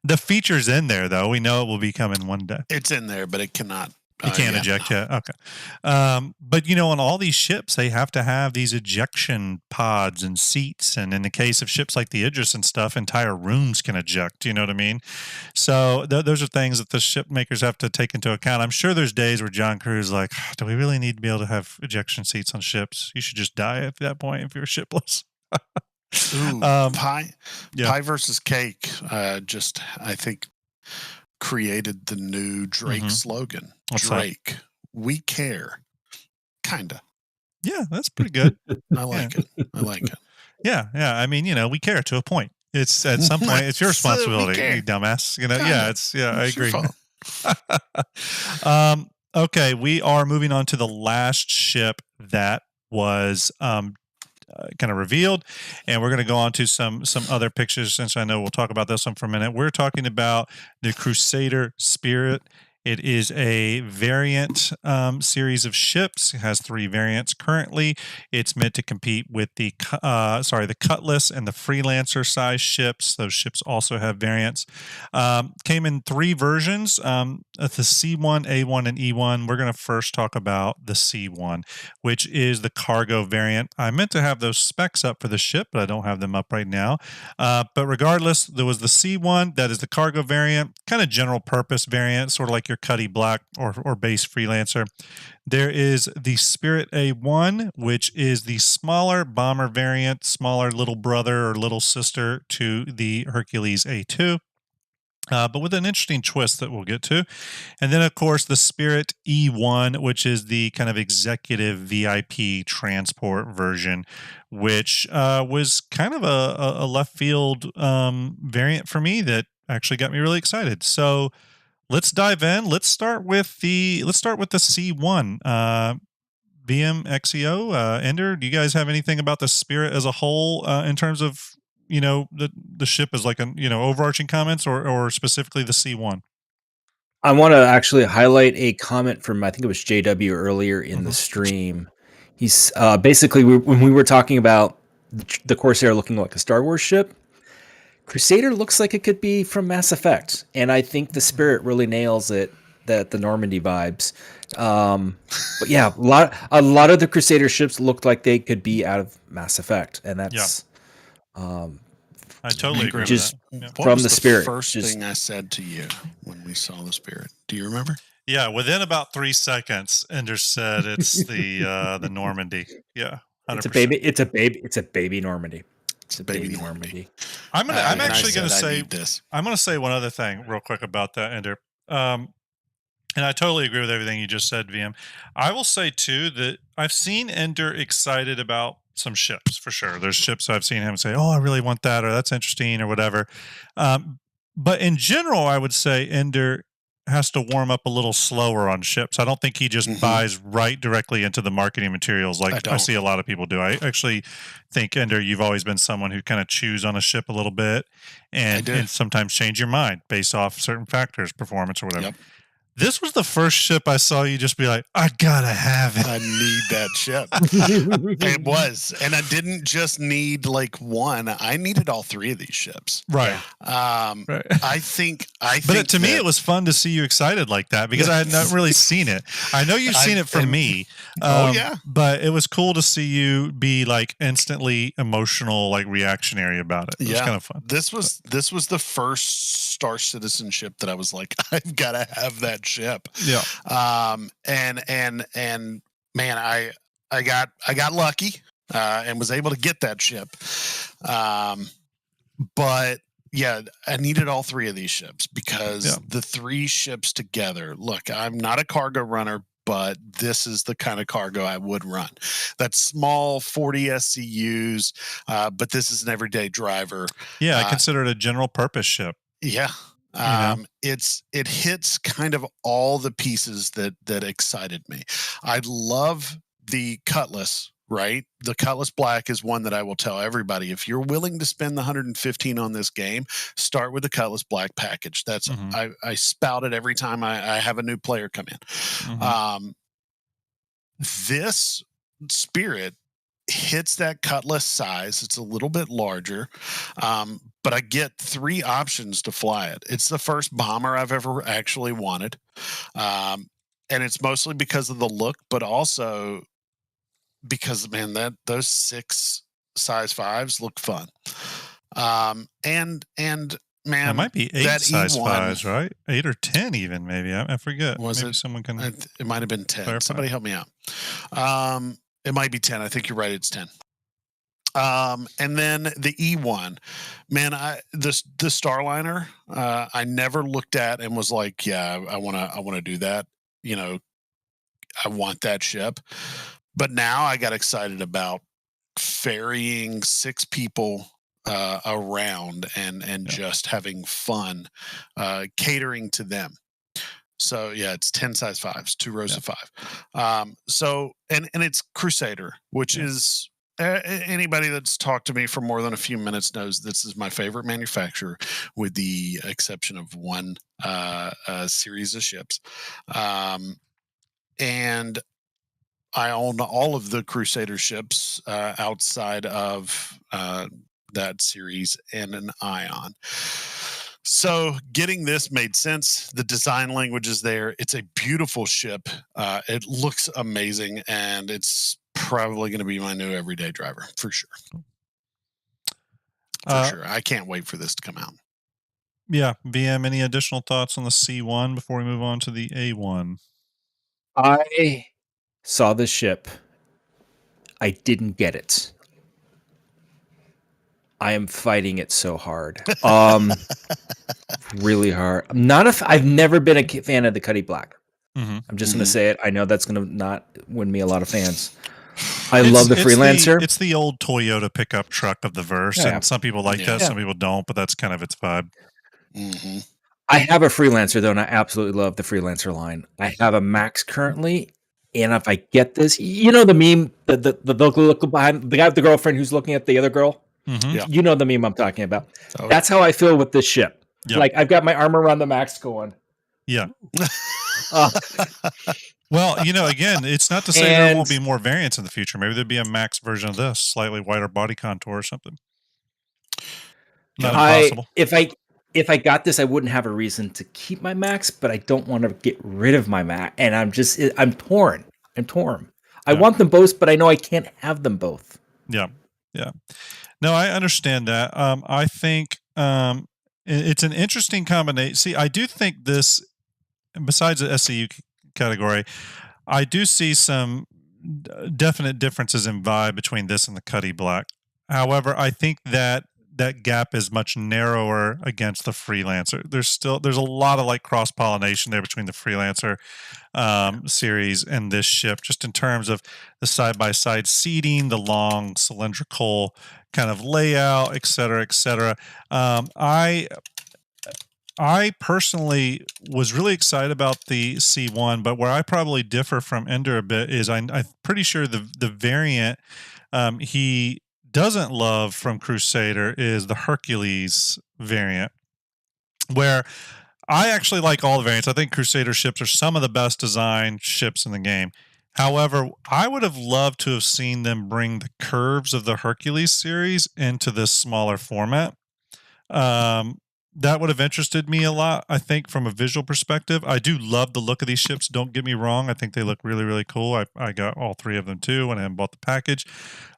The feature's in there, though. We know it will be coming one day. It's in there, but it cannot You can't eject yet. Okay. But, on all these ships, they have to have these ejection pods and seats. And in the case of ships like the Idris and stuff, entire rooms can eject. You know what I mean? So those are things that the ship makers have to take into account. I'm sure there's days where John Crew's like, do we really need to be able to have ejection seats on ships? You should just die at that point if you're shipless. Ooh, pie versus cake. I think created the new Drake slogan. What's Drake, we care. Kinda. Yeah, that's pretty good. I like it. Yeah. I mean, we care to a point. It's at some point it's your responsibility, you dumbass. I agree. Okay, we are moving on to the last ship that was kind of revealed, and we're going to go on to some other pictures, since I know we'll talk about this one for a minute. We're talking about the Crusader Spirit. It is a variant series of ships. It has 3 variants currently. It's meant to compete with the Cutlass and the Freelancer size ships. Those ships also have variants. Came in 3 versions, the C1, A1, and E1. We're going to first talk about the C1, which is the cargo variant. I meant to have those specs up for the ship, but I don't have them up right now. But regardless, there was the C1, that is the cargo variant, kind of general purpose variant, sort of like your Cuddy Black or base Freelancer. There is the Spirit A1, which is the smaller bomber variant, smaller little brother or little sister to the Hercules A2. But with an interesting twist that we'll get to. And then, of course, the Spirit E1, which is the kind of executive VIP transport version, which was kind of a left field variant for me that actually got me really excited. So let's dive in. Let's start with the C1. BMXEO, Ender, do you guys have anything about the Spirit as a whole in terms of the ship as like overarching comments or specifically the C1? I want to actually highlight a comment from, I think it was JW earlier in the stream. He's basically, when we were talking about the Corsair looking like a Star Wars ship, Crusader looks like it could be from Mass Effect, and I think the Spirit really nails it. That the Normandy vibes, but yeah, a lot of the Crusader ships looked like they could be out of Mass Effect, and that's I totally agree just with that. from the Spirit. First thing I said to you when we saw the Spirit, do you remember? Yeah, within about 3 seconds, Ender said it's the Normandy. Yeah, 100%. It's a baby Normandy. It's a baby Normandy. I'm actually going to say one other thing real quick about that, Ender. And I totally agree with everything you just said, VM. I will say, too, that I've seen Ender excited about some ships, for sure. There's ships I've seen him say, oh, I really want that, or that's interesting, or whatever. But in general, I would say Ender has to warm up a little slower on ships. I don't think he just buys right directly into the marketing materials like I see a lot of people do. I actually think, Ender, you've always been someone who kind of chews on a ship a little bit and sometimes change your mind based off certain factors, performance or whatever. Yep. This was the first ship I saw you just be like, I gotta have it. I need that ship. It was. And I didn't just need like one. I needed all 3 of these ships. Right. Right. I think But to me, it was fun to see you excited like that because I had not really seen it. I know you've seen it from me. But it was cool to see you be like instantly emotional, like reactionary about it. It was kind of fun. This was the first Star Citizen ship that I was like, I've got to have that ship. Yeah. And man, I got lucky and was able to get that ship. But yeah, I needed all 3 of these ships because the 3 ships together. Look, I'm not a cargo runner, but this is the kind of cargo I would run. That's small 40 SCUs, but this is an everyday driver. Yeah, I consider it a general purpose ship. Yeah. It hits kind of all the pieces that excited me. I love the Cutlass, right? The Cutlass Black is one that I will tell everybody, if you're willing to spend the 115 on this game, start with the Cutlass Black package. That's I spout it every time I have a new player come in. This Spirit hits that Cutlass size. It's a little bit larger, but I get 3 options to fly it. It's the first bomber I've ever actually wanted. and it's mostly because of the look, but also because, man, those 6 size 5s look fun. And man, It might be 8 that size E1, 5s, right? 8 or 10 even, maybe. I forget. was Maybe it? someone can It might have been 10. clarify. Somebody help me out. It might be 10. I think you're right. It's 10. And then the E1, man, the Starliner, I never looked at and was like, yeah, I want to do that. You know, I want that ship. But now I got excited about ferrying 6 people around and just having fun, catering to them. So yeah, it's 10 size 5s, 2 rows of 5. So and it's Crusader, which is anybody that's talked to me for more than a few minutes knows this is my favorite manufacturer, with the exception of one series of ships. And I own all of the Crusader ships outside of that series and an Ion. So getting this made sense. The design language is there. It's a beautiful ship. It looks amazing, and it's probably going to be my new everyday driver for sure. For sure. I can't wait for this to come out. Yeah. VM, any additional thoughts on the C1 before we move on to the A1? I saw the ship. I didn't get it. I am fighting it so hard. Really hard. I've never been a fan of the Cuddy Black. Mm-hmm. I'm just going to say it. I know that's going to not win me a lot of fans. I love the Freelancer. It's the old Toyota pickup truck of the verse, and some people like that, some people don't, but that's kind of its vibe. Mm-hmm. I have a Freelancer, though, and I absolutely love the Freelancer line. I have a Max currently, and if I get this, you know the meme, the look behind the guy with the girlfriend who's looking at the other girl? Mm-hmm. Yeah. You know the meme I'm talking about. Oh. That's how I feel with this ship. Yep. Like, I've got my arm around the Max going. Yeah. Well, you know, again, it's not to say there won't be more variants in the future. Maybe there'd be a Max version of this, slightly wider body contour or something. Not impossible. If I got this, I wouldn't have a reason to keep my Max, but I don't want to get rid of my Max. And I'm torn. I want them both, but I know I can't have them both. Yeah. Yeah. No, I understand that. I think it's an interesting combination. See, I do think this, besides the SCU category, I do see some definite differences in vibe between this and the Cuddy Black. However, I think that gap is much narrower against the Freelancer. There's a lot of like cross-pollination there between the Freelancer series and this ship, just in terms of the side-by-side seating, the long cylindrical kind of layout, et cetera, et cetera. I personally was really excited about the C1, but where I probably differ from Ender a bit is I'm pretty sure the variant he doesn't love from Crusader is the Hercules variant, where I actually like all the variants. I think Crusader ships are some of the best designed ships in the game. However, I would have loved to have seen them bring the curves of the Hercules series into this smaller format. That would have interested me a lot, I think, from a visual perspective. I do love the look of these ships. Don't get me wrong. I think they look really, really cool. I got all 3 of them too when I bought the package.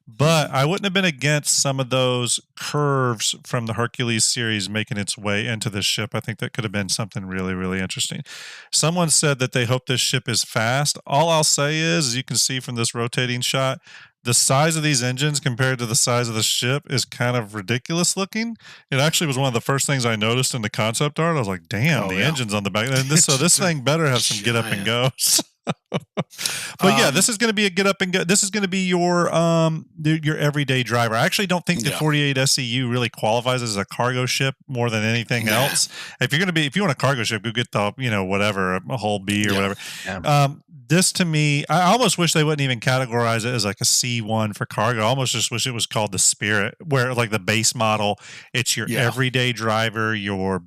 But I wouldn't have been against some of those curves from the Hercules series making its way into this ship. I think that could have been something really, really interesting. Someone said that they hope this ship is fast. All I'll say is, as you can see from this rotating shot, the size of these engines compared to the size of the ship is kind of ridiculous looking. It actually was one of the first things I noticed in the concept art. I was like, damn, engine's on the back. And this thing better have some get up and goes. But yeah, this is going to be a get up and go. This is going to be your everyday driver. I actually don't think the 48 SCU really qualifies as a cargo ship more than anything else. If you want a cargo ship, go get the whatever, a Hull B or whatever. Yeah. This to me, I almost wish they wouldn't even categorize it as like a C1 for cargo. I almost just wish it was called the Spirit, where like the base model, it's your everyday driver, your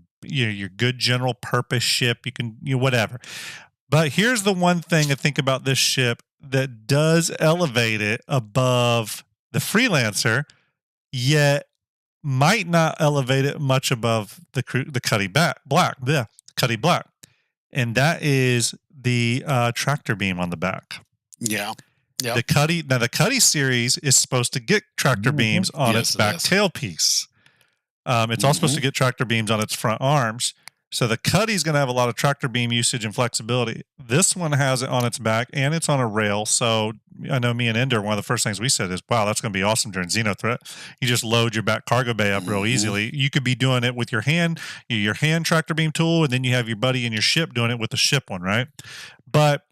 good general purpose ship. You can whatever. But here's the one thing I think about this ship that does elevate it above the Freelancer, yet might not elevate it much above the Cuddy Black. Yeah, Cuddy Black. and that is the tractor beam on the back. Yeah. Yep. The Cuddy series is supposed to get tractor beams on its back tailpiece. It's also supposed to get tractor beams on its front arms. So the Cuddy's going to have a lot of tractor beam usage and flexibility. This one has it on its back and it's on a rail. So I know me and Ender, one of the first things we said is, wow, that's going to be awesome during Xenothreat. You just load your back cargo bay up real easily. You could be doing it with your hand tractor beam tool, and then you have your buddy in your ship doing it with the ship one, right? But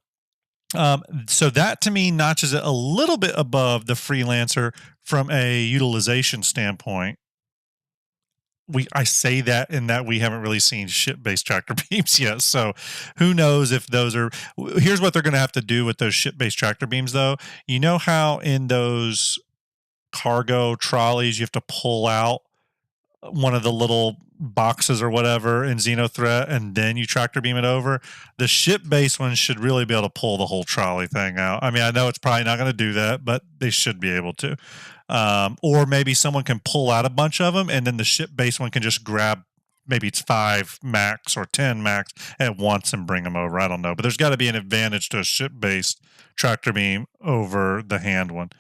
so that to me notches it a little bit above the Freelancer from a utilization standpoint. I say that in that we haven't really seen ship-based tractor beams yet. So who knows if those are... Here's what they're going to have to do with those ship-based tractor beams, though. You know how in those cargo trolleys you have to pull out one of the little boxes or whatever in Xenothreat, and then you tractor beam it over? The ship-based ones should really be able to pull the whole trolley thing out. I mean, I know it's probably not going to do that, but they should be able to. Or maybe someone can pull out a bunch of them, and then the ship-based one can just grab, maybe it's 5 max or 10 max at once and bring them over. I don't know. But there's got to be an advantage to a ship-based tractor beam over the hand one.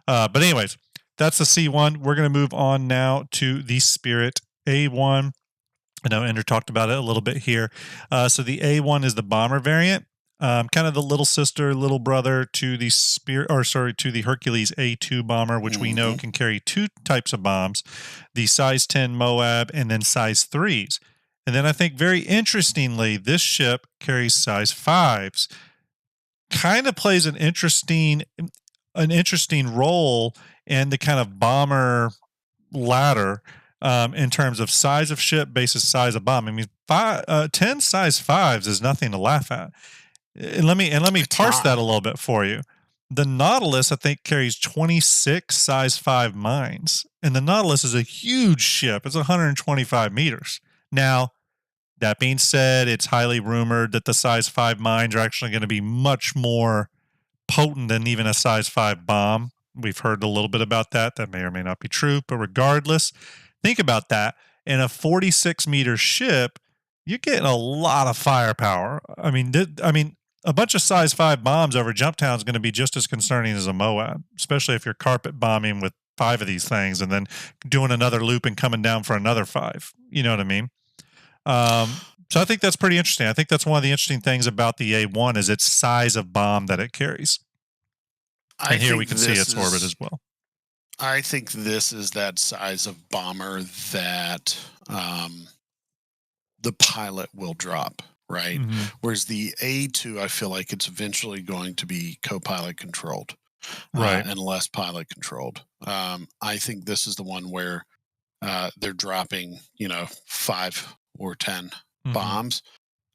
But anyways, that's the C1. We're going to move on now to the Spirit A1. I know Ender talked about it a little bit here. So the A1 is the bomber variant. Kind of the little sister, little brother to the to the Hercules A2 bomber, which we know can carry 2 types of bombs, the size 10 Moab and then size 3s. And then I think very interestingly, this ship carries size 5s. Kind of plays an interesting role in the kind of bomber ladder in terms of size of ship versus size of bomb. I mean, 10 size 5s is nothing to laugh at. And let me parse that a little bit for you. The Nautilus, I think, carries 26 size 5 mines, and the Nautilus is a huge ship. It's 125 meters. Now, that being said, it's highly rumored that the size 5 mines are actually going to be much more potent than even a size 5 bomb. We've heard a little bit about that. That may or may not be true, but regardless, think about that. In a 46-meter ship, you're getting a lot of firepower. I mean, a bunch of size 5 bombs over Jumptown is going to be just as concerning as a Moab, especially if you're carpet bombing with 5 of these things and then doing another loop and coming down for another 5. You know what I mean? So I think that's pretty interesting. I think that's one of the interesting things about the A1 is its size of bomb that it carries. And here we can see its orbit as well. I think this is that size of bomber that the pilot will drop. Right. Whereas the A2, I feel like it's eventually going to be co-pilot controlled, right, and less pilot controlled. I think this is the one where they're dropping, 5 or 10 bombs.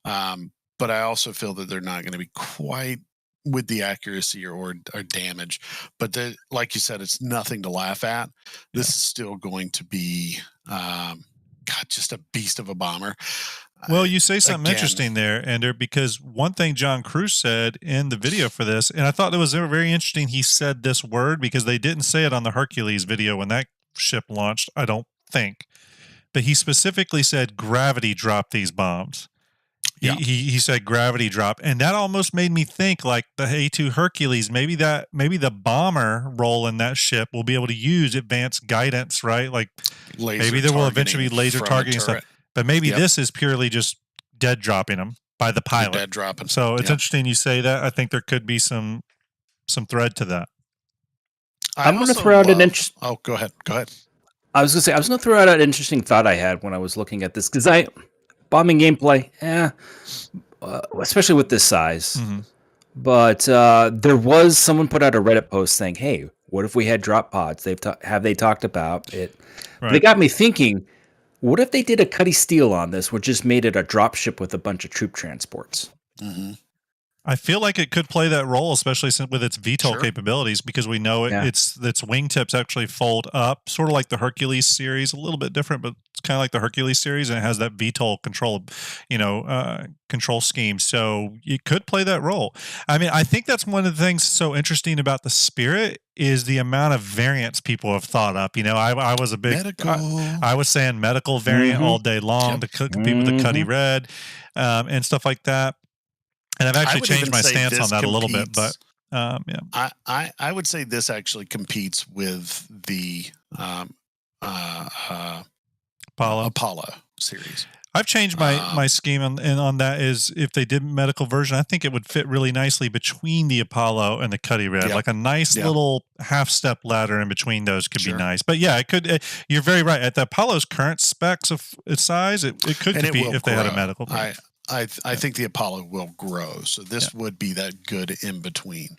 But I also feel that they're not going to be quite with the accuracy or damage. But like you said, it's nothing to laugh at. This is still going to be, just a beast of a bomber. Well, you say something interesting there, Ender, because one thing John Cruz said in the video for this, and I thought it was very interesting he said this word because they didn't say it on the Hercules video when that ship launched, I don't think. But he specifically said gravity drop these bombs. Yeah. He said gravity drop, and that almost made me think like the A2 Hercules, maybe the bomber role in that ship will be able to use advanced guidance, right? Like maybe there will eventually be laser targeting stuff. But maybe this is purely just dead dropping them by the pilot. Dead dropping. So it's interesting you say that. I think there could be some thread to that. I'm going to throw out an interesting... Oh, go ahead. I was going to throw out an interesting thought I had when I was looking at this because bombing gameplay, especially with this size. But there was someone put out a Reddit post saying, "Hey, what if we had drop pods? Have they talked about it?" Right. They got me thinking. What if they did a Cuddy Steel on this, which just made it a drop ship with a bunch of troop transports? I feel like it could play that role, especially with its VTOL capabilities, because we know its wingtips actually fold up, sort of like the Hercules series, a little bit different, but it's kind of like the Hercules series, and it has that VTOL control scheme. So you could play that role. I mean, I think that's one of the things so interesting about the Spirit is the amount of variants people have thought up. I was a big medical. I was saying medical variant all day long to compete with the Cuddy Red and stuff like that. And I've actually changed my stance on that a little bit, but yeah. I would say this actually competes with the Apollo series. I've changed my scheme on that. Is if they did medical version, I think it would fit really nicely between the Apollo and the Cuddy Red. Like a nice little half step ladder in between those could be nice. But yeah, it could. You're very right. At the Apollo's current specs of its size, it could compete if they had a medical version. I think the Apollo will grow, so this would be that good in between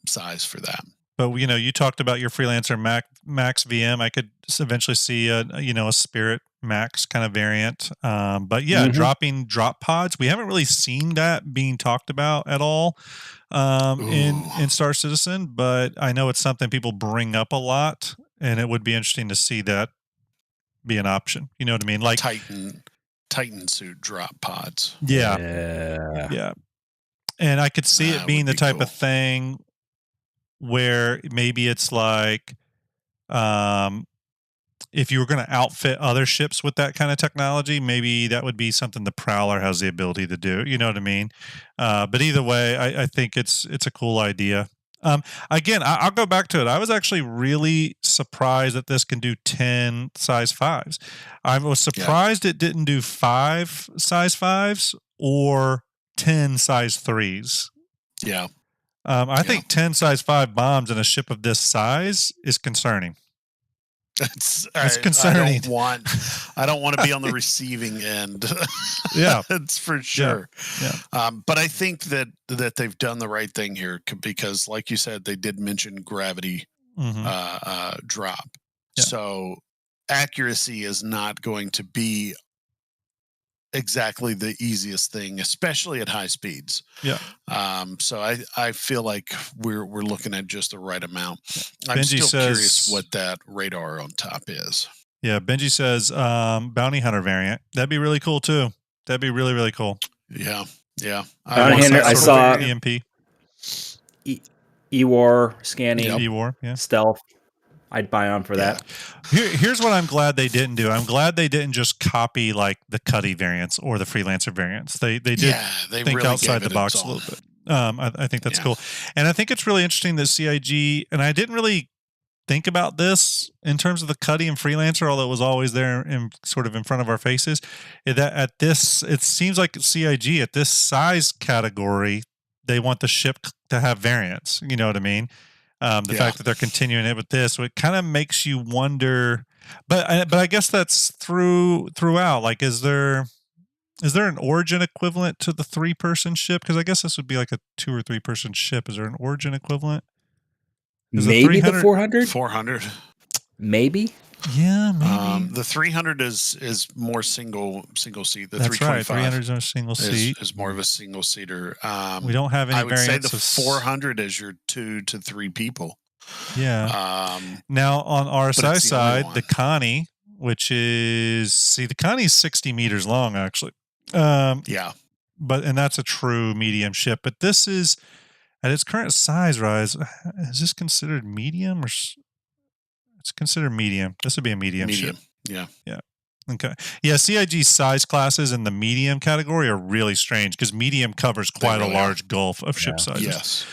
size for that. But you talked about your freelancer Max VM. I could eventually see a Spirit Max kind of variant. But yeah, dropping drop pods. We haven't really seen that being talked about at all in Star Citizen, but I know it's something people bring up a lot, and it would be interesting to see that be an option. You know what I mean? Like Titan suit drop pods. Yeah. And I could see it being the type of thing where maybe it's like if you were going to outfit other ships with that kind of technology, maybe that would be something the Prowler has the ability to do. You know what I mean? But either way, I think it's a cool idea. Again, I'll go back to it. I was actually really surprised that this can do 10 size 5s. I was surprised it didn't do 5 size 5s or 10 size 3s. Yeah. I think 10 size 5 bombs in a ship of this size is concerning. It's concerning. I don't want to be on the receiving end. Yeah, it's for sure. Yeah. But I think that they've done the right thing here because, like you said, they did mention gravity drop. Yeah. So accuracy is not going to be exactly the easiest thing, especially at high speeds. Yeah. So I feel like we're looking at just the right amount. I'm Benji still says, curious what that radar on top is. Yeah, Benji says bounty hunter variant. That'd be really cool too. That'd be really, really cool. Yeah. Bounty hunter. I saw EMP, EWAR scanning, EWAR, stealth. I'd buy on for that. Here's what I'm glad they didn't do. I'm glad they didn't just copy like the Cuddy variants or the freelancer variants. They did think really outside the box a little bit. I think that's cool. And I think it's really interesting that CIG, and I didn't really think about this in terms of the Cuddy and freelancer, although it was always there in sort of in front of our faces, that at this, it seems like CIG at this size category, they want the ship to have variants. You know what I mean? The fact that they're continuing it with this, so it kind of makes you wonder. But I guess that's throughout. Like, is there an Origin equivalent to the 3-person ship? Because I guess this would be like a 2 or 3-person ship. Is there an Origin equivalent? Maybe the 400. 400. Maybe. Yeah, maybe. The 300 is more single seat. The That's right. 300 is a single seat. Is more of a single seater. We don't have any. I would say the variants 400 is your 2 to 3 people. Yeah. Now on RSI side, the Connie, which is the Connie's 60 meters long, actually. Yeah. And that's a true medium ship. But this is at its current size rise. Is this considered medium or? It's considered medium. This would be a medium ship. Yeah. Okay. Yeah, CIG's size classes in the medium category are really strange because medium covers quite a large gulf of ship sizes. Yes.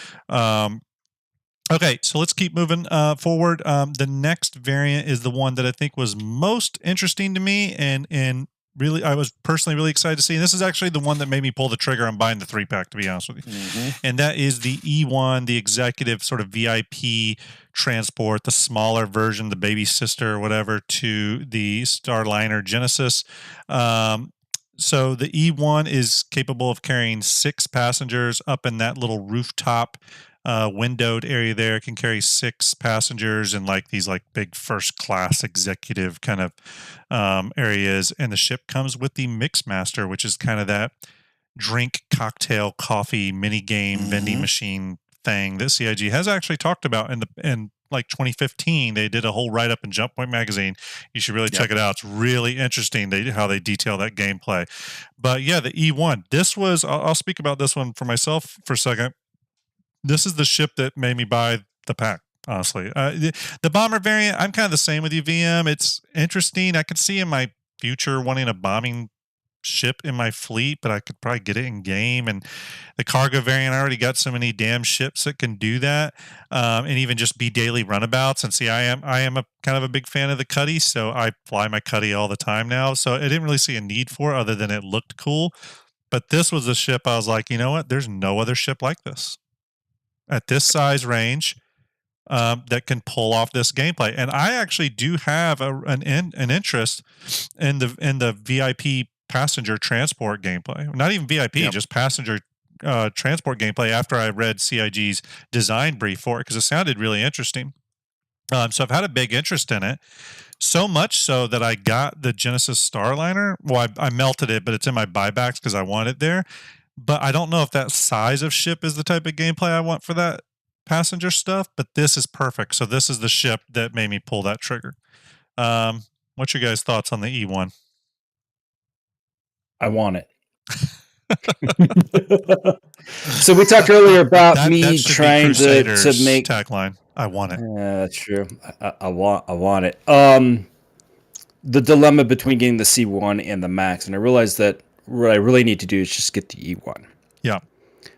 Okay, so let's keep moving forward. The next variant is the one that I think was most interesting to me and really I was personally really excited to see. And this is actually the one that made me pull the trigger on buying the 3-pack, to be honest with you. And that is the E1, the executive sort of VIP transport, the smaller version, the baby sister or whatever, to the Starliner Genesis. So the E1 is capable of carrying 6 passengers up in that little rooftop windowed area there. It can carry 6 passengers in like these like big first class executive kind of areas. And the ship comes with the Mixmaster, which is kind of that drink, cocktail, coffee, mini game, vending machine thing that CIG has actually talked about in like 2015. They did a whole write up in Jump Point magazine. You should really check it out. It's really interesting how they detail that gameplay. But yeah, the E1. This was. I'll speak about this one for myself for a second. This is the ship that made me buy the pack. Honestly, the bomber variant. I'm kind of the same with you, VM. It's interesting. I could see in my future wanting a bombing ship in my fleet, but I could probably get it in game. And the cargo variant, I already got so many damn ships that can do that, and even just be daily runabouts. And see, I am a kind of a big fan of the Cuddy, so I fly my Cuddy all the time now. So I didn't really see a need for it other than it looked cool. But this was a ship I was like, you know what? There's no other ship like this at this size range that can pull off this gameplay. And I actually do have an interest in the VIP passenger transport gameplay. Not even VIP, just passenger transport gameplay after I read CIG's design brief for it, because it sounded really interesting. So I've had a big interest in it. So much so that I got the Genesis Starliner. Well, I melted it, but it's in my buybacks because I want it there. But I don't know if that size of ship is the type of gameplay I want for that passenger stuff, but this is perfect. So this is the ship that made me pull that trigger. What's your guys' thoughts on the E1? I want it. So we talked earlier about me trying to make tagline. I want it. Yeah, that's true. I want it. The dilemma between getting the C1 and the Max, and I realized that what I really need to do is just get the E1. Yeah.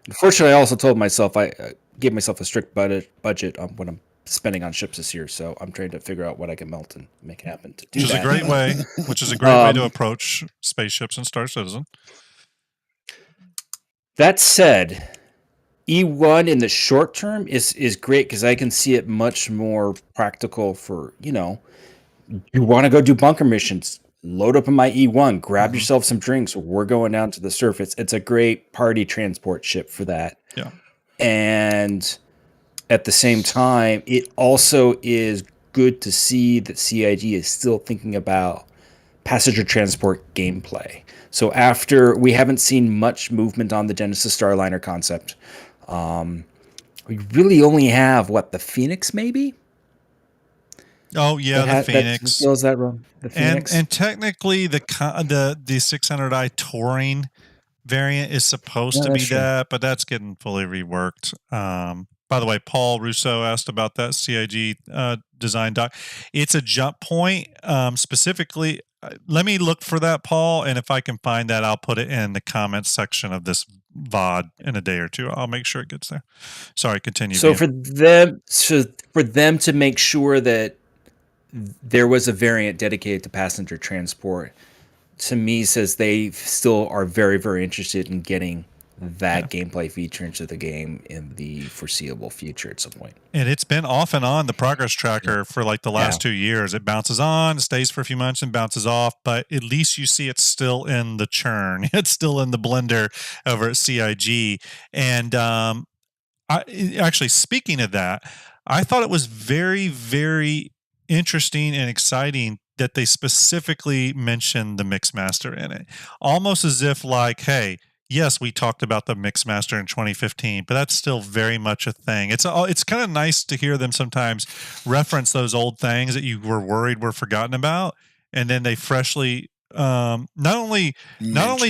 Unfortunately, I also told myself I gave myself a strict budget on what I'm spending on ships this year, so I'm trying to figure out what I can melt and make it happen to do which that. Is a great way to approach spaceships in Star Citizen. That said, E1 in the short term is great because I can see it much more practical for, you want to go do bunker missions, load up in my E1, grab yourself some drinks. We're going down to the surface. It's a great party transport ship for that. Yeah. And at the same time, it also is good to see that CIG is still thinking about passenger transport gameplay. So after we haven't seen much movement on the Genesis Starliner concept, we really only have the Phoenix maybe? Oh yeah, the Phoenix. Feels that wrong. The Phoenix. And technically the 600i touring variant is supposed to be that, but that's getting fully reworked. By the way, Paul Russo asked about that CIG design doc. It's a jump point specifically. Let me look for that, Paul, and if I can find that, I'll put it in the comments section of this VOD in a day or two. I'll make sure it gets there. Sorry, continue. So for them to make sure that there was a variant dedicated to passenger transport, to me says they still are very, very interested in getting that gameplay feature into the game in the foreseeable future at some point. And it's been off and on the progress tracker for like the last 2 years. It bounces on, stays for a few months and bounces off, but at least you see it's still in the churn. It's still in the blender over at CIG. And actually, speaking of that, I thought it was very, very interesting and exciting that they specifically mentioned the Mixmaster in it. Almost as if like, hey, yes, we talked about the Mixmaster in 2015, but that's still very much a thing. It's kind of nice to hear them sometimes reference those old things that you were worried were forgotten about, and then they freshly not only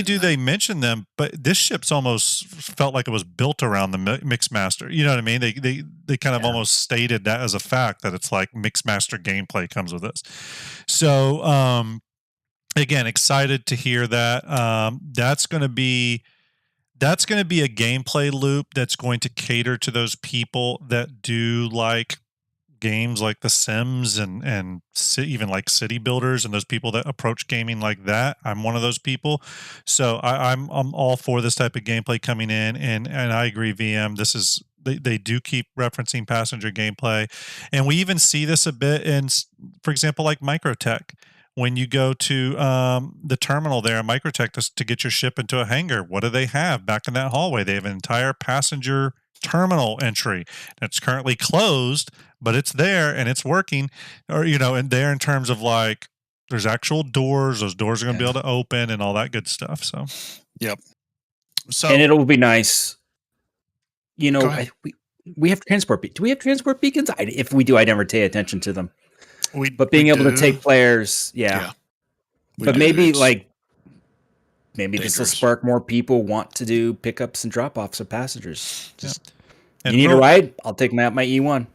do they mention them, but this ship's almost felt like it was built around the Mixmaster. You know what I mean? They kind of almost stated that as a fact that it's like Mixmaster gameplay comes with this. So again, excited to hear that. That's going to be a gameplay loop that's going to cater to those people that do like games like The Sims and even like City Builders, and those people that approach gaming like that. I'm one of those people. So I'm all for this type of gameplay coming in, and I agree, VM. This is they do keep referencing passenger gameplay, and we even see this a bit in, for example, like Microtech. When you go to the terminal there, Microtech, to get your ship into a hangar, what do they have back in that hallway? They have an entire passenger terminal entry that's currently closed, but it's there and it's working. Or, and there in terms of like, there's actual doors. Those doors are going to be able to open and all that good stuff. So, yep. So, and it'll be nice. we have transport. Do we have transport beacons? If we do, I never pay attention to them. But being we able to do. take players, Yeah. But do. maybe It's maybe this will dangerous. spark more people want to do pickups and drop offs of passengers. Just And you need a ride? I'll take my E1.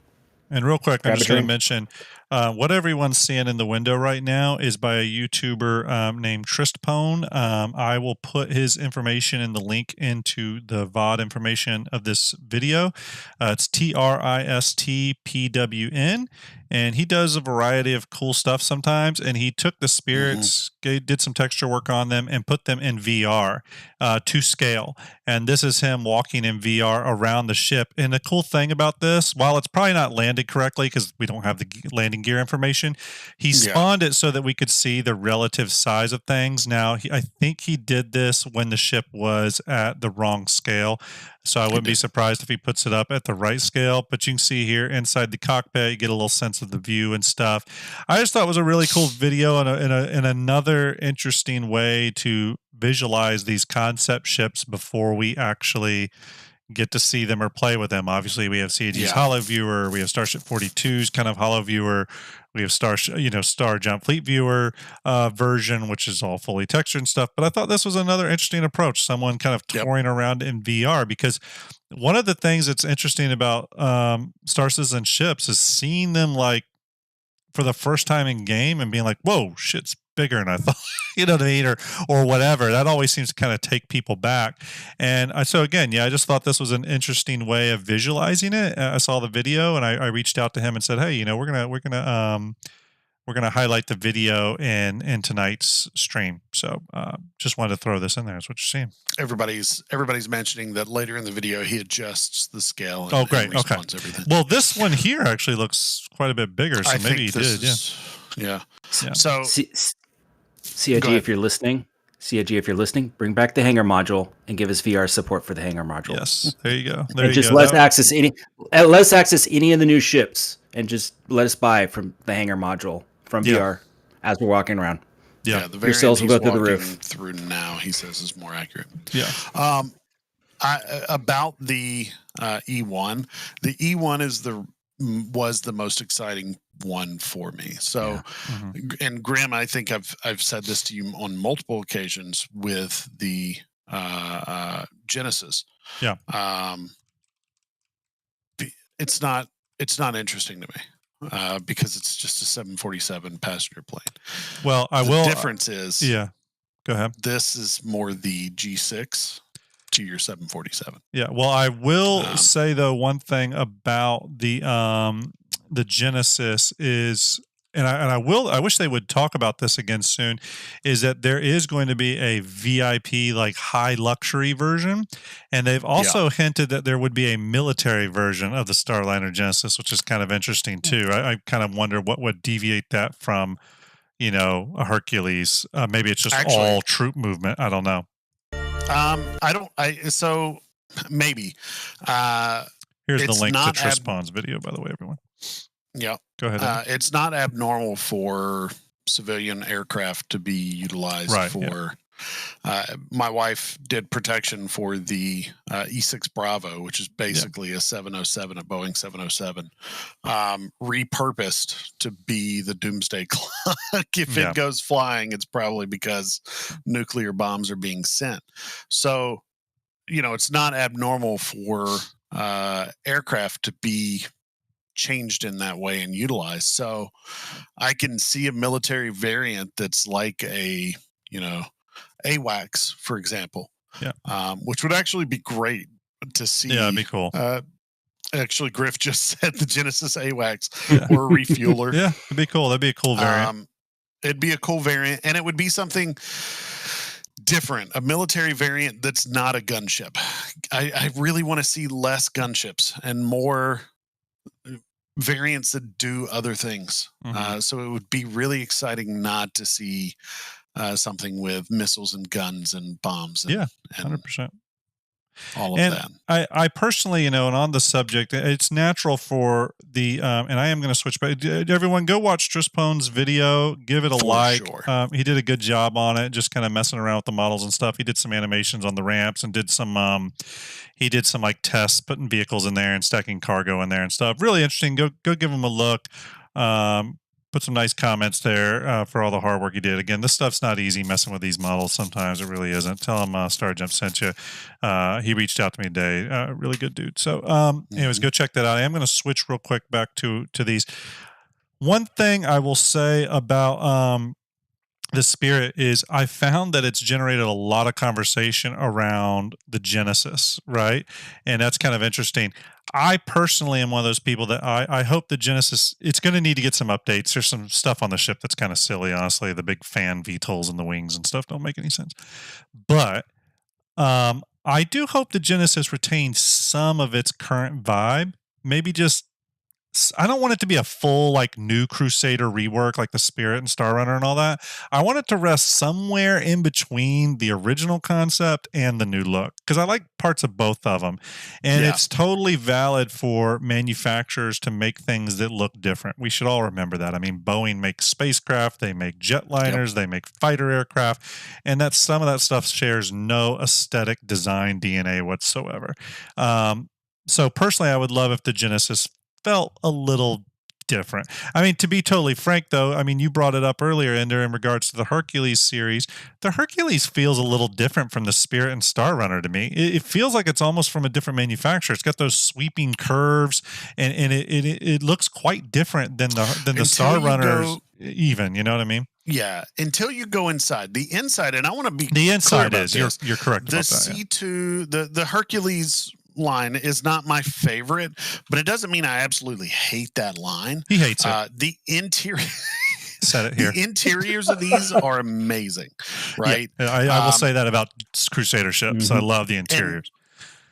And real quick, I'm Grab a just going to drink. mention what everyone's seeing in the window right now is by a YouTuber named Tristpone. I will put his information in the link into the VOD information of this video. It's TRISTPWN. And he does a variety of cool stuff sometimes. And he took the spirits, did some texture work on them, and put them in VR to scale. And this is him walking in VR around the ship. And the cool thing about this, while it's probably not landed correctly because we don't have the landing gear information, he spawned it so that we could see the relative size of things. Now, I think he did this when the ship was at the wrong scale. So I wouldn't be surprised if he puts it up at the right scale. But you can see here inside the cockpit, you get a little sense of the view and stuff. I just thought it was a really cool video and another interesting way to visualize these concept ships before we actually get to see them or play with them. Obviously, we have CAG's Holo Viewer, we have Starship 42's kind of Holo Viewer, we have Starjump Fleet Viewer version, which is all fully textured and stuff. But I thought this was another interesting approach, someone kind of touring around in VR, because one of the things that's interesting about Star Citizen ships is seeing them like for the first time in game and being like, whoa, shit's bigger than I thought, you know what I mean? Or whatever. That always seems to kind of take people back. And so again, I just thought this was an interesting way of visualizing it. I saw the video and I reached out to him and said, hey, we're gonna highlight the video in tonight's stream. So just wanted to throw this in there. That's what you're seeing. Everybody's mentioning that later in the video he adjusts the scale. And, great. and respawns everything. Well, this one here actually looks quite a bit bigger. So maybe he did. Yeah. So CIG, if you're listening, bring back the hangar module and give us VR support for the hangar module. Yes, there you go. Let's access any of the new ships and just let us buy from the hangar module from VR as we're walking around. Yeah, the your sales will go through the roof. Through now, he says, is more accurate. Yeah. About the E1, the E1 was the most exciting one for me. So, and Graham, I think I've said this to you on multiple occasions with the Genesis. Yeah. It's not interesting to me. Because it's just a 747 passenger plane. Well, the difference is, go ahead. This is more the G6 to your 747. Yeah. Well, I will say though, one thing about the Genesis is, and I wish they would talk about this again soon, is that there is going to be a VIP, like high luxury version. And they've also hinted that there would be a military version of the Starliner Genesis, which is kind of interesting too. I kind of wonder what would deviate that from, a Hercules. Maybe it's just all troop movement. I don't know. So maybe. Here's the link to Trispawn's video, by the way, everyone. Yeah. Go ahead. It's not abnormal for civilian aircraft to be utilized for. My wife did protection for the E6 Bravo, which is basically a 707, a Boeing 707, repurposed to be the doomsday clock. If it goes flying, it's probably because nuclear bombs are being sent. So, it's not abnormal for aircraft to be changed in that way and utilized. So I can see a military variant that's like a AWACS, for example, which would actually be great to see. Yeah, it'd be cool. Actually, Griff just said the Genesis AWACS or a refueler. Yeah, it'd be cool. That'd be a cool variant. It'd be a cool variant, and it would be something different, a military variant that's not a gunship. I really want to see less gunships and more variants that do other things. So it would be really exciting not to see something with missiles and guns and bombs. And, 100%. all of And that. I personally, and on the subject, it's natural for the, and I am going to switch back. Everyone, go watch Trispone's video. Give it a For like. sure. He did a good job on it, just kind of messing around with the models and stuff. He did some animations on the ramps and did some, he did some like tests, putting vehicles in there and stacking cargo in there and stuff. Really interesting. Go give him a look. Put some nice comments there for all the hard work you did. Again, this stuff's not easy messing with these models. Sometimes it really isn't. Tell him Starjump sent you. He reached out to me today. Really good dude. So, anyways, go check that out. I am going to switch real quick back to these. One thing I will say about the Spirit is I found that it's generated a lot of conversation around the Genesis, right? And that's kind of interesting. I personally am one of those people that I hope the Genesis, it's going to need to get some updates. There's some stuff on the ship that's kind of silly, honestly. The big fan VTOLs in the wings and stuff don't make any sense. But I do hope the Genesis retains some of its current vibe. Maybe just, I don't want it to be a full like new Crusader rework like the Spirit and Star Runner and all that. I want it to rest somewhere in between the original concept and the new look, because I like parts of both of them. And it's totally valid for manufacturers to make things that look different. We should all remember that. I mean, Boeing makes spacecraft, they make jetliners, they make fighter aircraft, and that some of that stuff shares no aesthetic design DNA whatsoever. So personally, I would love if the Genesis felt a little different. I mean, to be totally frank, though, I mean, you brought it up earlier, Ender, in regards to the Hercules series. The Hercules feels a little different from the Spirit and Star Runner to me. It feels like it's almost from a different manufacturer. It's got those sweeping curves, and it looks quite different than the Star Runners. Even, you know what I mean? Yeah, until you go inside. The inside, and I want to be the inside is this. You're correct. The about that, C2, the Hercules line is not my favorite, but it doesn't mean I absolutely hate that line. He hates it. The interior. Said it here. The interiors of these are amazing, right? Yeah, I will say that about Crusader ships. I love the interiors.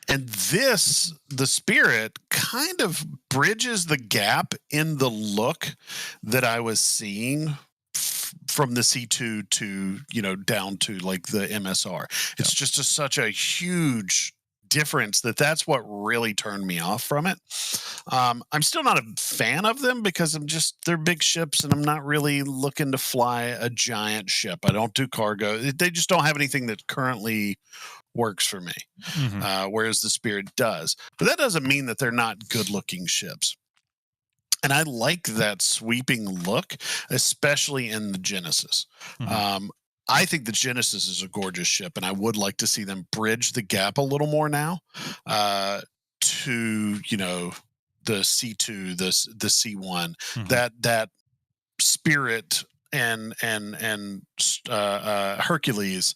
And this, the Spirit, kind of bridges the gap in the look that I was seeing from the C2 to, down to like the MSR. It's just such a huge difference that's what really turned me off from it. I'm still not a fan of them because they're big ships and I'm not really looking to fly a giant ship. I don't do cargo. They just don't have anything that currently works for me, whereas the Spirit does. But that doesn't mean that they're not good looking ships. And I like that sweeping look, especially in the Genesis. I think the Genesis is a gorgeous ship, and I would like to see them bridge the gap a little more now to, the C2, the C1, that Spirit and Hercules,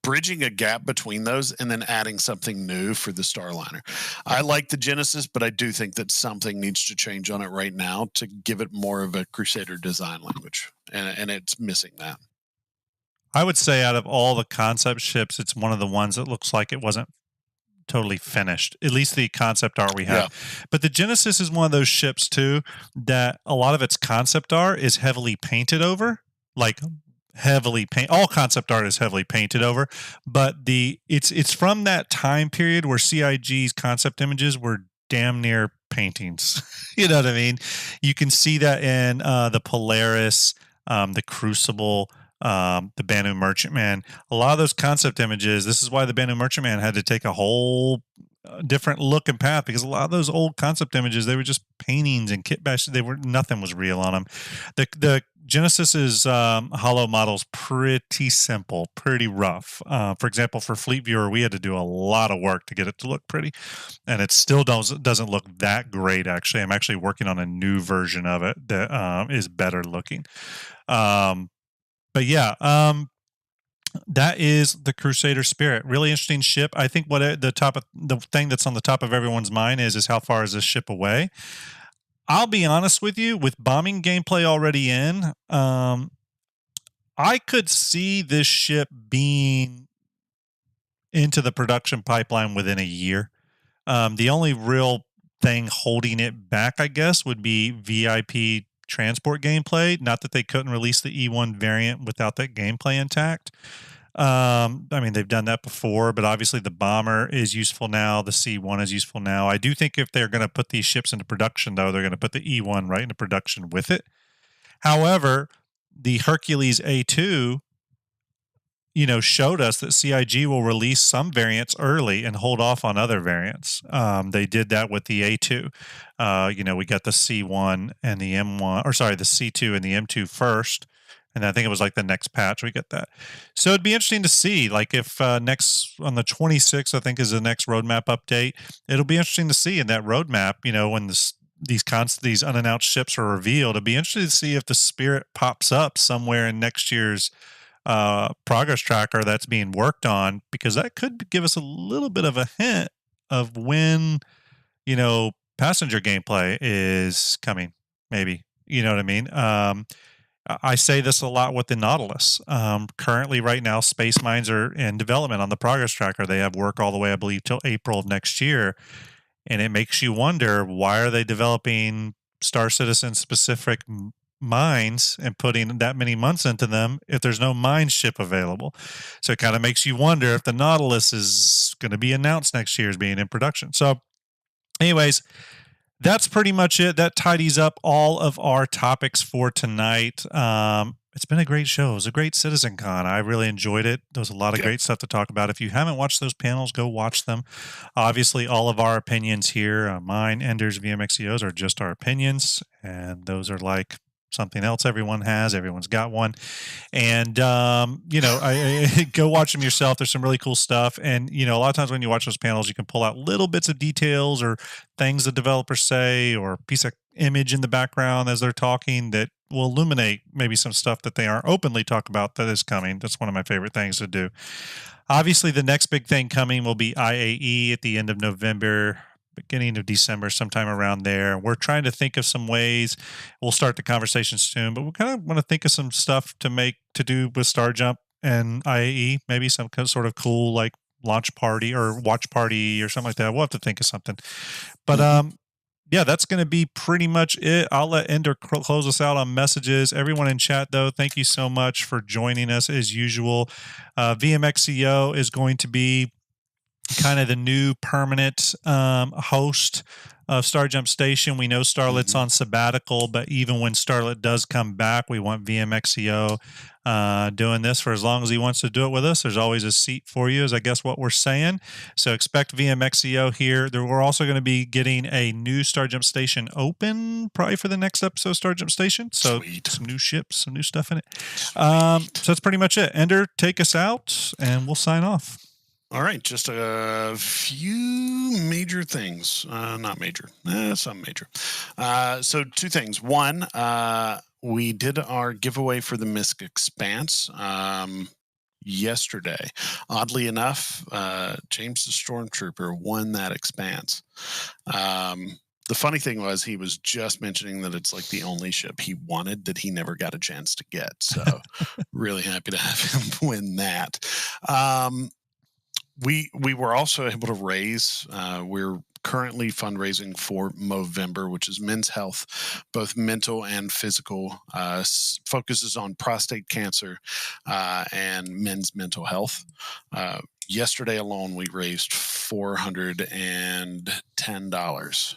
bridging a gap between those and then adding something new for the Starliner. I like the Genesis, but I do think that something needs to change on it right now to give it more of a Crusader design language, and it's missing that. I would say out of all the concept ships, it's one of the ones that looks like it wasn't totally finished, at least the concept art we have. But the Genesis is one of those ships too that a lot of its concept art is heavily painted over, like all concept art is heavily painted over, but it's from that time period where CIG's concept images were damn near paintings. You know what I mean? You can see that in the Polaris, the Crucible, the Banu Merchantman. A lot of those concept images, this is why the Banu Merchantman had to take a whole different look and path, because a lot of those old concept images, they were just paintings and kit bashes. Nothing was real on them. The Genesis's hollow model's pretty simple, pretty rough. For example, for Fleet Viewer, we had to do a lot of work to get it to look pretty, and it still doesn't look that great. Actually, I'm actually working on a new version of it that is better looking. But yeah, that is the Crusader Spirit. Really interesting ship. I think what the thing that's on the top of everyone's mind is how far is this ship away? I'll be honest with you, with bombing gameplay already in, I could see this ship being into the production pipeline within a year. The only real thing holding it back, I guess, would be VIP transport gameplay. Not that they couldn't release the E1 variant without that gameplay intact. I mean, they've done that before, but obviously the bomber is useful now. The C1 is useful now. I do think if they're going to put these ships into production, though, they're going to put the E1 right into production with it. However, the Hercules A2, showed us that CIG will release some variants early and hold off on other variants. They did that with the A2. We got the C1 and the M1, or sorry, the C2 and the M2 first. And I think it was like the next patch we get that. So it'd be interesting to see, like if next on the 26th, I think is the next roadmap update. It'll be interesting to see in that roadmap, when these unannounced ships are revealed. It'd be interesting to see if the Spirit pops up somewhere in next year's progress tracker that's being worked on, because that could give us a little bit of a hint of when passenger gameplay is coming, maybe. You know what I mean? I say this a lot with the Nautilus. Currently, right now, space mines are in development on the progress tracker. They have work all the way, I believe, till April of next year. And it makes you wonder, why are they developing Star Citizen specific mines and putting that many months into them if there's no mine ship available? So it kind of makes you wonder if the Nautilus is going to be announced next year as being in production. So anyways, that's pretty much it. That tidies up all of our topics for tonight. It's been a great show. It was a great Citizencon. I really enjoyed it. There was a lot of great stuff to talk about. If you haven't watched those panels, go watch them. Obviously, all of our opinions here, mine, Ender's, VMXEO's, are just our opinions. And those are like something else everyone has. Everyone's got one. And, I go watch them yourself. There's some really cool stuff. And, a lot of times when you watch those panels, you can pull out little bits of details or things the developers say, or a piece of image in the background as they're talking that will illuminate maybe some stuff that they aren't openly talk about that is coming. That's one of my favorite things to do. Obviously, the next big thing coming will be IAE at the end of November, beginning of December, sometime around there. We're trying to think of some ways. We'll start the conversation soon, but we kind of want to think of some stuff to do with Starjump and IAE, maybe some sort of cool like launch party or watch party or something like that. We'll have to think of something. But yeah, that's going to be pretty much it. I'll let Ender close us out on messages. Everyone in chat, though, thank you so much for joining us as usual. VMXEO is going to be kind of the new permanent host of Starjump Station. We know Starlet's on sabbatical, but even when Starlet does come back, we want VMXEO doing this for as long as he wants to do it with us. There's always a seat for you, is I guess what we're saying. So expect VMXEO here. We're also going to be getting a new Starjump Station open probably for the next episode of Starjump Station. So Sweet. Some new ships, some new stuff in it. So that's pretty much it. Ender, take us out and we'll sign off. All right, just a few major things. Not major, some major. So two things. One, we did our giveaway for the Misk Expanse yesterday. Oddly enough, James the Stormtrooper won that Expanse. The funny thing was he was just mentioning that it's like the only ship he wanted that he never got a chance to get. So really happy to have him win that. We were also able to raise, we're currently fundraising for Movember, which is men's health, both mental and physical, focuses on prostate cancer and men's mental health. Yesterday alone, we raised $410,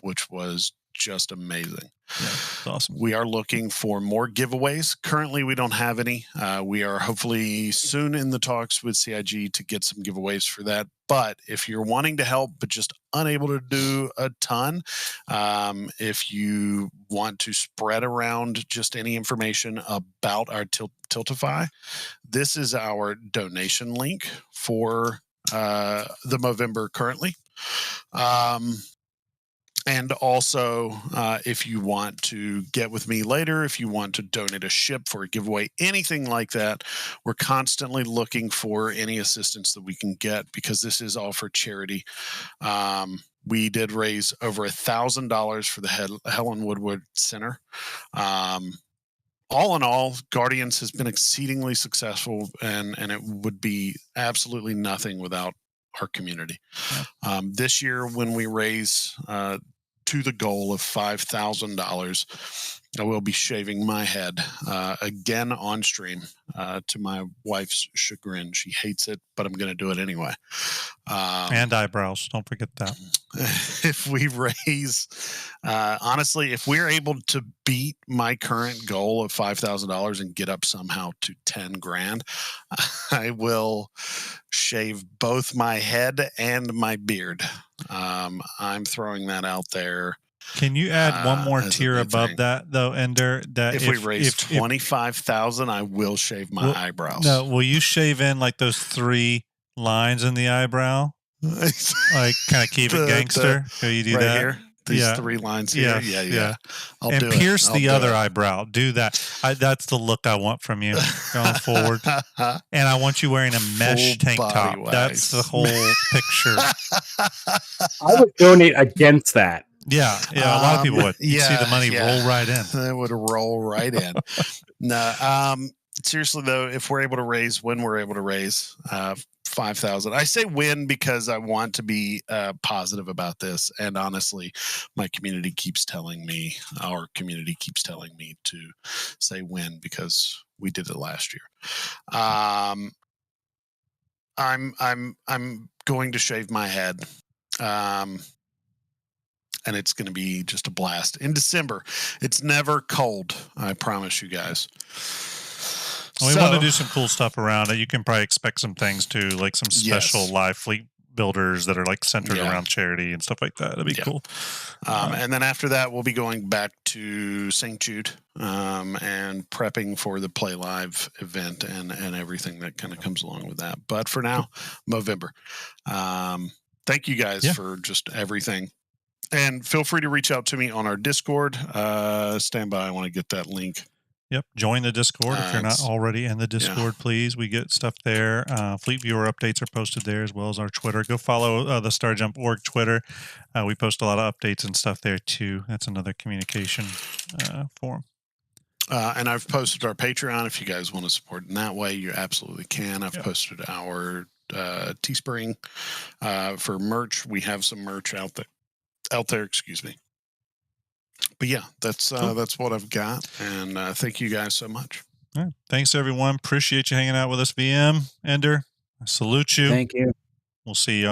which was just amazing. Yeah, that's awesome. We are looking for more giveaways. Currently, we don't have any. We are hopefully soon in the talks with CIG to get some giveaways for that. But if you're wanting to help but just unable to do a ton, if you want to spread around just any information about our Tiltify, this is our donation link for the Movember currently. And also, if you want to get with me later, if you want to donate a ship for a giveaway, anything like that, we're constantly looking for any assistance that we can get because this is all for charity. We did raise over $1,000 for the Helen Woodward Center. All in all, Guardians has been exceedingly successful, and it would be absolutely nothing without our community. This year, when we raise to the goal of $5,000, I will be shaving my head again on stream to my wife's chagrin. She hates it, but I'm going to do it anyway. And eyebrows. Don't forget that. If we raise, honestly, if we're able to beat my current goal of $5,000 and get up somehow to 10 grand, I will shave both my head and my beard. I'm throwing that out there. Can you add one more tier above that, though, Ender? That if we raise 25,000, I will shave my eyebrows. No, will you shave in like those 3 lines in the eyebrow? Like kind of keep it gangster? Will you do right that? Here? These 3 lines here? Yeah. I'll and do pierce it. the other eyebrow. Do that. That's the look I want from you going forward. And I want you wearing a mesh tank top. Wise. That's the whole picture. I would donate against that. Yeah, a lot of people would. You'd see the money roll right in. It would roll right in. No, seriously though, if we're able to raise, when we're able to raise 5,000, I say win because I want to be positive about this. And honestly, our community keeps telling me to say win because we did it last year. I'm going to shave my head. And it's going to be just a blast in December. It's never cold. I promise you guys. We want to do some cool stuff around it. You can probably expect some things too, like some special live fleet builders that are like centered around charity and stuff like that. That'd be cool. And then after that, we'll be going back to St. Jude and prepping for the Play Live event and everything that kind of comes along with that. But for now, November. Thank you guys for just everything. And feel free to reach out to me on our Discord. Stand by. I want to get that link. Yep. Join the Discord if you're not already in the Discord, please. We get stuff there. Fleet Viewer updates are posted there as well as our Twitter. Go follow the Starjump org Twitter. We post a lot of updates and stuff there too. That's another communication forum. And I've posted our Patreon. If you guys want to support in that way, you absolutely can. I've posted our Teespring for merch. We have some merch out there, excuse me. But yeah, that's what I've got, and thank you guys so much. All right. Thanks everyone. Appreciate you hanging out with us, VM. Ender, I salute you. Thank you. We'll see you